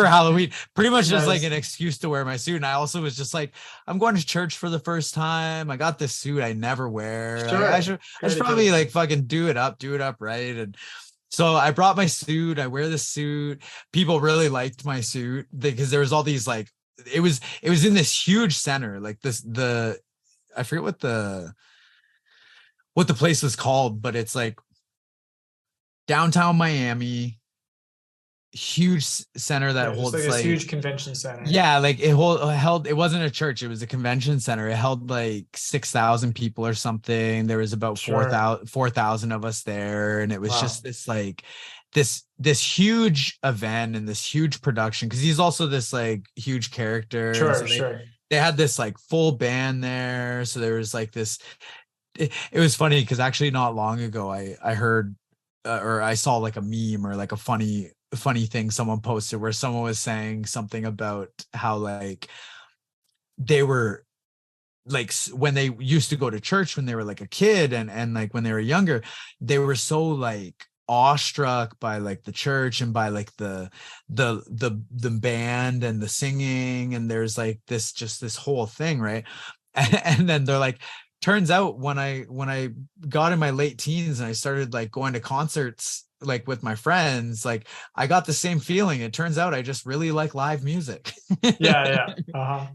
[SPEAKER 3] Halloween, pretty much just like an excuse to wear my suit. And I also was just like, I'm going to church for the first time. I got this suit I never wear. I should probably like fucking do it up right. And so I brought my suit. I wear the suit. People really liked my suit because there was all these like, it was in this huge center, like I forget what the place was called, but it's like downtown Miami. huge center that
[SPEAKER 1] Yeah, just like
[SPEAKER 3] holds
[SPEAKER 1] this
[SPEAKER 3] like,
[SPEAKER 1] huge convention center.
[SPEAKER 3] yeah, like held, it wasn't a church, it was a convention center. It held like 6,000 people or something. There was about
[SPEAKER 1] Sure.
[SPEAKER 3] 4,000 of us there. And it was
[SPEAKER 1] Wow.
[SPEAKER 3] just this like this huge event and this huge production, because he's also this like huge character. And so
[SPEAKER 1] Sure, sure.
[SPEAKER 3] they had this like full band there. So there was like this, it was funny because actually not long ago I heard or I saw like a meme or like a funny thing someone posted where someone was saying something about how like they were like when they used to go to church when they were like a kid and like when they were younger, they were so like awestruck by like the church and by like the band and the singing, and there's like this whole thing, right? And then they're like, turns out when I got in my late teens and I started like going to concerts like with my friends, like I got the same feeling. It turns out I just really like live music.
[SPEAKER 1] Yeah, yeah. Uh-huh.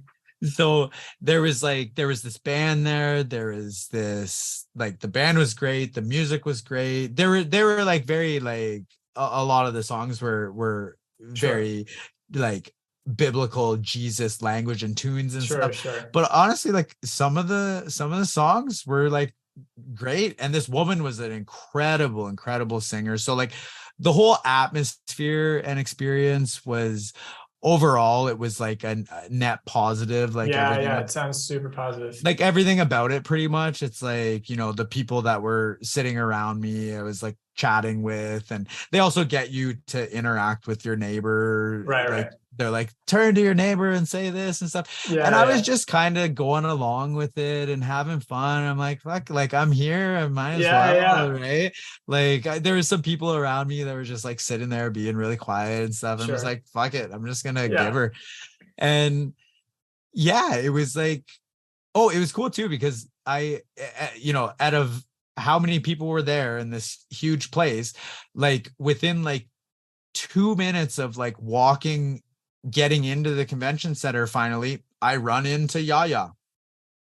[SPEAKER 3] So there was this band there is this like, the band was great, the music was great. They were like very like a lot of the songs were
[SPEAKER 1] Sure.
[SPEAKER 3] very like biblical Jesus language and tunes and
[SPEAKER 1] Sure,
[SPEAKER 3] stuff.
[SPEAKER 1] sure.
[SPEAKER 3] But honestly, like some of the songs were like great, and this woman was an incredible singer. So like the whole atmosphere and experience was, overall it was like a net positive. Like
[SPEAKER 1] Yeah,
[SPEAKER 3] everything,
[SPEAKER 1] yeah. It sounds super positive.
[SPEAKER 3] like everything about it pretty much. It's like, you know, the people that were sitting around me, I was like chatting with, and they also get you to interact with your neighbor.
[SPEAKER 1] Right,
[SPEAKER 3] Like
[SPEAKER 1] right.
[SPEAKER 3] they're like, turn to your neighbor and say this and stuff.
[SPEAKER 1] Yeah,
[SPEAKER 3] And I was
[SPEAKER 1] yeah.
[SPEAKER 3] just kind of going along with it and having fun. I'm like, fuck, like I'm here, I might as
[SPEAKER 1] Yeah,
[SPEAKER 3] well,
[SPEAKER 1] yeah.
[SPEAKER 3] right? Like there was some people around me that were just like sitting there being really quiet and stuff. I'm just
[SPEAKER 1] Sure.
[SPEAKER 3] like, fuck it, I'm just gonna give
[SPEAKER 1] Yeah.
[SPEAKER 3] her. And yeah, it was like, oh, it was cool too because you know, out of how many people were there in this huge place, like within like 2 minutes of like walking, getting into the convention center, finally, I run into Yaya.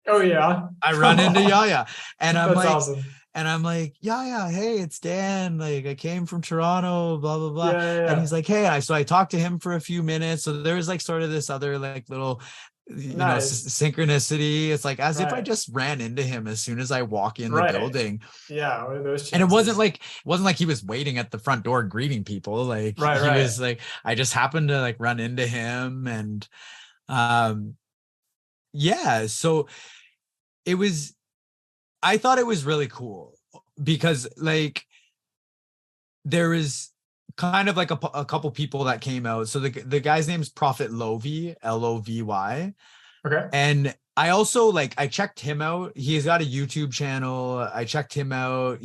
[SPEAKER 1] Oh yeah.
[SPEAKER 3] I run into Yaya, and
[SPEAKER 1] That's awesome.
[SPEAKER 3] I'm like, Yaya, hey, it's Dan. Like, I came from Toronto, blah, blah, blah.
[SPEAKER 1] Yeah, yeah,
[SPEAKER 3] And
[SPEAKER 1] yeah.
[SPEAKER 3] he's like, hey, so I talked to him for a few minutes. So there was like sort of this other like little, you know,
[SPEAKER 1] Nice.
[SPEAKER 3] synchronicity. It's like as if I
[SPEAKER 1] Right.
[SPEAKER 3] just ran into him as soon as I walk in the
[SPEAKER 1] Right.
[SPEAKER 3] building.
[SPEAKER 1] Yeah. What are those
[SPEAKER 3] And
[SPEAKER 1] chances?
[SPEAKER 3] it wasn't like he was waiting at the front door greeting people. Like
[SPEAKER 1] Right,
[SPEAKER 3] he
[SPEAKER 1] right.
[SPEAKER 3] was like, I just happened to like run into him. And um yeah, so it was, I thought it was really cool because like there is kind of like a couple people that came out. So the guy's name's Prophet Lovy, Lovy.
[SPEAKER 1] Okay.
[SPEAKER 3] And I also like, I checked him out. He's got a YouTube channel. I checked him out.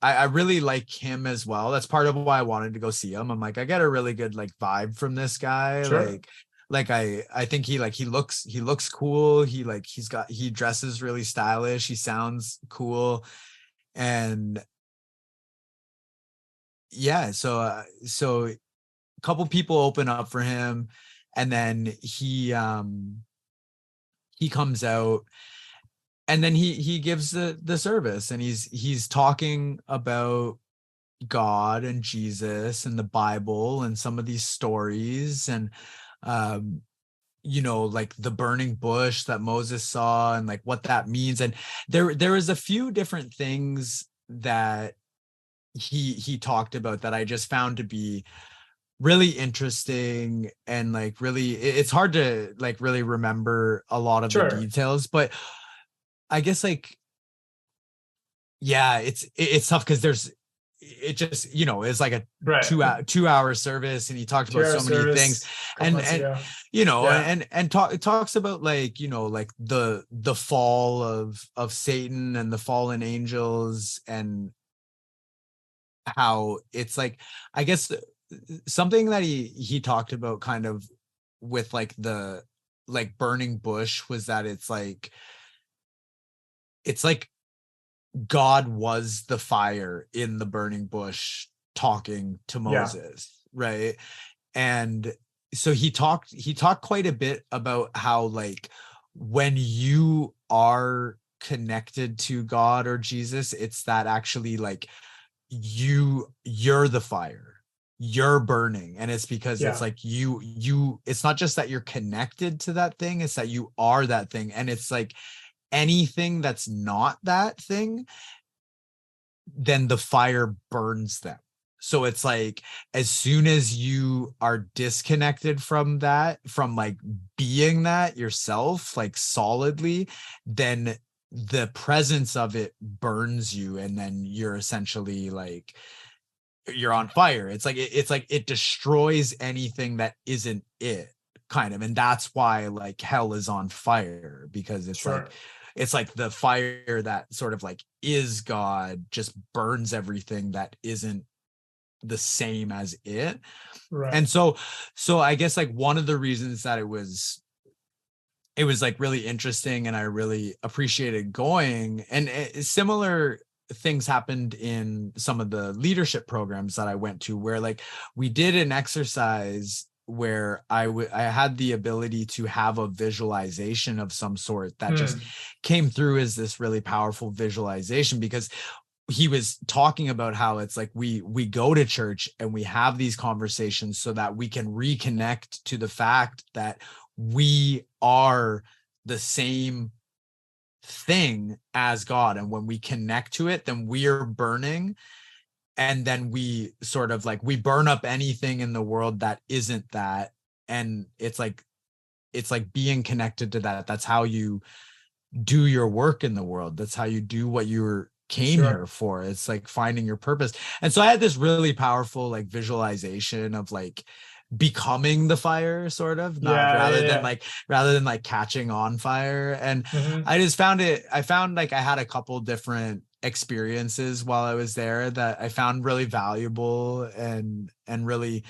[SPEAKER 3] I really like him as well. That's part of why I wanted to go see him. I'm like, I get a really good like vibe from this guy.
[SPEAKER 1] Sure.
[SPEAKER 3] Like I think he looks cool. He dresses really stylish. He sounds cool. And yeah, so a couple people open up for him, and then he comes out, and then he gives the service, and he's talking about God and Jesus and the Bible and some of these stories, and um you know, like the burning bush that Moses saw and like what that means. And there was a few different things that he talked about that I just found to be really interesting, and like really it's hard to like really remember a lot of the
[SPEAKER 1] Sure.
[SPEAKER 3] details, but I guess like, yeah, it's tough because it just, you know, it's like a
[SPEAKER 1] Right.
[SPEAKER 3] 2 hour service, and he talked about
[SPEAKER 1] 2 hour
[SPEAKER 3] so many things.
[SPEAKER 1] service a couple months
[SPEAKER 3] And
[SPEAKER 1] ago.
[SPEAKER 3] you know,
[SPEAKER 1] Yeah.
[SPEAKER 3] and it talks about like, you know, like the fall of Satan and the fallen angels, and how it's like, I guess something that he talked about kind of with like the like burning bush was that it's like God was the fire in the burning bush talking to
[SPEAKER 1] Yeah.
[SPEAKER 3] Moses, right? And so he talked quite a bit about how like when you are connected to God or Jesus, it's that actually like you're the fire. you're burning, and it's because it's
[SPEAKER 1] Yeah.
[SPEAKER 3] like you it's not just that you're connected to that thing, it's that you are that thing. And it's like anything that's not that thing, then the fire burns them. So it's like as soon as you are disconnected from that, from like being that yourself, like solidly, then the presence of it burns you, and then you're essentially like you're on fire. It's like it destroys anything that isn't it, kind of. And that's why like hell is on fire, because
[SPEAKER 1] Sure.
[SPEAKER 3] it's like the fire that sort of like is God just burns everything that isn't the same as it.
[SPEAKER 1] Right.
[SPEAKER 3] And so I guess like one of the reasons that it was like really interesting and I really appreciated going, and similar things happened in some of the leadership programs that I went to, where like we did an exercise where I had the ability to have a visualization of some sort that just came through as this really powerful visualization, because he was talking about how it's like we go to church and we have these conversations so that we can reconnect to the fact that we are the same thing as God. And when we connect to it, then we are burning. And then we sort of like, we burn up anything in the world that isn't that. And it's like being connected to that. That's how you do your work in the world. That's how you do what you came
[SPEAKER 1] Sure.
[SPEAKER 3] here for. It's like finding your purpose. And so I had this really powerful like visualization of like becoming the fire, sort of, not rather than like catching on fire. And
[SPEAKER 1] Mhm.
[SPEAKER 3] I found like I had a couple different experiences while I was there that I found really valuable and really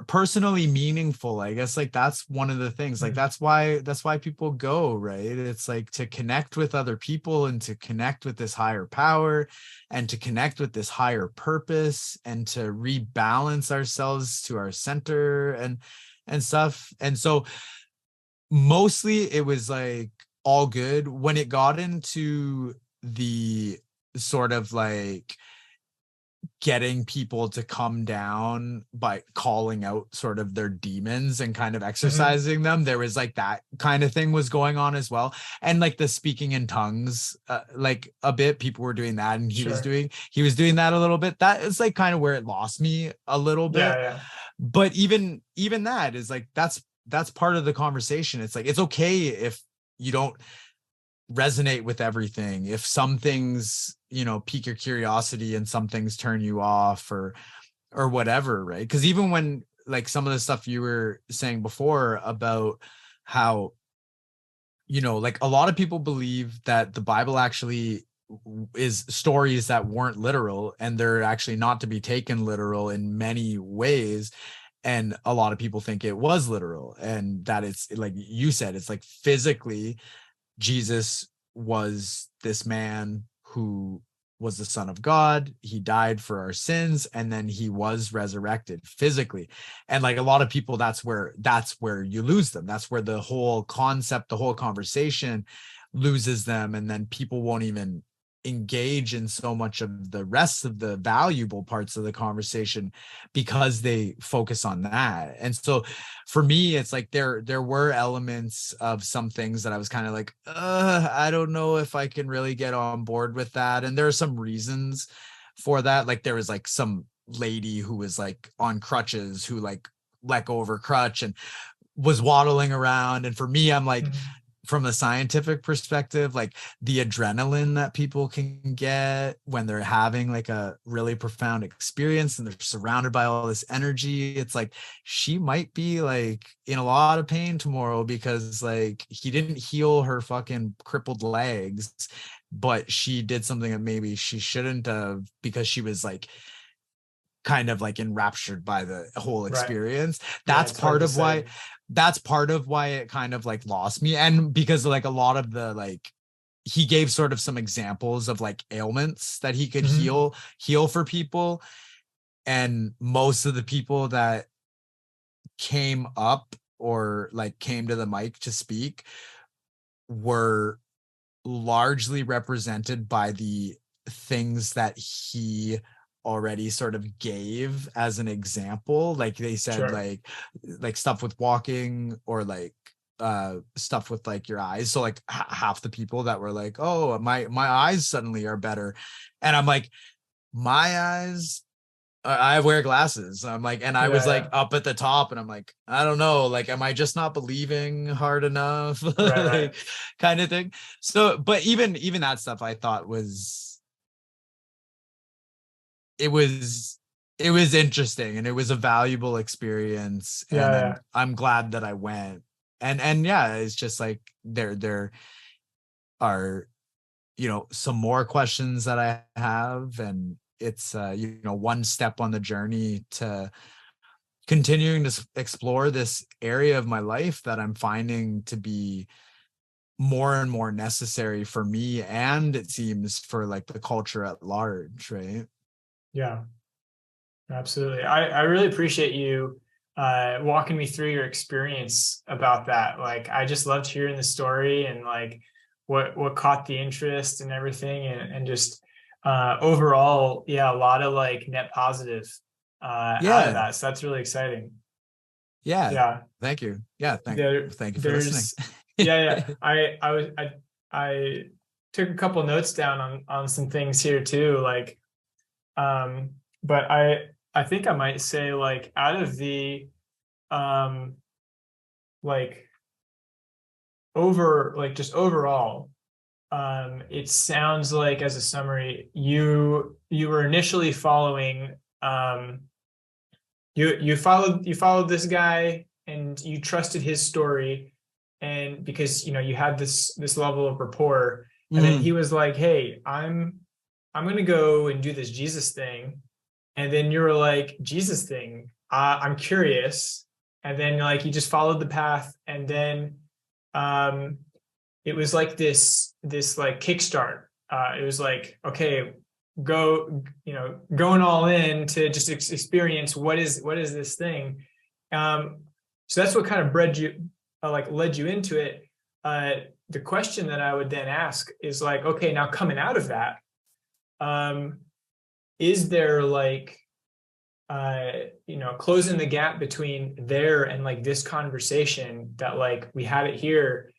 [SPEAKER 3] personally meaningful. I guess like that's one of the things, like that's why people go, right? It's like to connect with other people and to connect with this higher power and to connect with this higher purpose and to rebalance ourselves to our center and stuff. And so mostly it was like all good. When it got into the sort of like getting people to come down by calling out sort of their demons and kind of exercising them, there was like that kind of thing was going on as well. And like the speaking in tongues, like a bit, people were doing that, and he was doing that a little bit. That is like kind of where it lost me a little bit.
[SPEAKER 1] Yeah.
[SPEAKER 3] But even that is like that's part of the conversation. It's like it's okay if you don't resonate with everything, if some things, you know, pique your curiosity and some things turn you off or whatever, right? Because even when like some of the stuff you were saying before about how, you know, like a lot of people believe that the Bible actually is stories that weren't literal, and they're actually not to be taken literal in many ways. And a lot of people think it was literal, and that it's like you said, it's like physically Jesus was this man who was the Son of God. He died for our sins, and then he was resurrected physically. And like a lot of people, that's where you lose them. That's where the whole concept, the whole conversation loses them. And then people won't even engage in so much of the rest of the valuable parts of the conversation because they focus on that. And so for me, it's like there were elements of some things that I was kind of like, I don't know if I can really get on board with that. And there are some reasons for that. Like there was like some lady who was like on crutches who like let go of her crutch and was waddling around. And for me, I'm like, from a scientific perspective, like the adrenaline that people can get when they're having like a really profound experience and they're surrounded by all this energy, it's like she might be like in a lot of pain tomorrow because like he didn't heal her fucking crippled legs, but she did something that maybe she shouldn't have because she was like kind of like enraptured by the whole experience. That's part of why it kind of like lost me. And because like a lot of the like he gave sort of some examples of like ailments that he could heal for people, and most of the people that came up or like came to the mic to speak were largely represented by the things that he already sort of gave as an example. Like they said,
[SPEAKER 1] Sure.
[SPEAKER 3] like stuff with walking, or like stuff with like your eyes. So like half the people that were like, oh, my eyes suddenly are better, and I'm like, my eyes, I wear glasses. I'm like, and I
[SPEAKER 1] Yeah,
[SPEAKER 3] was like
[SPEAKER 1] yeah.
[SPEAKER 3] up at the top, and I'm like, I don't know, like, am I just not believing hard enough?
[SPEAKER 1] Right, right.
[SPEAKER 3] Like, kind of thing. So, but even that stuff I thought was, it was it was interesting, and it was a valuable experience,
[SPEAKER 1] Yeah,
[SPEAKER 3] and
[SPEAKER 1] yeah.
[SPEAKER 3] I'm glad that I went. And yeah, it's just like there are, some more questions that I have, and it's one step on the journey to continuing to explore this area of my life that I'm finding to be more and more necessary for me, and it seems for like the culture at large, right?
[SPEAKER 1] Yeah. Absolutely. I really appreciate you walking me through your experience about that. Like I just loved hearing the story and like what caught the interest and everything, and just overall, yeah, a lot of like net positive out of
[SPEAKER 3] Yeah,
[SPEAKER 1] that. So that's really exciting.
[SPEAKER 3] yeah.
[SPEAKER 1] Yeah.
[SPEAKER 3] Thank you. Yeah, thank you for listening.
[SPEAKER 1] There's yeah, yeah. I took a couple notes down on some things here too. Like um, but I think I might say like out of the um like just overall, it sounds like as a summary, you were initially following you followed this guy and you trusted his story, and because you had this level of rapport, and then he
[SPEAKER 3] Mhm.
[SPEAKER 1] was like, hey, I'm gonna go and do this Jesus thing. And then you were like, Jesus thing, I'm curious. And then like you just followed the path, and then um it was like this like kickstart. It was like, okay, going all in to just experience what is this thing. Um, so that's what kind of led you into it. The question that I would then ask is like, okay, now coming out of that, um, is there like closing the gap between there and like this conversation that like we had it here.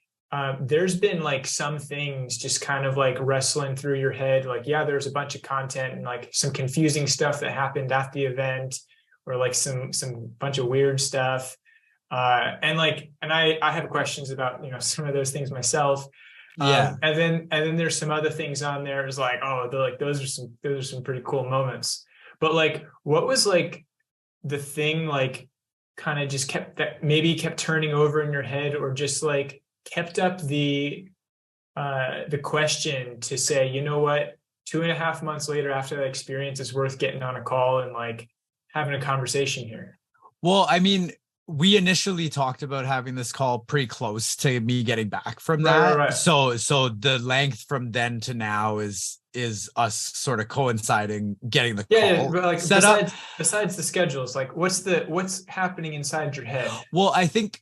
[SPEAKER 1] There's been like some things just kind of like wrestling through your head, like, yeah, there's a bunch of content and like some confusing stuff that happened at the event, or like some bunch of weird stuff. And I have questions about some of those things myself.
[SPEAKER 3] Yeah.
[SPEAKER 1] And then there's some other things on there. It's like, oh, they're like those are some pretty cool moments. But like, what was like the thing like kind of just kept turning over in your head, or just like kept up the question to say, you know what, 2.5 months later after that experience, it's worth getting on a call and like having a conversation here.
[SPEAKER 3] Well, I mean, we initially talked about having this call pretty close to me getting back from
[SPEAKER 1] Right, right,
[SPEAKER 3] that.
[SPEAKER 1] right.
[SPEAKER 3] So the length from then to now is us sort of coinciding, getting the
[SPEAKER 1] Yeah, yeah,
[SPEAKER 3] call
[SPEAKER 1] but like
[SPEAKER 3] set up.
[SPEAKER 1] besides the schedules, like what's happening inside your head?
[SPEAKER 3] Well, I think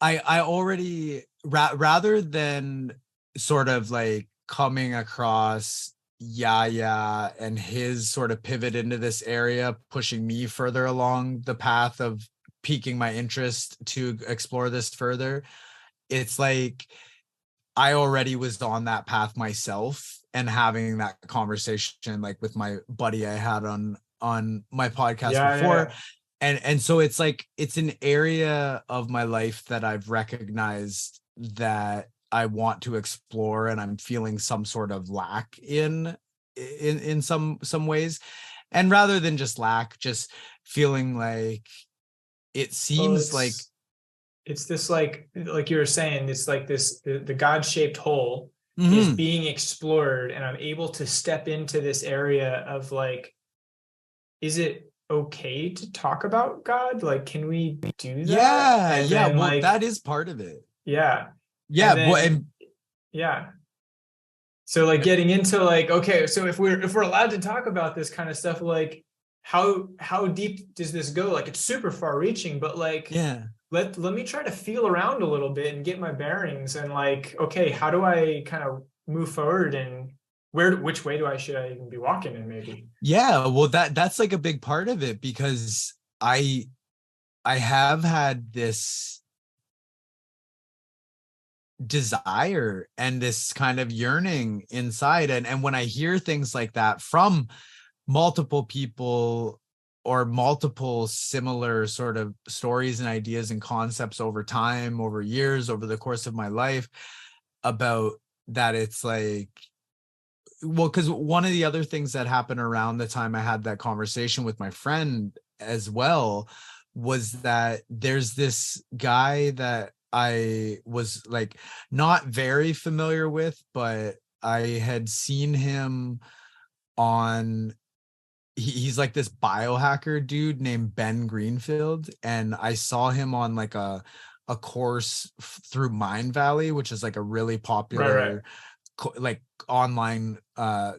[SPEAKER 3] I already rather than sort of like coming across Yaya and his sort of pivot into this area, pushing me further along the path of piquing my interest to explore this further. It's like I already was on that path myself, and having that conversation like with my buddy I had on my podcast
[SPEAKER 1] Yeah, yeah,
[SPEAKER 3] before.
[SPEAKER 1] yeah.
[SPEAKER 3] And so it's like it's an area of my life that I've recognized that I want to explore, and I'm feeling some sort of lack in some ways. And rather than just lack, just feeling like it
[SPEAKER 1] Well,
[SPEAKER 3] seems like
[SPEAKER 1] it's this like you were saying, it's like the God-shaped hole is
[SPEAKER 3] mhm,
[SPEAKER 1] being explored, and I'm able to step into this area of like, is it okay to talk about God? Like, can we do that?
[SPEAKER 3] yeah,
[SPEAKER 1] And
[SPEAKER 3] yeah,
[SPEAKER 1] then
[SPEAKER 3] well, that
[SPEAKER 1] like,
[SPEAKER 3] is part of it.
[SPEAKER 1] yeah. And
[SPEAKER 3] Yeah, well,
[SPEAKER 1] then
[SPEAKER 3] and
[SPEAKER 1] yeah. So like getting into like, okay, so if we're allowed to talk about this kind of stuff, like how deep does this go? Like it's super far reaching, but like
[SPEAKER 3] yeah.
[SPEAKER 1] let me try to feel around a little bit and get my bearings, and like, okay, how do I kind of move forward which way should I even be walking in, maybe?
[SPEAKER 3] Yeah, well, that's like a big part of it, because I have had this desire and this kind of yearning inside, and when I hear things like that from multiple people, or multiple similar sort of stories and ideas and concepts over time, over years, over the course of my life, about that, it's like, well, because one of the other things that happened around the time I had that conversation with my friend as well was that there's this guy that I was like not very familiar with, but I had seen him on, he's like this biohacker dude named Ben Greenfield, and I saw him on like a course through Mind Valley, which is like a really popular like online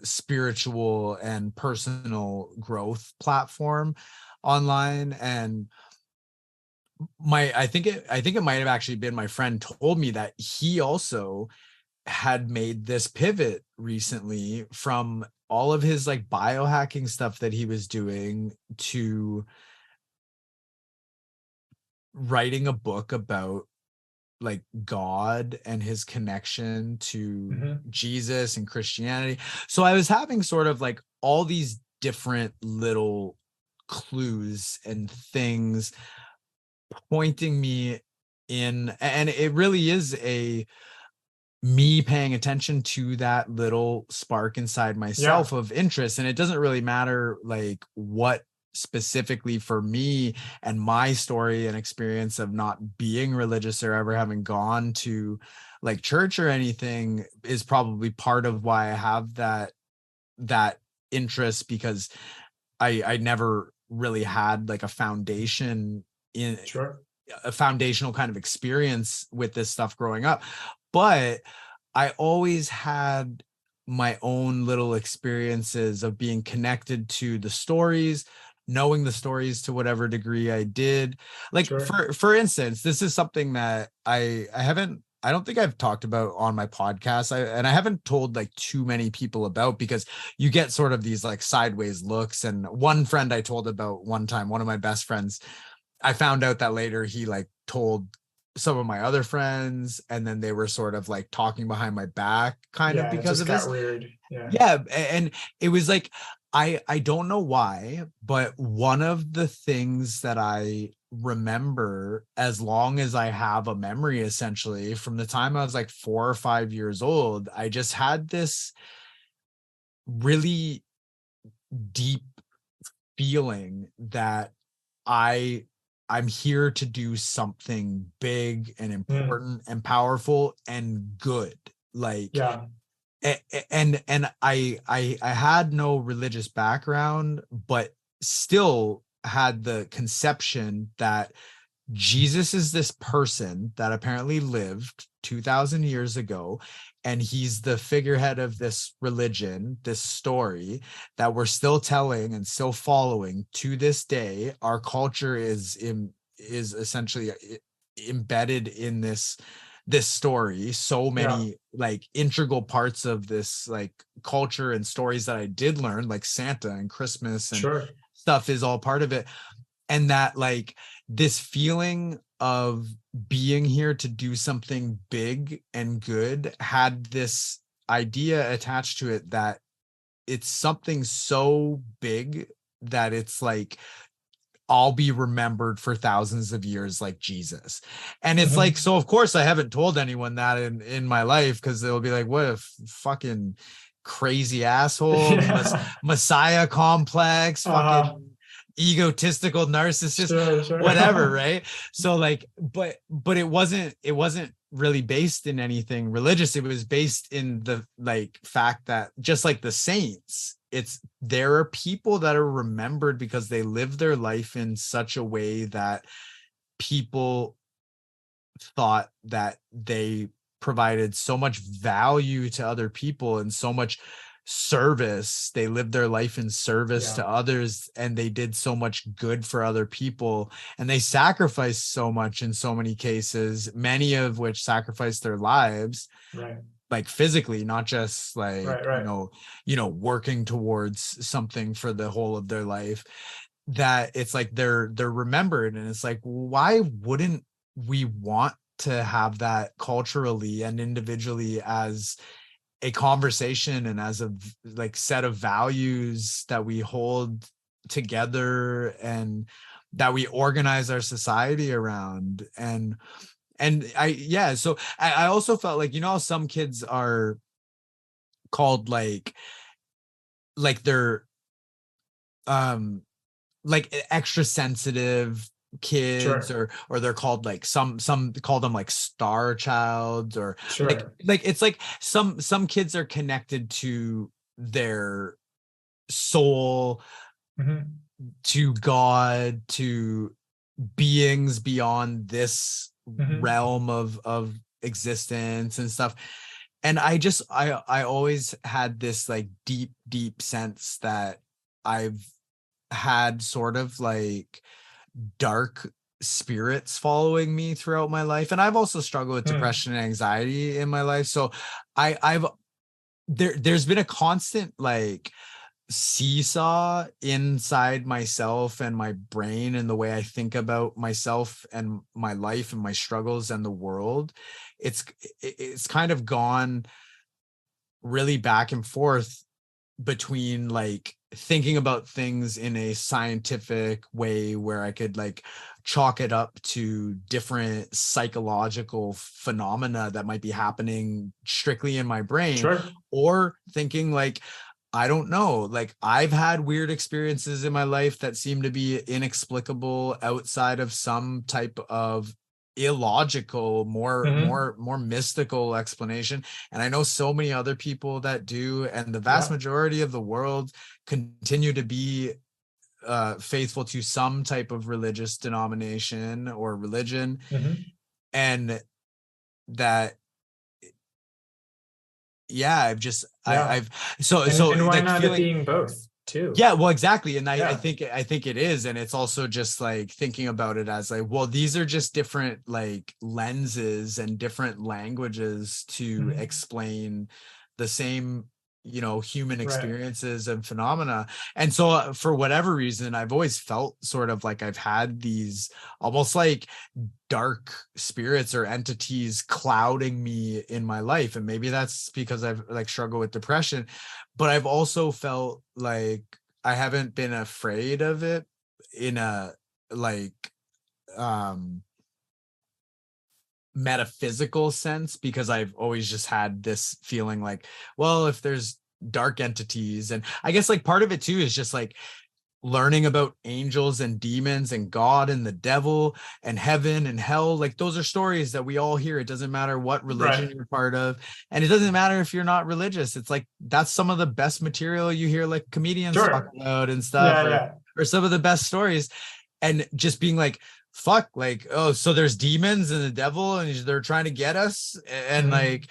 [SPEAKER 3] spiritual and personal growth platform online. And I think it might have actually been my friend told me that he also had made this pivot recently from all of his like biohacking stuff that he was doing to writing a book about like God and his connection to Jesus and Christianity. So I was having sort of like all these different little clues and things pointing me in, and it really is me paying attention to that little spark inside myself of interest. And it doesn't really matter like what specifically for me and my story and experience of not being religious or ever having gone to like church or anything is probably part of why I have that interest, because I never really had like a foundation in a foundational kind of experience with this stuff growing up. But I always had my own little experiences of being connected to the stories, knowing the stories to whatever degree I did. Like for instance, this is something that I don't think I've talked about on my podcast. I haven't told like too many people about, because you get sort of these like sideways looks. And one friend I told about one time, one of my best friends, I found out that later he like told some of my other friends, and then they were sort of like talking behind my back kind of because of this.
[SPEAKER 1] Weird.
[SPEAKER 3] And it was like, I don't know why, but one of the things that I remember, as long as I have a memory, essentially from the time I was like 4 or 5 years old, I just had this really deep feeling that I'm here to do something big and important and powerful and good. Like, and I had no religious background, but still had the conception that Jesus is this person that apparently lived 2,000 years ago, and he's the figurehead of this religion, this story that we're still telling and still following to this day. Our culture is essentially embedded in this story. So many like integral parts of this like culture and stories that I did learn, like Santa and Christmas and stuff, is all part of it. And that like this feeling of being here to do something big and good had this idea attached to it that it's something so big that it's like I'll be remembered for thousands of years like Jesus. And it's like, so of course I haven't told anyone that in my life, because they'll be like, what a fucking crazy asshole, Messiah complex, fucking egotistical narcissist, whatever, right? So like, but it wasn't really based in anything religious. It was based in the like fact that just like the saints, there are people that are remembered because they live their life in such a way that people thought that they provided so much value to other people and so much service. They lived their life in service to others, and they did so much good for other people, and they sacrificed so much in so many cases, many of which sacrificed their lives. like physically, not just like,
[SPEAKER 1] Right.
[SPEAKER 3] working towards something for the whole of their life, that it's like they're remembered. And it's like, why wouldn't we want to have that culturally and individually as a conversation and as a like set of values that we hold together and that we organize our society around? So I also felt like, how some kids are called like they're like extra sensitive kids,
[SPEAKER 1] Sure.
[SPEAKER 3] or they're called like some call them like star childs, or
[SPEAKER 1] Sure.
[SPEAKER 3] like it's like some kids are connected to their soul,
[SPEAKER 1] Hmm.
[SPEAKER 3] to God, to beings beyond this
[SPEAKER 1] Hmm.
[SPEAKER 3] realm of existence and stuff. And I always had this like deep sense that I've had sort of like dark spirits following me throughout my life. And I've also struggled with
[SPEAKER 1] Hmm.
[SPEAKER 3] depression and anxiety in my life. So I've there's been a constant like seesaw inside myself and my brain and the way I think about myself and my life and my struggles and the world. It's kind of gone really back and forth between like thinking about things in a scientific way where I could like chalk it up to different psychological phenomena that might be happening strictly in my brain,
[SPEAKER 1] Sure.
[SPEAKER 3] or thinking like, I don't know, like I've had weird experiences in my life that seem to be inexplicable outside of some type of illogical,
[SPEAKER 1] Hmm.
[SPEAKER 3] more mystical explanation. And I know so many other people that do, and the vast
[SPEAKER 1] Yeah.
[SPEAKER 3] majority of the world continue to be faithful to some type of religious denomination or religion.
[SPEAKER 1] Hmm.
[SPEAKER 3] And that, yeah,
[SPEAKER 1] Yeah.
[SPEAKER 3] I've so
[SPEAKER 1] And why
[SPEAKER 3] like
[SPEAKER 1] not it
[SPEAKER 3] feeling.
[SPEAKER 1] being both too?
[SPEAKER 3] Yeah, well, exactly. And
[SPEAKER 1] Yeah.
[SPEAKER 3] I think it is. And it's also just like thinking about it as like, well, these are just different like lenses and different languages to
[SPEAKER 1] Hmm.
[SPEAKER 3] explain the same, human
[SPEAKER 1] Right.
[SPEAKER 3] experiences and phenomena. And so for whatever reason, I've always felt sort of like I've had these almost like dark spirits or entities clouding me in my life. And maybe that's because I've like struggled with depression, but I've also felt like I haven't been afraid of it in a like um metaphysical sense, because I've always just had this feeling like, well, if there's dark entities, and I guess like part of it too is just like learning about angels and demons and God and the devil and heaven and hell. Like those are stories that we all hear. It doesn't matter what religion
[SPEAKER 1] Right.
[SPEAKER 3] you're part of. And it doesn't matter if you're not religious. It's like that's some of the best material you hear like comedians talk
[SPEAKER 1] Sure.
[SPEAKER 3] about and stuff,
[SPEAKER 1] Yeah. Yeah.
[SPEAKER 3] or some of the best stories. And just being like, fuck, like, oh, so there's demons and the devil and they're trying to get us. And
[SPEAKER 1] Hmm.
[SPEAKER 3] like,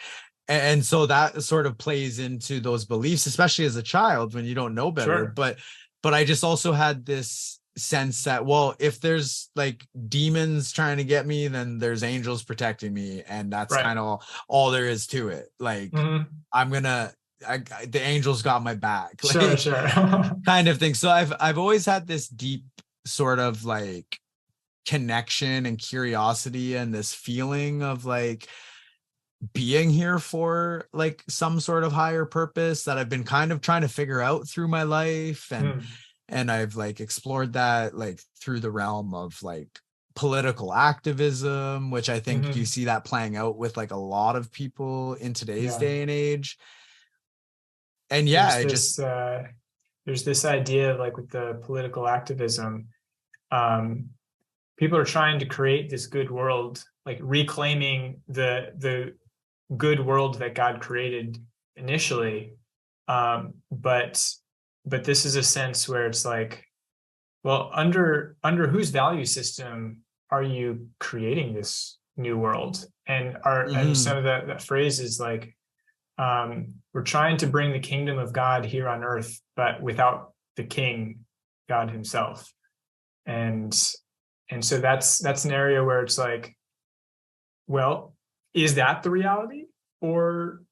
[SPEAKER 3] and so that sort of plays into those beliefs, especially as a child when you don't know better.
[SPEAKER 1] Sure.
[SPEAKER 3] But I just also had this sense that, well, if there's like demons trying to get me, then there's angels protecting me, and that's
[SPEAKER 1] Right.
[SPEAKER 3] kind of all there is to it. Like
[SPEAKER 1] Hmm.
[SPEAKER 3] I'm gonna, the angels got my back,
[SPEAKER 1] Sure.
[SPEAKER 3] like
[SPEAKER 1] Sure.
[SPEAKER 3] kind of thing. So I've always had this deep sort of like connection and curiosity and this feeling of like being here for like some sort of higher purpose that I've been kind of trying to figure out through my life.
[SPEAKER 1] Hmm.
[SPEAKER 3] And I've like explored that like through the realm of like political activism, which I think you
[SPEAKER 1] Hmm.
[SPEAKER 3] see that playing out with like a lot of people in today's
[SPEAKER 1] Yeah.
[SPEAKER 3] day and age. And yeah,
[SPEAKER 1] There's
[SPEAKER 3] I just.
[SPEAKER 1] this there's this idea of like with the political activism, um, people are trying to create this good world, like reclaiming the good world that God created initially. But this is a sense where it's like, well, under whose value system are you creating this new world? And some
[SPEAKER 3] Mhm.
[SPEAKER 1] of that phrase is like, we're trying to bring the kingdom of God here on earth, but without the king, God himself. And and so that's an area where it's like, well, is that the reality? Or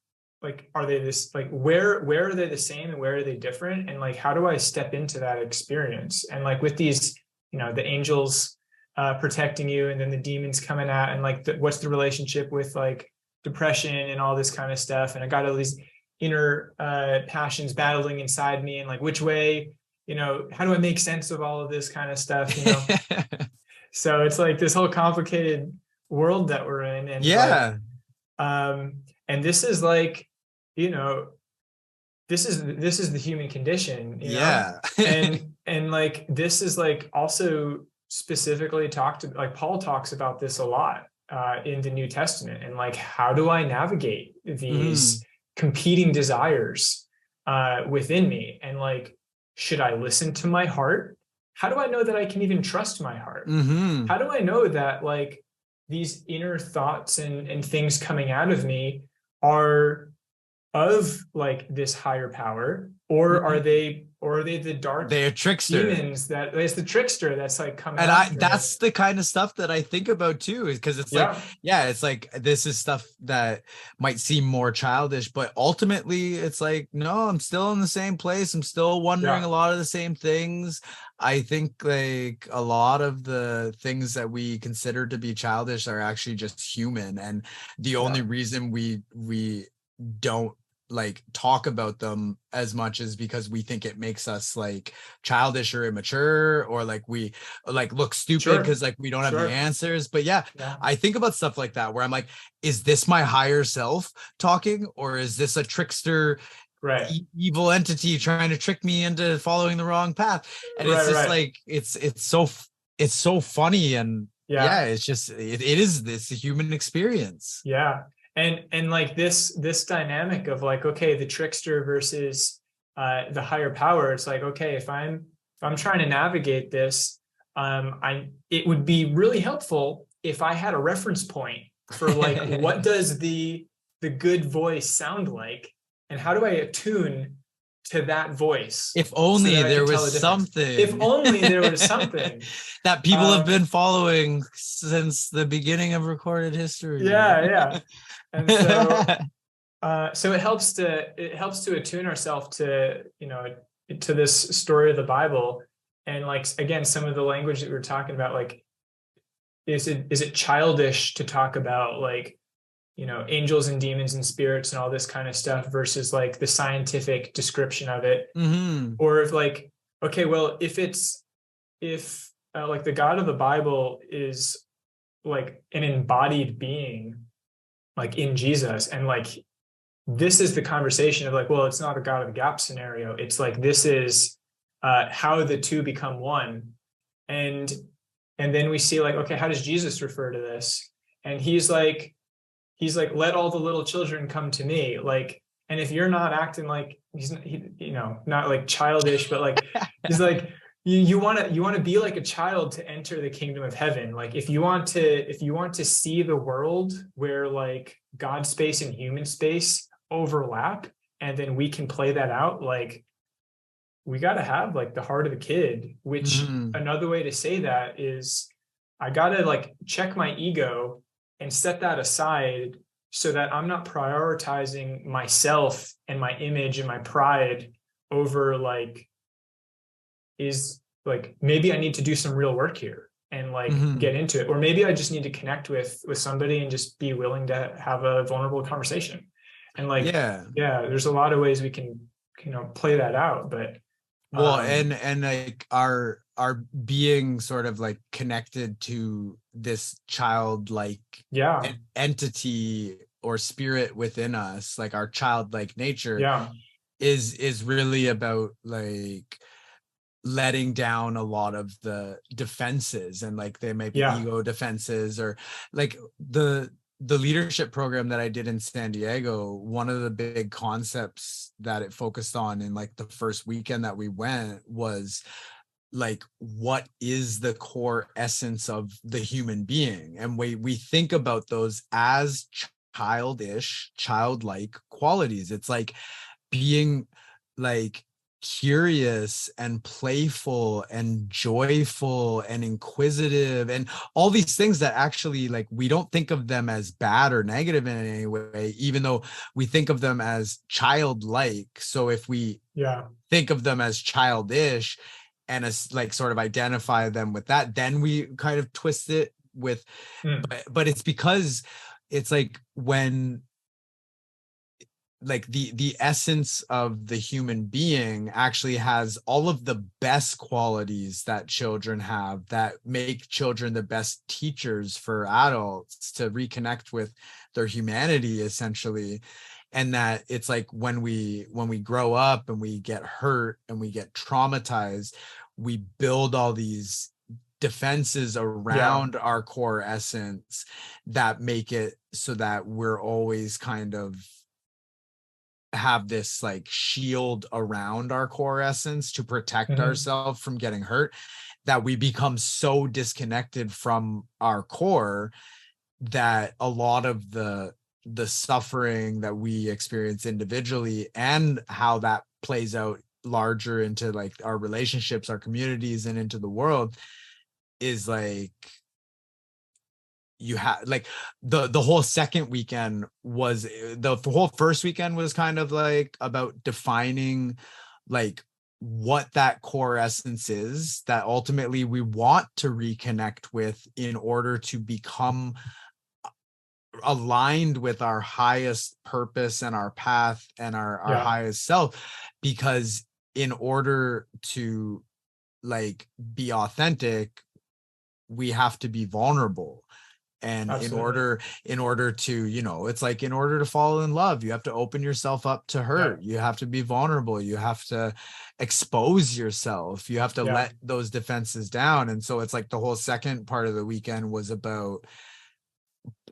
[SPEAKER 1] like, are they this, like, where are they the same and where are they different? And like, how do I step into that experience? And like with these, the angels protecting you, and then the demons coming out, and like what's the relationship with like depression and all this kind of stuff? And I got all these inner passions battling inside me, and like which way, how do I make sense of all of this kind of stuff? So it's like this whole complicated world that we're in. And
[SPEAKER 3] Yeah.
[SPEAKER 1] And this is like, this is the human condition,
[SPEAKER 3] Yeah.
[SPEAKER 1] and like this is like also specifically like Paul talks about this a lot in the New Testament, and like, how do I navigate these competing desires within me? And like, should I listen to my heart? How do I know that I can even trust my heart? How do I know that like these inner thoughts and things coming out of me are of like this higher power, or are they the dark,
[SPEAKER 3] they're trickster
[SPEAKER 1] demons, that it's the trickster that's like coming
[SPEAKER 3] and that's the kind of stuff that I think about too, is because it's it's like this is stuff that might seem more childish, but ultimately it's like, no, I'm still in the same place, I'm still wondering a lot of the same things. I think like a lot of the things that we consider to be childish are actually just human, and the only reason we don't like talk about them as much is because we think it makes us like childish or immature, or like we like look stupid because like we don't have the answers. But I think about stuff like that where I'm like, is this my higher self talking, or is this a trickster, evil entity trying to trick me into following the wrong path? And it's just like it's so funny, and it's just it is this human experience.
[SPEAKER 1] And like this dynamic of like, okay, the trickster versus the higher power. It's like, okay, if I'm trying to navigate this, it would be really helpful if I had a reference point for like what does the good voice sound like, and how do I attune to that voice?
[SPEAKER 3] If only there was something.
[SPEAKER 1] If only there was something
[SPEAKER 3] that people have been following since the beginning of recorded history.
[SPEAKER 1] Yeah. And so it helps to attune ourselves to to this story of the Bible. And like, again, some of the language that we were talking about, like, is it childish to talk about like angels and demons and spirits and all this kind of stuff versus like the scientific description of it? Or if like, okay, well, if like the God of the Bible is like an embodied being, like in Jesus, and like this is the conversation of like, well, it's not a God of the gap scenario, it's like this is how the two become one. And then we see like, okay, how does Jesus refer to this? And he's like, let all the little children come to me. Like, and if you're not acting like not like childish, but like he's like, you want to be like a child to enter the kingdom of heaven. Like if you want to see the world where like God space and human space overlap, and then we can play that out, like we got to have like the heart of a kid, which another way to say that is I got to like check my ego and set that aside so that I'm not prioritizing myself and my image and my pride over like, is like, maybe I need to do some real work here and like get into it, or maybe I just need to connect with somebody and just be willing to have a vulnerable conversation. And like there's a lot of ways we can play that out. But
[SPEAKER 3] and like our being sort of like connected to this childlike entity or spirit within us, like our childlike nature is really about like letting down a lot of the defenses, and like they may be ego defenses, or like the leadership program that I did in San Diego, one of the big concepts that it focused on in like the first weekend that we went was like, what is the core essence of the human being? And we think about those as childlike qualities. It's like being like curious and playful and joyful and inquisitive and all these things that actually, like, we don't think of them as bad or negative in any way, even though we think of them as childlike. So if we think of them as childish and as like sort of identify them with that, then we kind of twist it with but it's because it's like when like the essence of the human being actually has all of the best qualities that children have that make children the best teachers for adults to reconnect with their humanity, essentially. And that it's like when we grow up and we get hurt and we get traumatized, we build all these defenses around our core essence that make it so that we're always kind of have this like shield around our core essence to protect ourselves from getting hurt, that we become so disconnected from our core that a lot of the suffering that we experience individually and how that plays out larger into like our relationships, our communities, and into the world is like, you have like the whole second weekend was the whole first weekend was kind of like about defining like what that core essence is that ultimately we want to reconnect with in order to become aligned with our highest purpose and our path and our highest self. Because in order to like be authentic, we have to be vulnerable. And
[SPEAKER 1] Absolutely.
[SPEAKER 3] in order to, you know, it's like in order to fall in love, you have to open yourself up to hurt. You have to be vulnerable. You have to expose yourself. You have to let those defenses down. And so it's like the whole second part of the weekend was about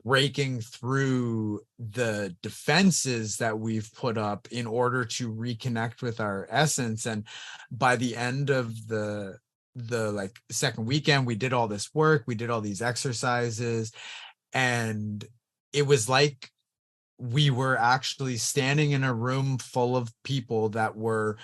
[SPEAKER 3] breaking through the defenses that we've put up in order to reconnect with our essence. And by the end of the like second weekend, we did all this work, we did all these exercises, and it was like we were actually standing in a room full of people that were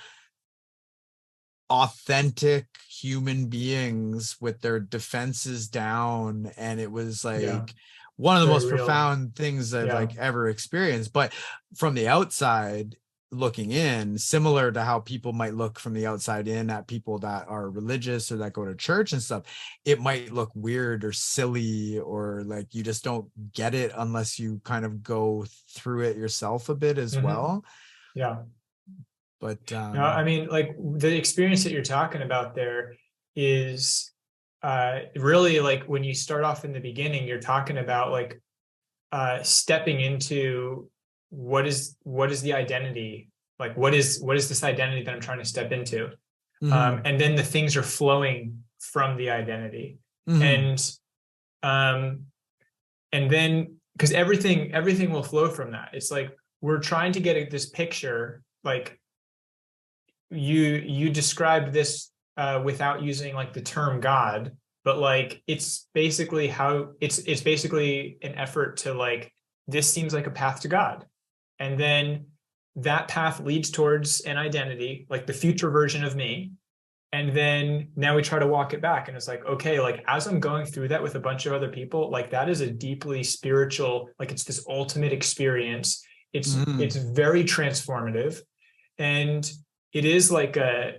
[SPEAKER 3] authentic human beings with their defenses down. And it was like one of the most profound things I've like ever experienced. But from the outside looking in, similar to how people might look from the outside in at people that are religious or that go to church and stuff, it might look weird or silly, or like you just don't get it unless you kind of go through it yourself a bit as well. But
[SPEAKER 1] no, I mean, like the experience that you're talking about there is really like when you start off in the beginning, you're talking about like stepping into what is the identity, like what is this identity that I'm trying to step into, and then the things are flowing from the identity, and then because everything will flow from that. It's like we're trying to get this picture, like you described this without using like the term God, but like it's basically how it's basically an effort to like, this seems like a path to God. And then that path leads towards an identity, like the future version of me. And then now we try to walk it back. And it's like, okay, like as I'm going through that with a bunch of other people, like that is a deeply spiritual, like it's this ultimate experience. It's very transformative. And it is like a,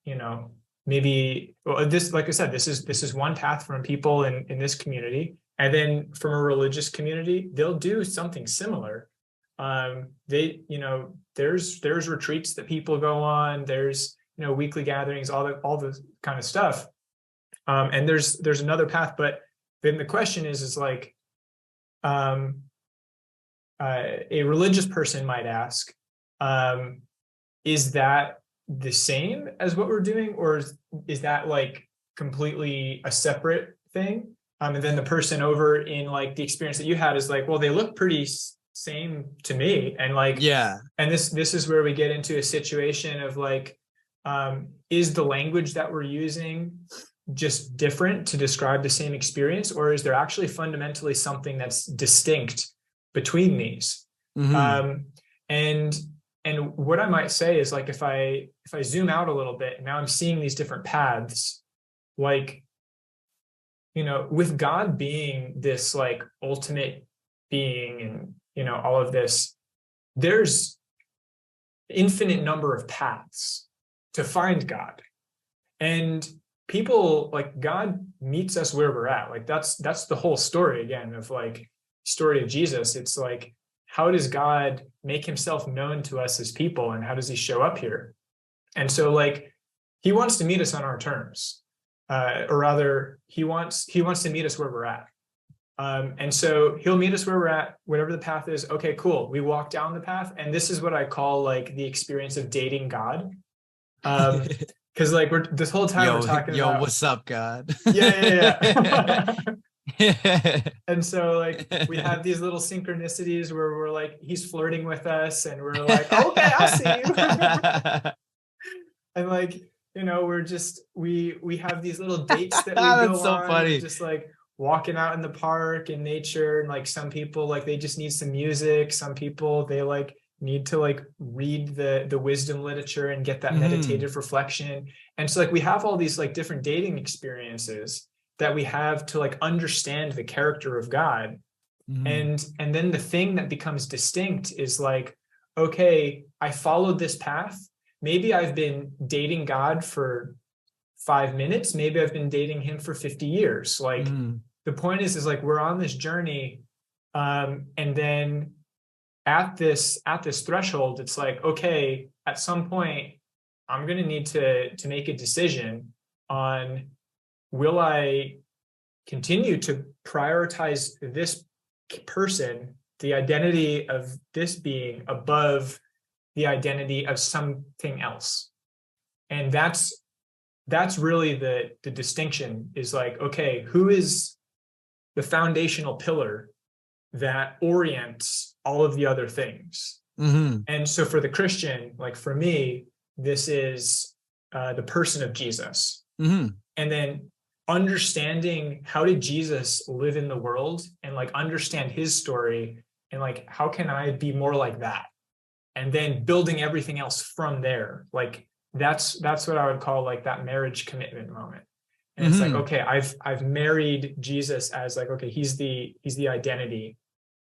[SPEAKER 1] you know, maybe, well, this, like I said, this is one path from people in this community. And then from a religious community, they'll do something similar. They, you know, there's retreats that people go on, there's, you know, weekly gatherings, all the kind of stuff. And there's another path, but then the question is like, a religious person might ask, is that the same as what we're doing, or is that like completely a separate thing? And then the person over in like the experience that you had is like, well, they look pretty same to me. And like, and this is where we get into a situation of like, is the language that we're using just different to describe the same experience, or is there actually fundamentally something that's distinct between these? And and what I might say is like, if I zoom out a little bit, now I'm seeing these different paths, like, with God being this like ultimate being, and all of this, there's infinite number of paths to find God. And people, like, God meets us where we're at. Like, that's the whole story, again, of like story of Jesus. It's like, how does God make himself known to us as people, and how does he show up here? And so like, he wants to meet us on our terms, or rather he wants to meet us where we're at. And so he'll meet us where we're at, whatever the path is. Okay, cool. We walk down the path. And this is what I call like the experience of dating God. Because like this whole time we're talking about,
[SPEAKER 3] what's up, God?
[SPEAKER 1] Yeah. And so like, we have these little synchronicities where we're like, he's flirting with us, and we're like, okay, I'll see you. And like, we're just, we have these little dates that we go
[SPEAKER 3] That's so
[SPEAKER 1] on,
[SPEAKER 3] funny.
[SPEAKER 1] just like walking out in the park and nature. And like, some people, like, they just need some music. Some people, they like need to like read the wisdom literature and get that meditative reflection. And so like, we have all these like different dating experiences that we have to like understand the character of God. And then the thing that becomes distinct is like, okay, I followed this path. Maybe I've been dating God for 5 minutes. Maybe I've been dating him for 50 years. Like, the point is like, we're on this journey. And then at this threshold, it's like, okay, at some point, I'm going to need to make a decision on, will I continue to prioritize this person, the identity of this being, above the identity of something else? And that's really the distinction, is like, okay, who is the foundational pillar that orients all of the other things? And so for the Christian, like for me, this is the person of Jesus. And then understanding, how did Jesus live in the world, and like understand his story, and like, how can I be more like that? And then building everything else from there. Like, that's what I would call like that marriage commitment moment. And it's like, okay, I've married Jesus as like, okay, he's the identity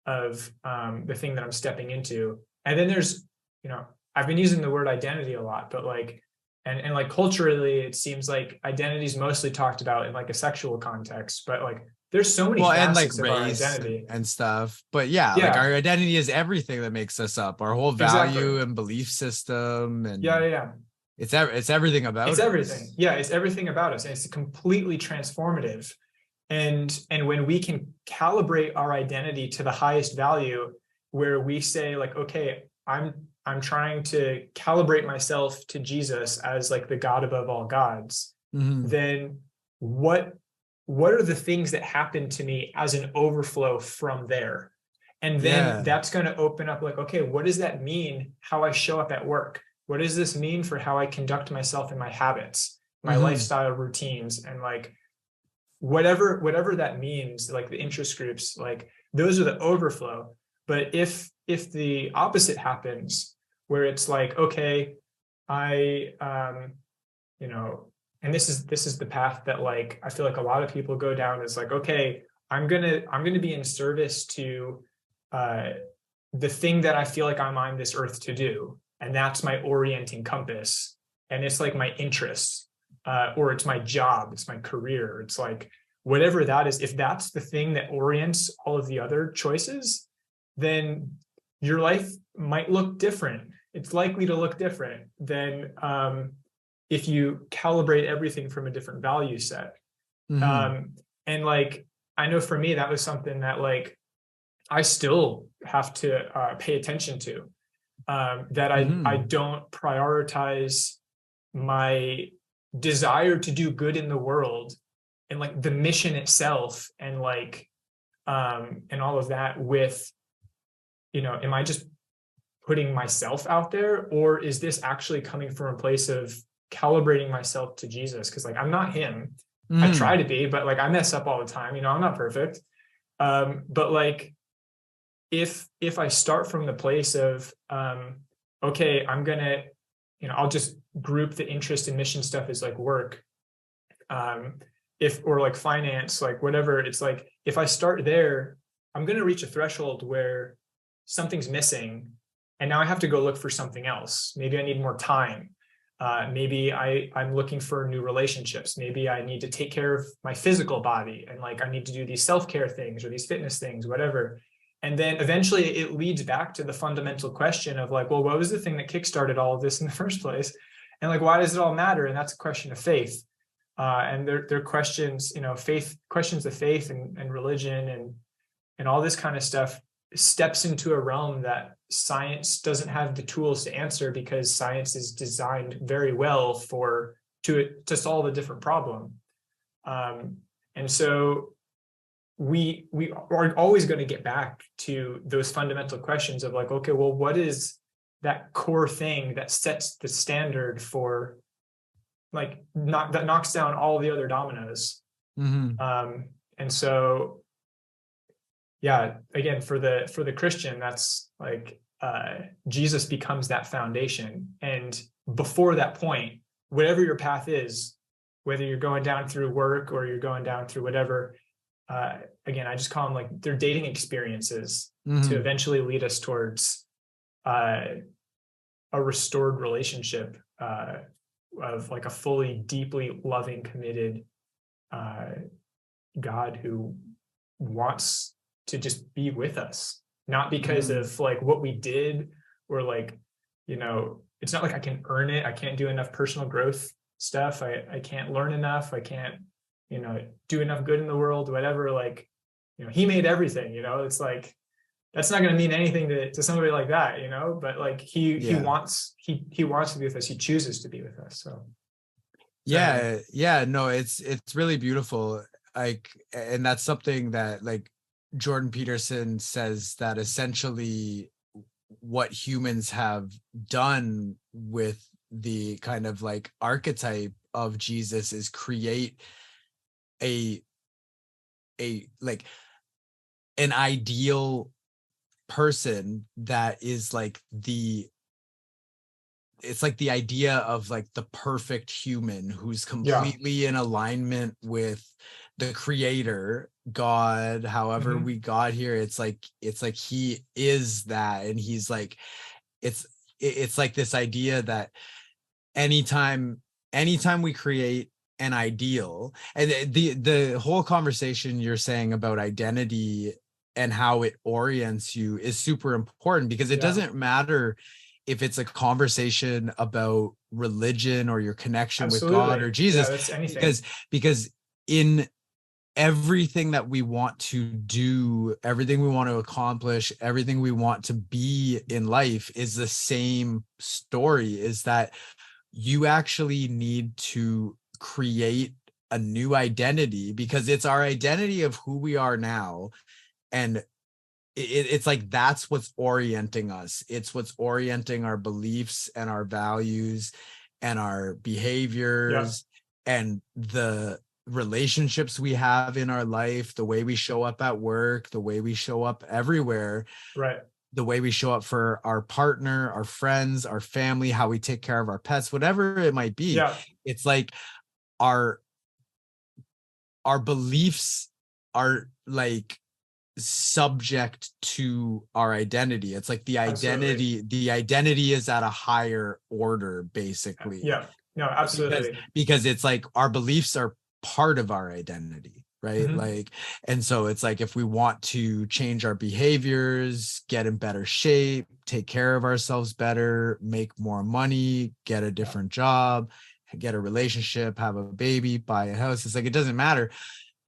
[SPEAKER 1] of the thing that I'm stepping into. And then there's, I've been using the word identity a lot, but like, and like culturally, it seems like identity is mostly talked about in like a sexual context, but like, there's so many facets
[SPEAKER 3] and like
[SPEAKER 1] of our
[SPEAKER 3] race
[SPEAKER 1] identity
[SPEAKER 3] and stuff. But yeah, like our identity is everything that makes us up, our whole value and belief system. And it's everything about us.
[SPEAKER 1] It's everything. Yeah, it's everything about us. And it's completely transformative. And when we can calibrate our identity to the highest value, where we say like, okay, I'm trying to calibrate myself to Jesus as like the God above all gods, then what are the things that happen to me as an overflow from there? And then that's going to open up like, okay, what does that mean how I show up at work? What does this mean for how I conduct myself in my habits, my lifestyle routines, and like whatever that means, like the interest groups, like those are the overflow. But if the opposite happens, where it's like, okay, I and this is the path that like I feel like a lot of people go down, is like, okay, I'm gonna be in service to the thing that I feel like I'm on this earth to do, and that's my orienting compass, and it's like my interests, or it's my job, it's my career, it's like whatever that is. If that's the thing that orients all of the other choices, then your life might look different. It's likely to look different than if you calibrate everything from a different value set. And like, I know for me, that was something that like I still have to pay attention to, that I don't prioritize my desire to do good in the world and like the mission itself, and like and all of that with, am I just putting myself out there, or is this actually coming from a place of calibrating myself to Jesus? Because like, I'm not him. I try to be, but like I mess up all the time, I'm not perfect. But like, if I start from the place of okay, I'm gonna, I'll just group the interest in mission stuff as like work. If, or like finance, like whatever, it's like, if I start there, I'm going to reach a threshold where something's missing and now I have to go look for something else. Maybe I need more time. Maybe I'm looking for new relationships. Maybe I need to take care of my physical body and like I need to do these self-care things or these fitness things, whatever. And then eventually it leads back to the fundamental question of like, well, what was the thing that kickstarted all of this in the first place? And like, why does it all matter? And that's a question of faith. And they're questions, faith, questions of faith and religion and all this kind of stuff steps into a realm that science doesn't have the tools to answer, because science is designed very well to solve a different problem. And so we are always going to get back to those fundamental questions of like, okay, well, what is that core thing that sets the standard for like that knocks down all the other dominoes? And so yeah, again, for the Christian, that's like Jesus becomes that foundation. And before that point, whatever your path is, whether you're going down through work or you're going down through whatever, again, I just call them like they're dating experiences to eventually lead us towards a restored relationship of like a fully, deeply loving, committed God who wants to just be with us, not because of like what we did or like, it's not like I can earn it. I can't do enough personal growth stuff. I can't learn enough. I can't, do enough good in the world, whatever. Like, he made everything, it's like, that's not going to mean anything to somebody like that, but like he wants to be with us. He chooses to be with us. So.
[SPEAKER 3] No, it's really beautiful. Like, and that's something that like Jordan Peterson says, that essentially what humans have done with the kind of like archetype of Jesus is create a like an ideal person that is like it's like the idea of like the perfect human who's completely in alignment with the creator, God, however we got here. It's like he is that, and he's like, it's like this idea that anytime we create an ideal, and the whole conversation you're saying about identity and how it orients you is super important, because it doesn't matter if it's a conversation about religion or your connection with God or Jesus,
[SPEAKER 1] that's anything.
[SPEAKER 3] because in everything that we want to do, everything we want to accomplish, everything we want to be in life is the same story, is that you actually need to create a new identity, because it's our identity of who we are now. And it's like, that's what's orienting us. It's what's orienting our beliefs and our values and our behaviors and the relationships we have in our life, the way we show up at work, the way we show up everywhere,
[SPEAKER 1] right?
[SPEAKER 3] The way we show up for our partner, our friends, our family, how we take care of our pets, whatever it might be. It's like our beliefs are like subject to our identity. It's like the identity is at a higher order, basically.
[SPEAKER 1] Absolutely.
[SPEAKER 3] Because it's like our beliefs are part of our identity, right? Like, and so it's like, if we want to change our behaviors, get in better shape, take care of ourselves better, make more money, get a different job, get a relationship, have a baby, buy a house, it's like, it doesn't matter.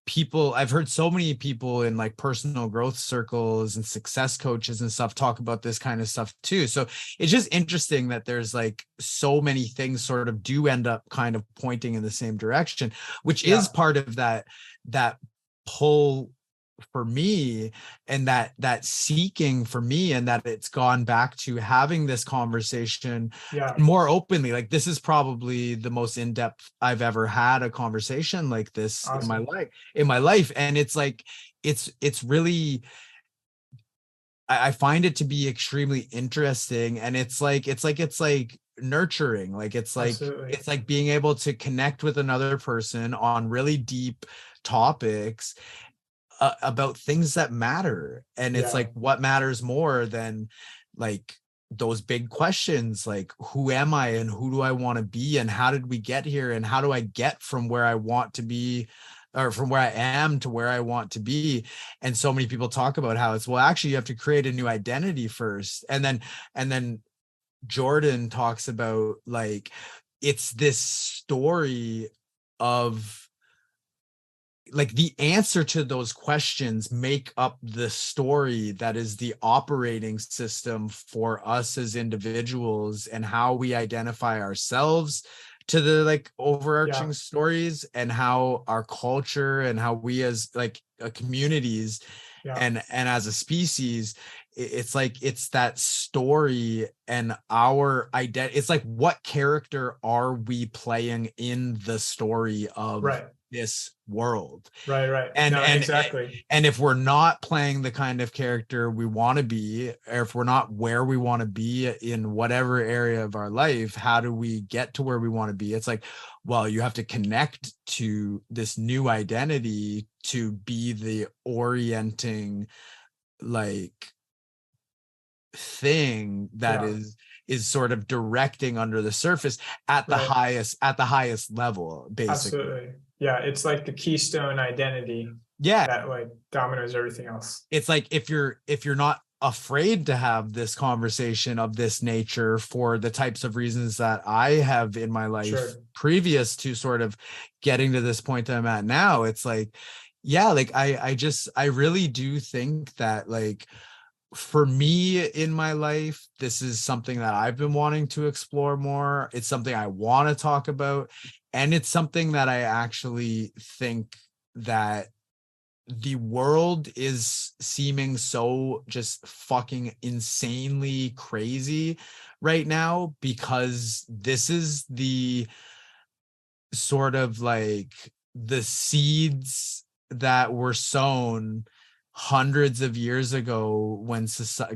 [SPEAKER 3] I've heard so many people in like personal growth circles and success coaches and stuff talk about this kind of stuff too. So it's just interesting that there's like so many things sort of do end up kind of pointing in the same direction, which is part of that pull for me, and that seeking for me, and that it's gone back to having this conversation more openly. Like, this is probably the most in-depth I've ever had a conversation like this in my life. And it's like, it's really, I find it to be extremely interesting, and it's like nurturing. Like
[SPEAKER 1] Absolutely.
[SPEAKER 3] it's like being able to connect with another person on really deep topics, about things that matter. And it's
[SPEAKER 1] Yeah.
[SPEAKER 3] like, what matters more than like those big questions, like who am I and who do I want to be and how did we get here and how do I get from where I want to be, or from where I am to where I want to be. And so many people talk about how it's, well, actually you have to create a new identity first. And then Jordan talks about like, it's this story of like the answer to those questions make up the story that is the operating system for us as individuals, and how we identify ourselves to the like
[SPEAKER 1] Yeah.
[SPEAKER 3] overarching stories, and how our culture and how we as like communities
[SPEAKER 1] Yeah.
[SPEAKER 3] and as a species, it's like it's that story and our identity. It's like, what character are we playing in the story of
[SPEAKER 1] Right.
[SPEAKER 3] this world?
[SPEAKER 1] Right. Right.
[SPEAKER 3] and
[SPEAKER 1] No,
[SPEAKER 3] and
[SPEAKER 1] exactly.
[SPEAKER 3] and if we're not playing the kind of character we want to be, or if we're not where we want to be in whatever area of our life, how do we get to where we want to be? It's like, well, you have to connect to this new identity to be the orienting like thing that
[SPEAKER 1] Yeah.
[SPEAKER 3] is sort of directing under the surface at the
[SPEAKER 1] Right.
[SPEAKER 3] highest level, basically.
[SPEAKER 1] Absolutely. Yeah. It's like the keystone identity
[SPEAKER 3] Yeah,
[SPEAKER 1] that like dominoes everything else.
[SPEAKER 3] it's like, if you're not afraid to have this conversation of this nature for the types of reasons that I have in my life
[SPEAKER 1] Sure.
[SPEAKER 3] previous to sort of getting to this point that I'm at now, it's like, yeah, like I really do think that like, for me in my life, this is something that I've been wanting to explore more. It's something I want to talk about. And it's something that I actually think that the world is seeming so just fucking insanely crazy right now, because this is the sort of like the seeds that were sown hundreds of years ago when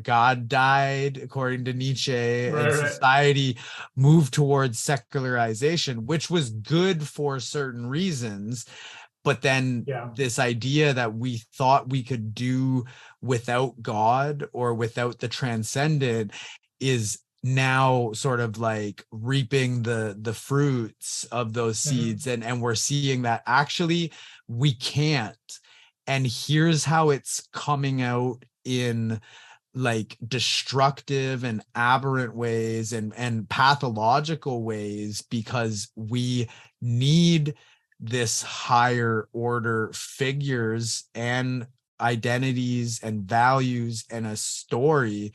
[SPEAKER 3] God died, according to Nietzsche,
[SPEAKER 1] Right.
[SPEAKER 3] and
[SPEAKER 1] Right.
[SPEAKER 3] society moved towards secularization, which was good for certain reasons. But then
[SPEAKER 1] Yeah.
[SPEAKER 3] this idea that we thought we could do without God or without the transcendent is now sort of like reaping the fruits of those
[SPEAKER 1] Mhm.
[SPEAKER 3] seeds, and we're seeing that actually we can't. And here's how it's coming out in like destructive and aberrant ways and pathological ways, because we need this higher order figures and identities and values and a story,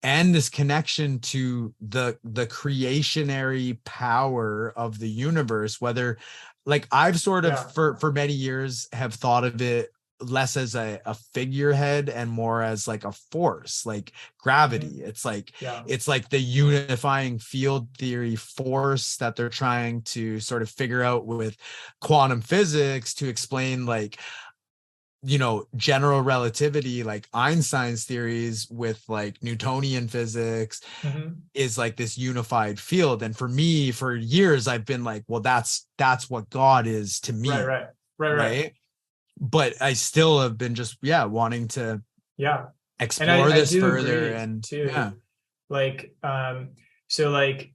[SPEAKER 3] and this connection to the creationary power of the universe. Whether like, I've sort of
[SPEAKER 1] Yeah.
[SPEAKER 3] for many years have thought of it less as a figurehead and more as like a force, like gravity.
[SPEAKER 1] Mhm. Yeah.
[SPEAKER 3] It's like the unifying field theory force that they're trying to sort of figure out with quantum physics to explain like, general relativity, like Einstein's theories with like Newtonian physics,
[SPEAKER 1] Mhm.
[SPEAKER 3] is like this unified field. And for me, for years, I've been like, well, that's what God is to
[SPEAKER 1] Right.
[SPEAKER 3] me,
[SPEAKER 1] Right. Right. Right.
[SPEAKER 3] right? But I still have been just, yeah, wanting to
[SPEAKER 1] Yeah. And
[SPEAKER 3] explore
[SPEAKER 1] I
[SPEAKER 3] this
[SPEAKER 1] do
[SPEAKER 3] further.
[SPEAKER 1] agree
[SPEAKER 3] And yeah,
[SPEAKER 1] too. Like, so like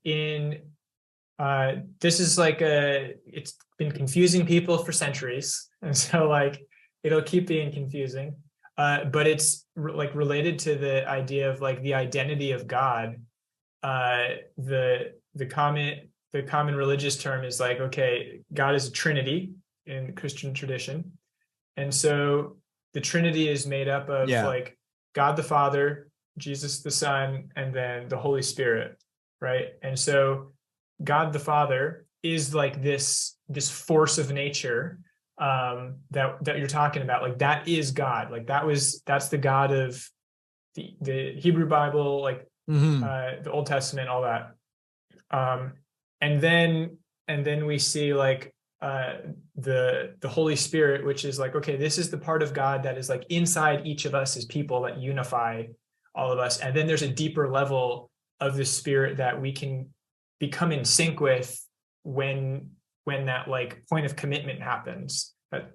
[SPEAKER 1] this is like it's been confusing people for centuries. And so like it'll keep being confusing. But it's like related to the idea of like the identity of God. The common religious term is like, okay, God is a Trinity in the Christian tradition. And so the Trinity is made up of
[SPEAKER 3] yeah,
[SPEAKER 1] like God the Father, Jesus the Son, and then the Holy Spirit, right? And so God the Father is like this force of nature, that you're talking about. Like that is God. Like that's the God of the Hebrew Bible, like
[SPEAKER 3] hmm,
[SPEAKER 1] the Old Testament, all that. Um, and then we see like the Holy Spirit, which is like, okay, this is the part of God that is like inside each of us as people that unify all of us. And then there's a deeper level of the Spirit that we can become in sync with when that like point of commitment happens. But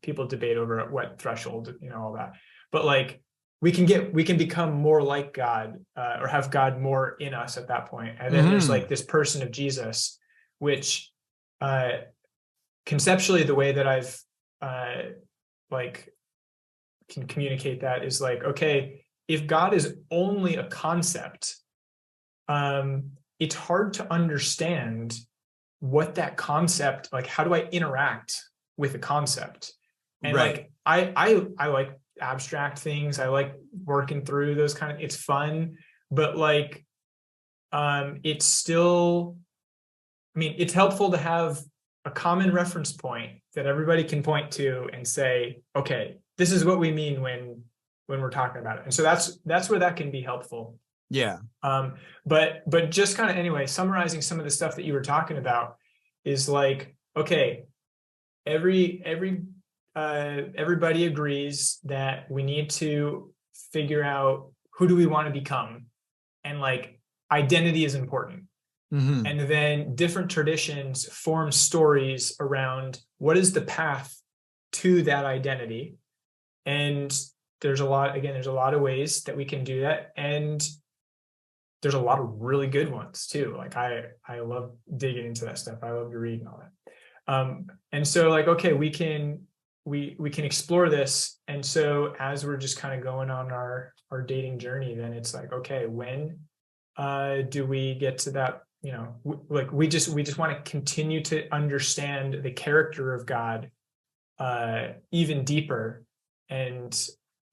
[SPEAKER 1] people debate over at what threshold, all that. But like we can become more like God, or have God more in us at that point. And then there's like this person of Jesus, which conceptually, the way that I've like can communicate that is like, okay, if God is only a concept, it's hard to understand what that concept, like, how do I interact with a concept? And
[SPEAKER 3] Right.
[SPEAKER 1] like I like abstract things. I like working through those kind of, it's fun, but like it's still, I mean, it's helpful to have a common reference point that everybody can point to and say, okay, this is what we mean when we're talking about it. And so that's where that can be helpful.
[SPEAKER 3] Yeah.
[SPEAKER 1] But just kind of anyway, summarizing some of the stuff that you were talking about is like, okay, everybody agrees that we need to figure out who do we want to become, and like identity is important.
[SPEAKER 3] Mm-hmm.
[SPEAKER 1] And then different traditions form stories around what is the path to that identity. And there's a lot of ways that we can do that. And there's a lot of really good ones too. Like I love digging into that stuff. I love to read and all that. And so like, okay, we can explore this. And so as we're just kind of going on our dating journey, then it's like, okay, when do we get to that? Like we just want to continue to understand the character of God even deeper, and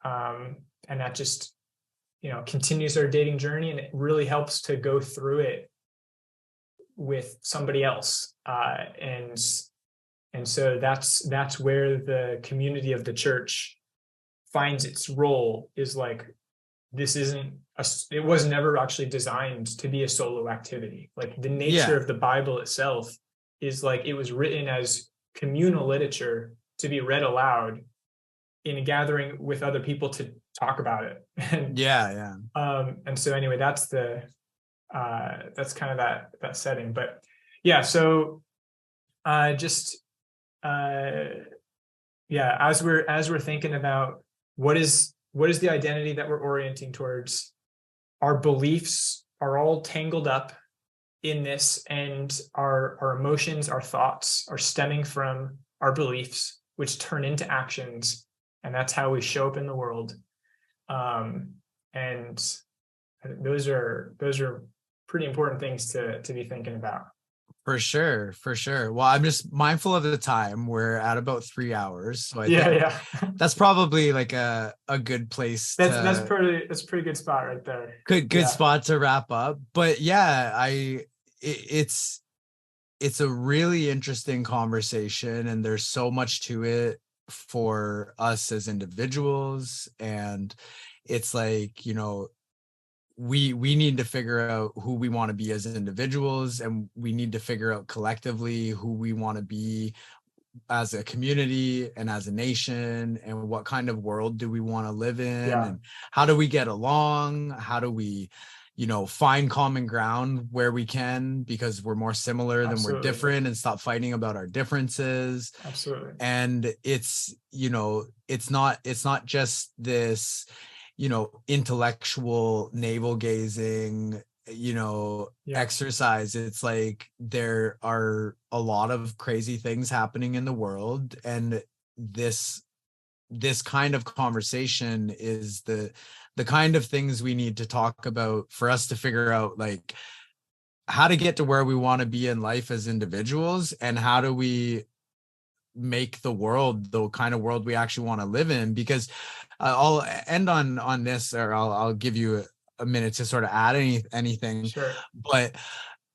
[SPEAKER 1] that just continues our dating journey, and it really helps to go through it with somebody else, and so that's where the community of the church finds its role, is like, this it was never actually designed to be a solo activity. Like the nature of the Bible itself is like, it was written as communal literature to be read aloud in a gathering with other people to talk about it. And and so anyway, that's kind of that setting. But yeah, so as we're thinking about what is the identity that we're orienting towards, our beliefs are all tangled up in this, and our emotions, our thoughts are stemming from our beliefs, which turn into actions, and that's how we show up in the world. And those are pretty important things to be thinking about.
[SPEAKER 3] For sure. Well, I'm just mindful of the time. We're at about 3 hours, so I think that's probably like a good place.
[SPEAKER 1] That's a pretty good spot right there.
[SPEAKER 3] Good spot to wrap up. But yeah, it's a really interesting conversation, and there's so much to it for us as individuals, and it's like, we need to figure out who we want to be as individuals, and we need to figure out collectively who we want to be as a community and as a nation, and what kind of world do we want to live in, and how do we get along, how do we find common ground where we can, because we're more similar than we're different, and stop fighting about our differences.
[SPEAKER 1] Absolutely.
[SPEAKER 3] And it's not just this intellectual navel gazing exercise. It's like there are a lot of crazy things happening in the world, and this kind of conversation is the kind of things we need to talk about for us to figure out like how to get to where we want to be in life as individuals, and how do we make the world the kind of world we actually want to live in. Because I'll end on this, or I'll give you a minute to sort of add anything.
[SPEAKER 1] Sure.
[SPEAKER 3] But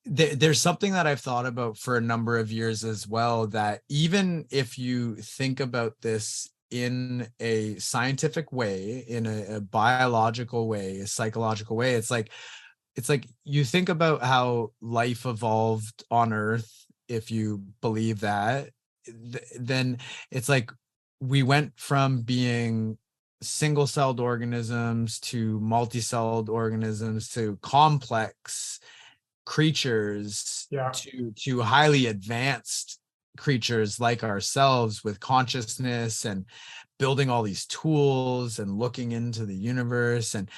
[SPEAKER 3] there's something that I've thought about for a number of years as well, that even if you think about this in a scientific way, in a biological way, a psychological way, it's like you think about how life evolved on Earth, if you believe that, then it's like we went from being single-celled organisms to multi-celled organisms to complex creatures
[SPEAKER 1] Yeah.
[SPEAKER 3] to highly advanced creatures like ourselves with consciousness and building all these tools and looking into the universe. And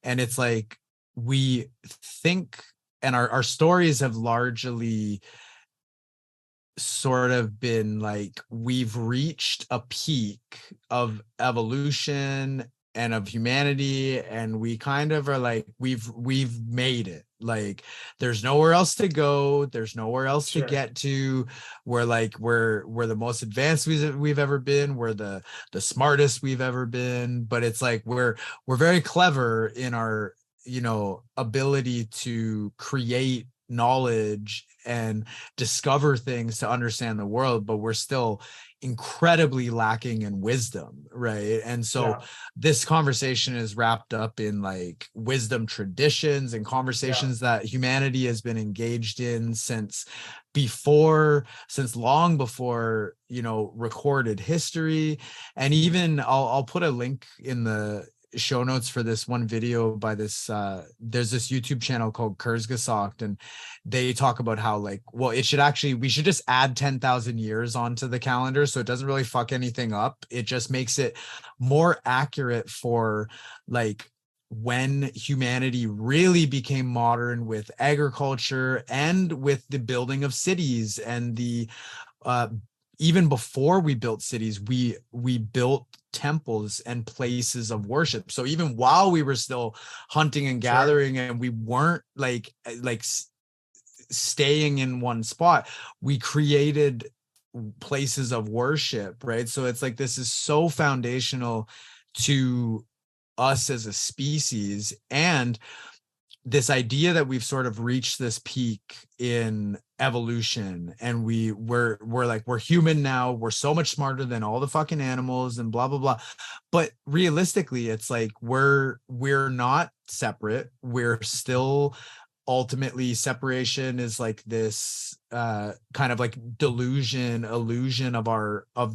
[SPEAKER 3] it's like we think, and our stories have largely sort of been like we've reached a peak of evolution and of humanity, and we kind of are like we've made it. Like there's nowhere else to go, there's nowhere else to get to. We're like we're the most advanced we've ever been, we're the smartest we've ever been, but it's like we're very clever in our, you know, ability to create knowledge and discover things to understand the world, but we're still incredibly lacking in wisdom, right? And so this conversation is wrapped up in like wisdom traditions and conversations that humanity has been engaged in since long before, you know, recorded history. And even I'll put a link in the show notes for this one video by this there's this YouTube channel called Kurzgesagt, and they talk about how like, well, we should just add 10,000 years onto the calendar so it doesn't really fuck anything up. It just makes it more accurate for like when humanity really became modern with agriculture and with the building of cities, and the even before we built cities, we built temples and places of worship. So even while we were still hunting and gathering, and we weren't like staying in one spot, we created places of worship, right? So it's like this is so foundational to us as a species. And this idea that we've sort of reached this peak in evolution, and we're human now, we're so much smarter than all the fucking animals and blah blah blah, but realistically it's like we're not separate. We're still, ultimately separation is like this kind of like illusion of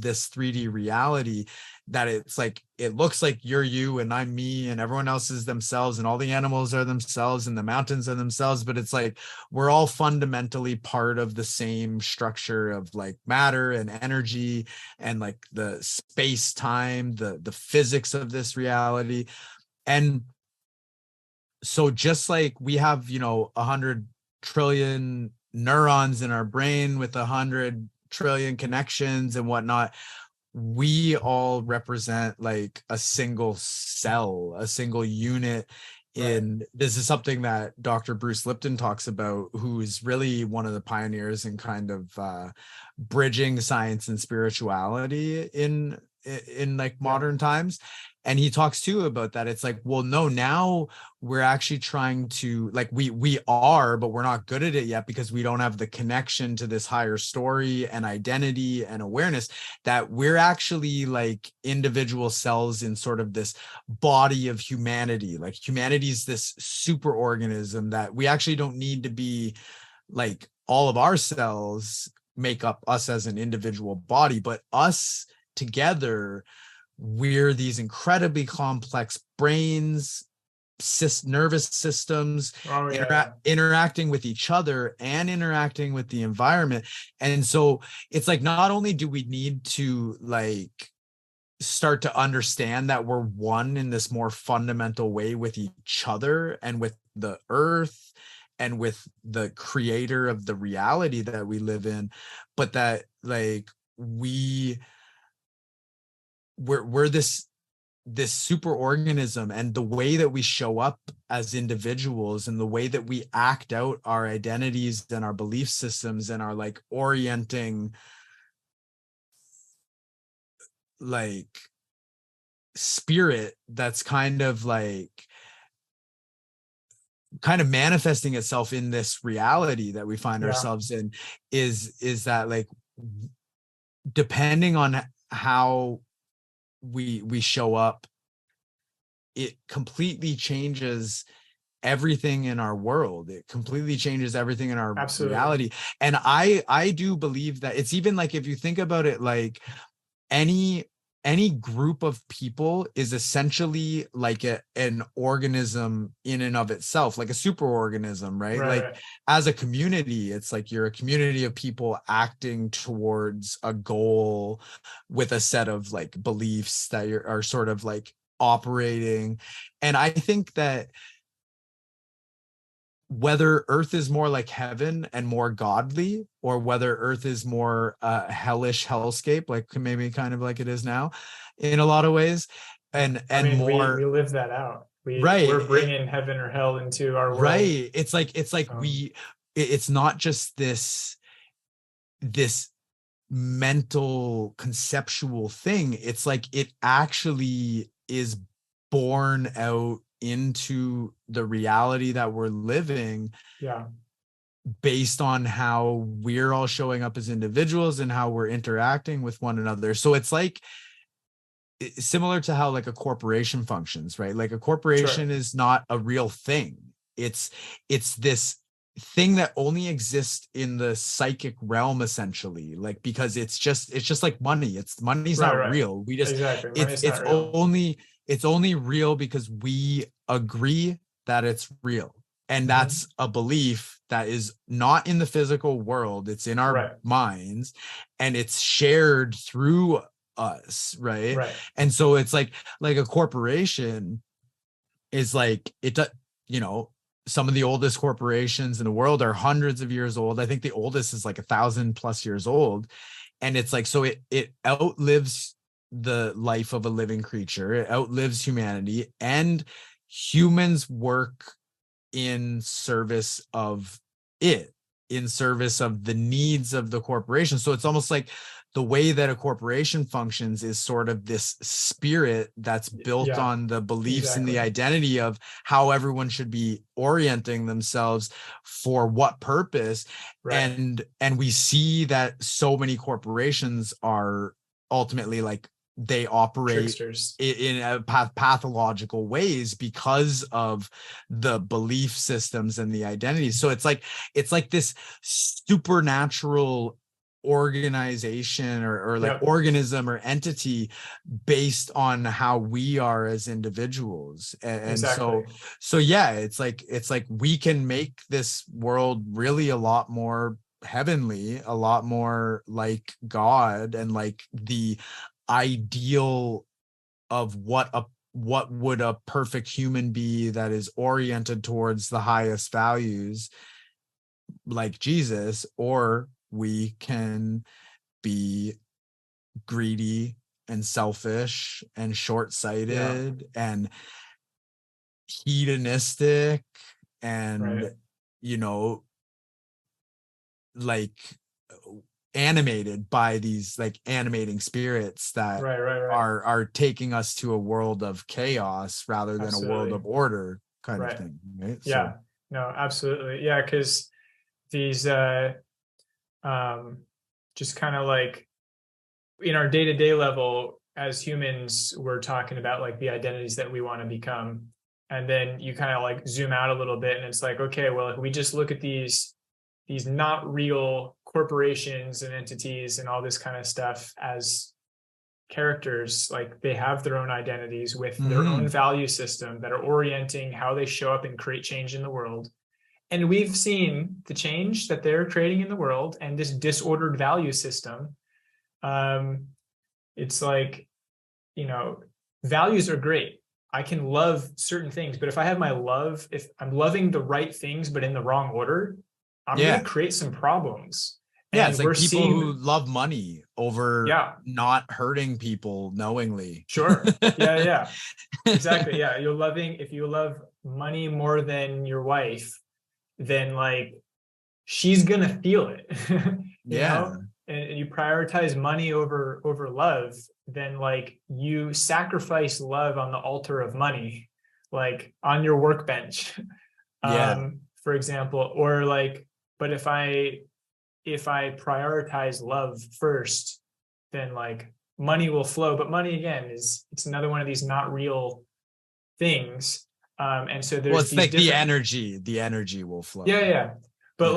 [SPEAKER 3] this 3D reality, that it's like it looks like you're you and I'm me and everyone else is themselves and all the animals are themselves and the mountains are themselves, but it's like we're all fundamentally part of the same structure of like matter and energy and like the space time, the physics of this reality. And so just like we have, you know, 100 trillion neurons in our brain with 100 trillion connections and whatnot, we all represent like a single cell, a single unit. This is something that Dr. Bruce Lipton talks about, who is really one of the pioneers in kind of bridging science and spirituality in like modern times. And he talks too about that. It's like, well, no, now we're actually trying to like, we are, but we're not good at it yet because we don't have the connection to this higher story and identity and awareness, that we're actually like individual cells in sort of this body of humanity. Like humanity's this super organism that we actually don't need to be like all of our cells make up us as an individual body, but us together, we're these incredibly complex brains, nervous systems, interacting with each other and interacting with the environment. And so it's like, not only do we need to like start to understand that we're one in this more fundamental way with each other and with the earth and with the creator of the reality that we live in, but that like we're this super organism, and the way that we show up as individuals and the way that we act out our identities and our belief systems and our like orienting like spirit that's kind of manifesting itself in this reality that we find ourselves in is that like depending on how we show up, it completely changes everything in our world. It completely changes everything in our
[SPEAKER 1] Absolutely.
[SPEAKER 3] reality. And I do believe that it's even like, if you think about it, like any group of people is essentially like an organism in and of itself, like a superorganism, right? Like
[SPEAKER 1] Right.
[SPEAKER 3] as a community, it's like you're a community of people acting towards a goal with a set of like beliefs that are sort of like operating. And I think that whether Earth is more like heaven and more godly, or whether Earth is more hellish hellscape, like maybe kind of like it is now in a lot of ways, and
[SPEAKER 1] I mean, we
[SPEAKER 3] more
[SPEAKER 1] live that out. We're
[SPEAKER 3] right,
[SPEAKER 1] bringing heaven or hell into our world.
[SPEAKER 3] right. It's like
[SPEAKER 1] Um,
[SPEAKER 3] it's not just this mental conceptual thing. It's like it actually is born out into the reality that we're living,
[SPEAKER 1] yeah,
[SPEAKER 3] based on how we're all showing up as individuals and how we're interacting with one another. So it's like similar to how like a corporation functions, right? Like a
[SPEAKER 1] sure.
[SPEAKER 3] corporation is not a real thing. It's this thing that only exists in the psychic realm, essentially, like because it's just like money. Money's
[SPEAKER 1] Right,
[SPEAKER 3] not
[SPEAKER 1] right.
[SPEAKER 3] real. We just
[SPEAKER 1] Exactly.
[SPEAKER 3] it's
[SPEAKER 1] Money's
[SPEAKER 3] it's
[SPEAKER 1] not real.
[SPEAKER 3] only it's only real because we agree that it's real. And
[SPEAKER 1] Hmm.
[SPEAKER 3] that's a belief that is not in the physical world, it's in our
[SPEAKER 1] Right,
[SPEAKER 3] minds, and it's shared through us, right?
[SPEAKER 1] right.
[SPEAKER 3] And so it's like a corporation is like it does, you know, some of the oldest corporations in the world are hundreds of years old. I think the oldest is like 1,000+ years old. And it's like, so it outlives the life of a living creature, it outlives humanity, and humans work in service of it, in service of the needs of the corporation. So it's almost like the way that a corporation functions is sort of this spirit that's built
[SPEAKER 1] Yeah,
[SPEAKER 3] on the beliefs and the
[SPEAKER 1] exactly.
[SPEAKER 3] identity of how everyone should be orienting themselves for what purpose.
[SPEAKER 1] Right.
[SPEAKER 3] And we see that so many corporations are ultimately like they operate
[SPEAKER 1] Tricksters.
[SPEAKER 3] in a pathological ways because of the belief systems and the identities. So it's like this supernatural organization or like
[SPEAKER 1] Yep.
[SPEAKER 3] organism or entity based on how we are as individuals. And so
[SPEAKER 1] Exactly.
[SPEAKER 3] so yeah, it's like we can make this world really a lot more heavenly, a lot more like God, and like the ideal of what would a perfect human be that is oriented towards the highest values, like Jesus. Or we can be greedy and selfish and
[SPEAKER 1] Yeah.
[SPEAKER 3] short-sighted and hedonistic and,
[SPEAKER 1] Right.
[SPEAKER 3] you know, like animated by these like animating spirits that
[SPEAKER 1] Right. Right. Right.
[SPEAKER 3] are taking us to a world of chaos rather than a world
[SPEAKER 1] Absolutely.
[SPEAKER 3] of order, kind of
[SPEAKER 1] Right.
[SPEAKER 3] thing, right? So
[SPEAKER 1] Yeah. No, absolutely. Yeah, because these um just kind of like in our day-to-day level as humans, we're talking about like the identities that we want to become. And then you kind of like zoom out a little bit and it's like, okay, well, if we just look at these not real corporations and entities and all this kind of stuff as characters, like they have their own identities with their own
[SPEAKER 3] mhm.
[SPEAKER 1] value system that are orienting how they show up and create change in the world. And we've seen the change that they're creating in the world and this disordered value system. um, it's like, you know, values are great. I can love certain things, but if I have my love, if I'm loving the right things but in the wrong order, I'm going to
[SPEAKER 3] Yeah,
[SPEAKER 1] create some problems.
[SPEAKER 3] yeah,
[SPEAKER 1] And
[SPEAKER 3] it's
[SPEAKER 1] we're
[SPEAKER 3] like people who
[SPEAKER 1] seeing,
[SPEAKER 3] love money over
[SPEAKER 1] yeah,
[SPEAKER 3] not hurting people knowingly.
[SPEAKER 1] sure, yeah, yeah, exactly, yeah. You're loving, if you love money more than your wife, then like she's gonna feel it, you
[SPEAKER 3] Yeah,
[SPEAKER 1] know. And you prioritize money over love, then like you sacrifice love on the altar of money, like on your workbench,
[SPEAKER 3] yeah,
[SPEAKER 1] for example. Or like, but if I prioritize love first, then like money will flow. But money again is, it's another one of these not real things. And so
[SPEAKER 3] Well,
[SPEAKER 1] there's
[SPEAKER 3] it's
[SPEAKER 1] these
[SPEAKER 3] like
[SPEAKER 1] different
[SPEAKER 3] the energy will flow.
[SPEAKER 1] yeah. But
[SPEAKER 3] Yeah.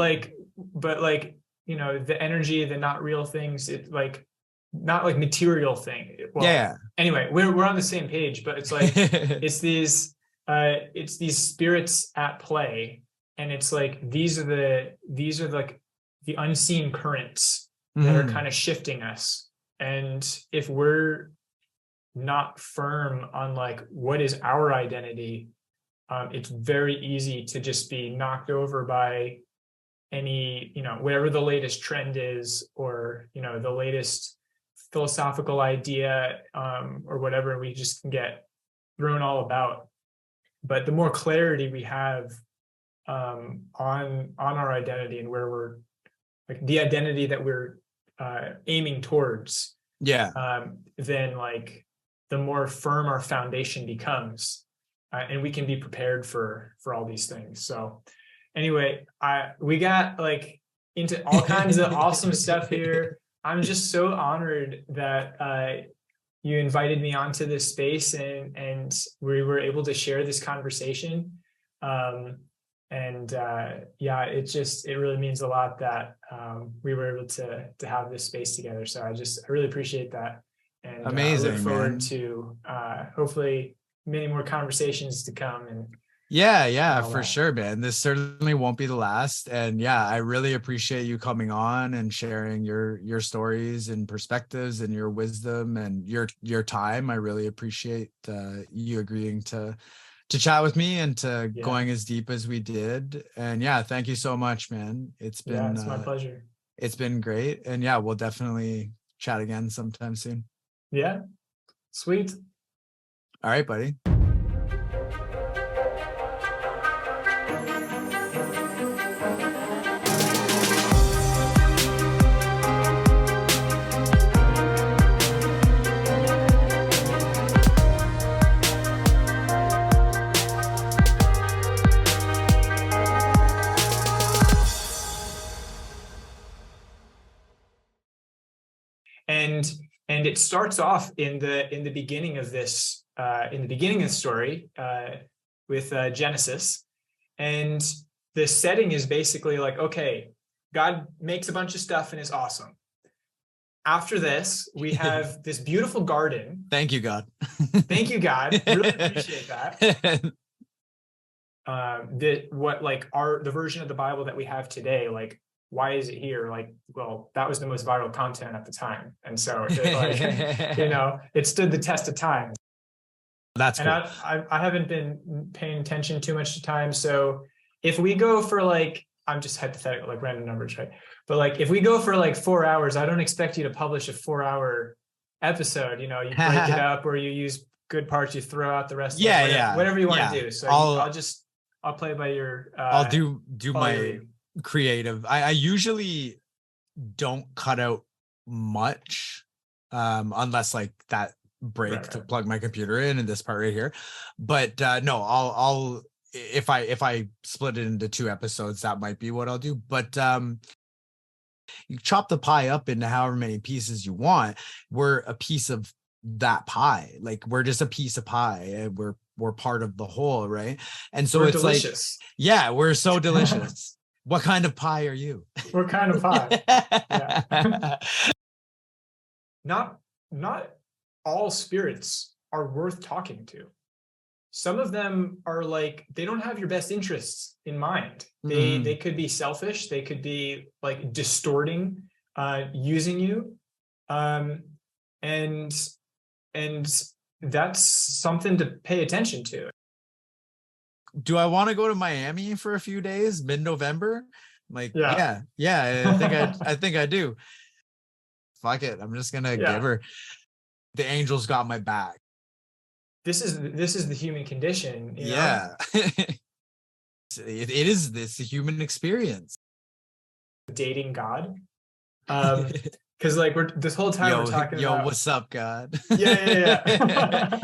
[SPEAKER 1] like, the energy, the not real things, it like not like material thing. Well,
[SPEAKER 3] Yeah.
[SPEAKER 1] anyway, we're on the same page, but it's like it's these spirits at play, and it's like these are like the unseen currents that are kind of shifting us. And if we're not firm on like what is our identity, it's very easy to just be knocked over by any, whatever the latest trend is, or, the latest philosophical idea, or whatever, we just can get thrown all about. But the more clarity we have, on our identity and where we're like the identity that we're aiming towards,
[SPEAKER 3] Yeah.
[SPEAKER 1] then like the more firm our foundation becomes, and we can be prepared for all these things. So anyway, we got like into all kinds of awesome stuff here. I'm just so honored that you invited me onto this space, and we were able to share this conversation. Yeah, it really means a lot that we were able to have this space together. So I really appreciate that. And
[SPEAKER 3] Amazing,
[SPEAKER 1] I look forward
[SPEAKER 3] man.
[SPEAKER 1] to hopefully many more conversations to come. And
[SPEAKER 3] Yeah, for sure, man. This certainly won't be the last. And yeah, I really appreciate you coming on and sharing your stories and perspectives and your wisdom and your time. I really appreciate you agreeing to chat with me and to going as deep as we did. And yeah, thank you so much, man. It's
[SPEAKER 1] my pleasure.
[SPEAKER 3] It's been great. And yeah, we'll definitely chat again sometime soon.
[SPEAKER 1] Yeah, sweet.
[SPEAKER 3] All right, buddy.
[SPEAKER 1] And it starts off in the beginning of this story, with Genesis, and the setting is basically like, okay, God makes a bunch of stuff and is awesome. After this, we have this beautiful garden.
[SPEAKER 3] Thank you, God.
[SPEAKER 1] Thank you, God. Really appreciate that. The version of the Bible that we have today, like, why is it here? Like, well, that was the most viral content at the time. And so it stood the test of time.
[SPEAKER 3] That's cool.
[SPEAKER 1] And I haven't been paying attention too much to time. So if we go for like, I'm just hypothetical, like random numbers, right? But like, if we go for like 4 hours, I don't expect you to publish a 4-hour episode. You break it up, or you use good parts, you throw out the rest. Whatever you want to do. So I'll play by your.
[SPEAKER 3] I'll do my creative. I usually don't cut out much, unless like that break to plug my computer in and this part right here. But no, I'll if I split it into 2 episodes, that might be what I'll do. But you chop the pie up into however many pieces you want. We're a piece of that pie. Like, we're just a piece of pie, and we're part of the whole, right? And so it's delicious. Like, yeah, we're so delicious. What kind of pie are you?
[SPEAKER 1] What kind of pie? Yeah. Not all spirits are worth talking to. Some of them are like, they don't have your best interests in mind. They could be selfish. They could be like distorting, using you. And that's something to pay attention to.
[SPEAKER 3] Do I want to go to Miami for a few days, mid-November? Like, yeah, I think I do. Fuck it. I'm just going to give her. The angels got my back.
[SPEAKER 1] This is the human condition.
[SPEAKER 3] Yeah. it is the human experience.
[SPEAKER 1] Dating God. Because like this whole time we're talking about,
[SPEAKER 3] what's up, God?
[SPEAKER 1] Yeah.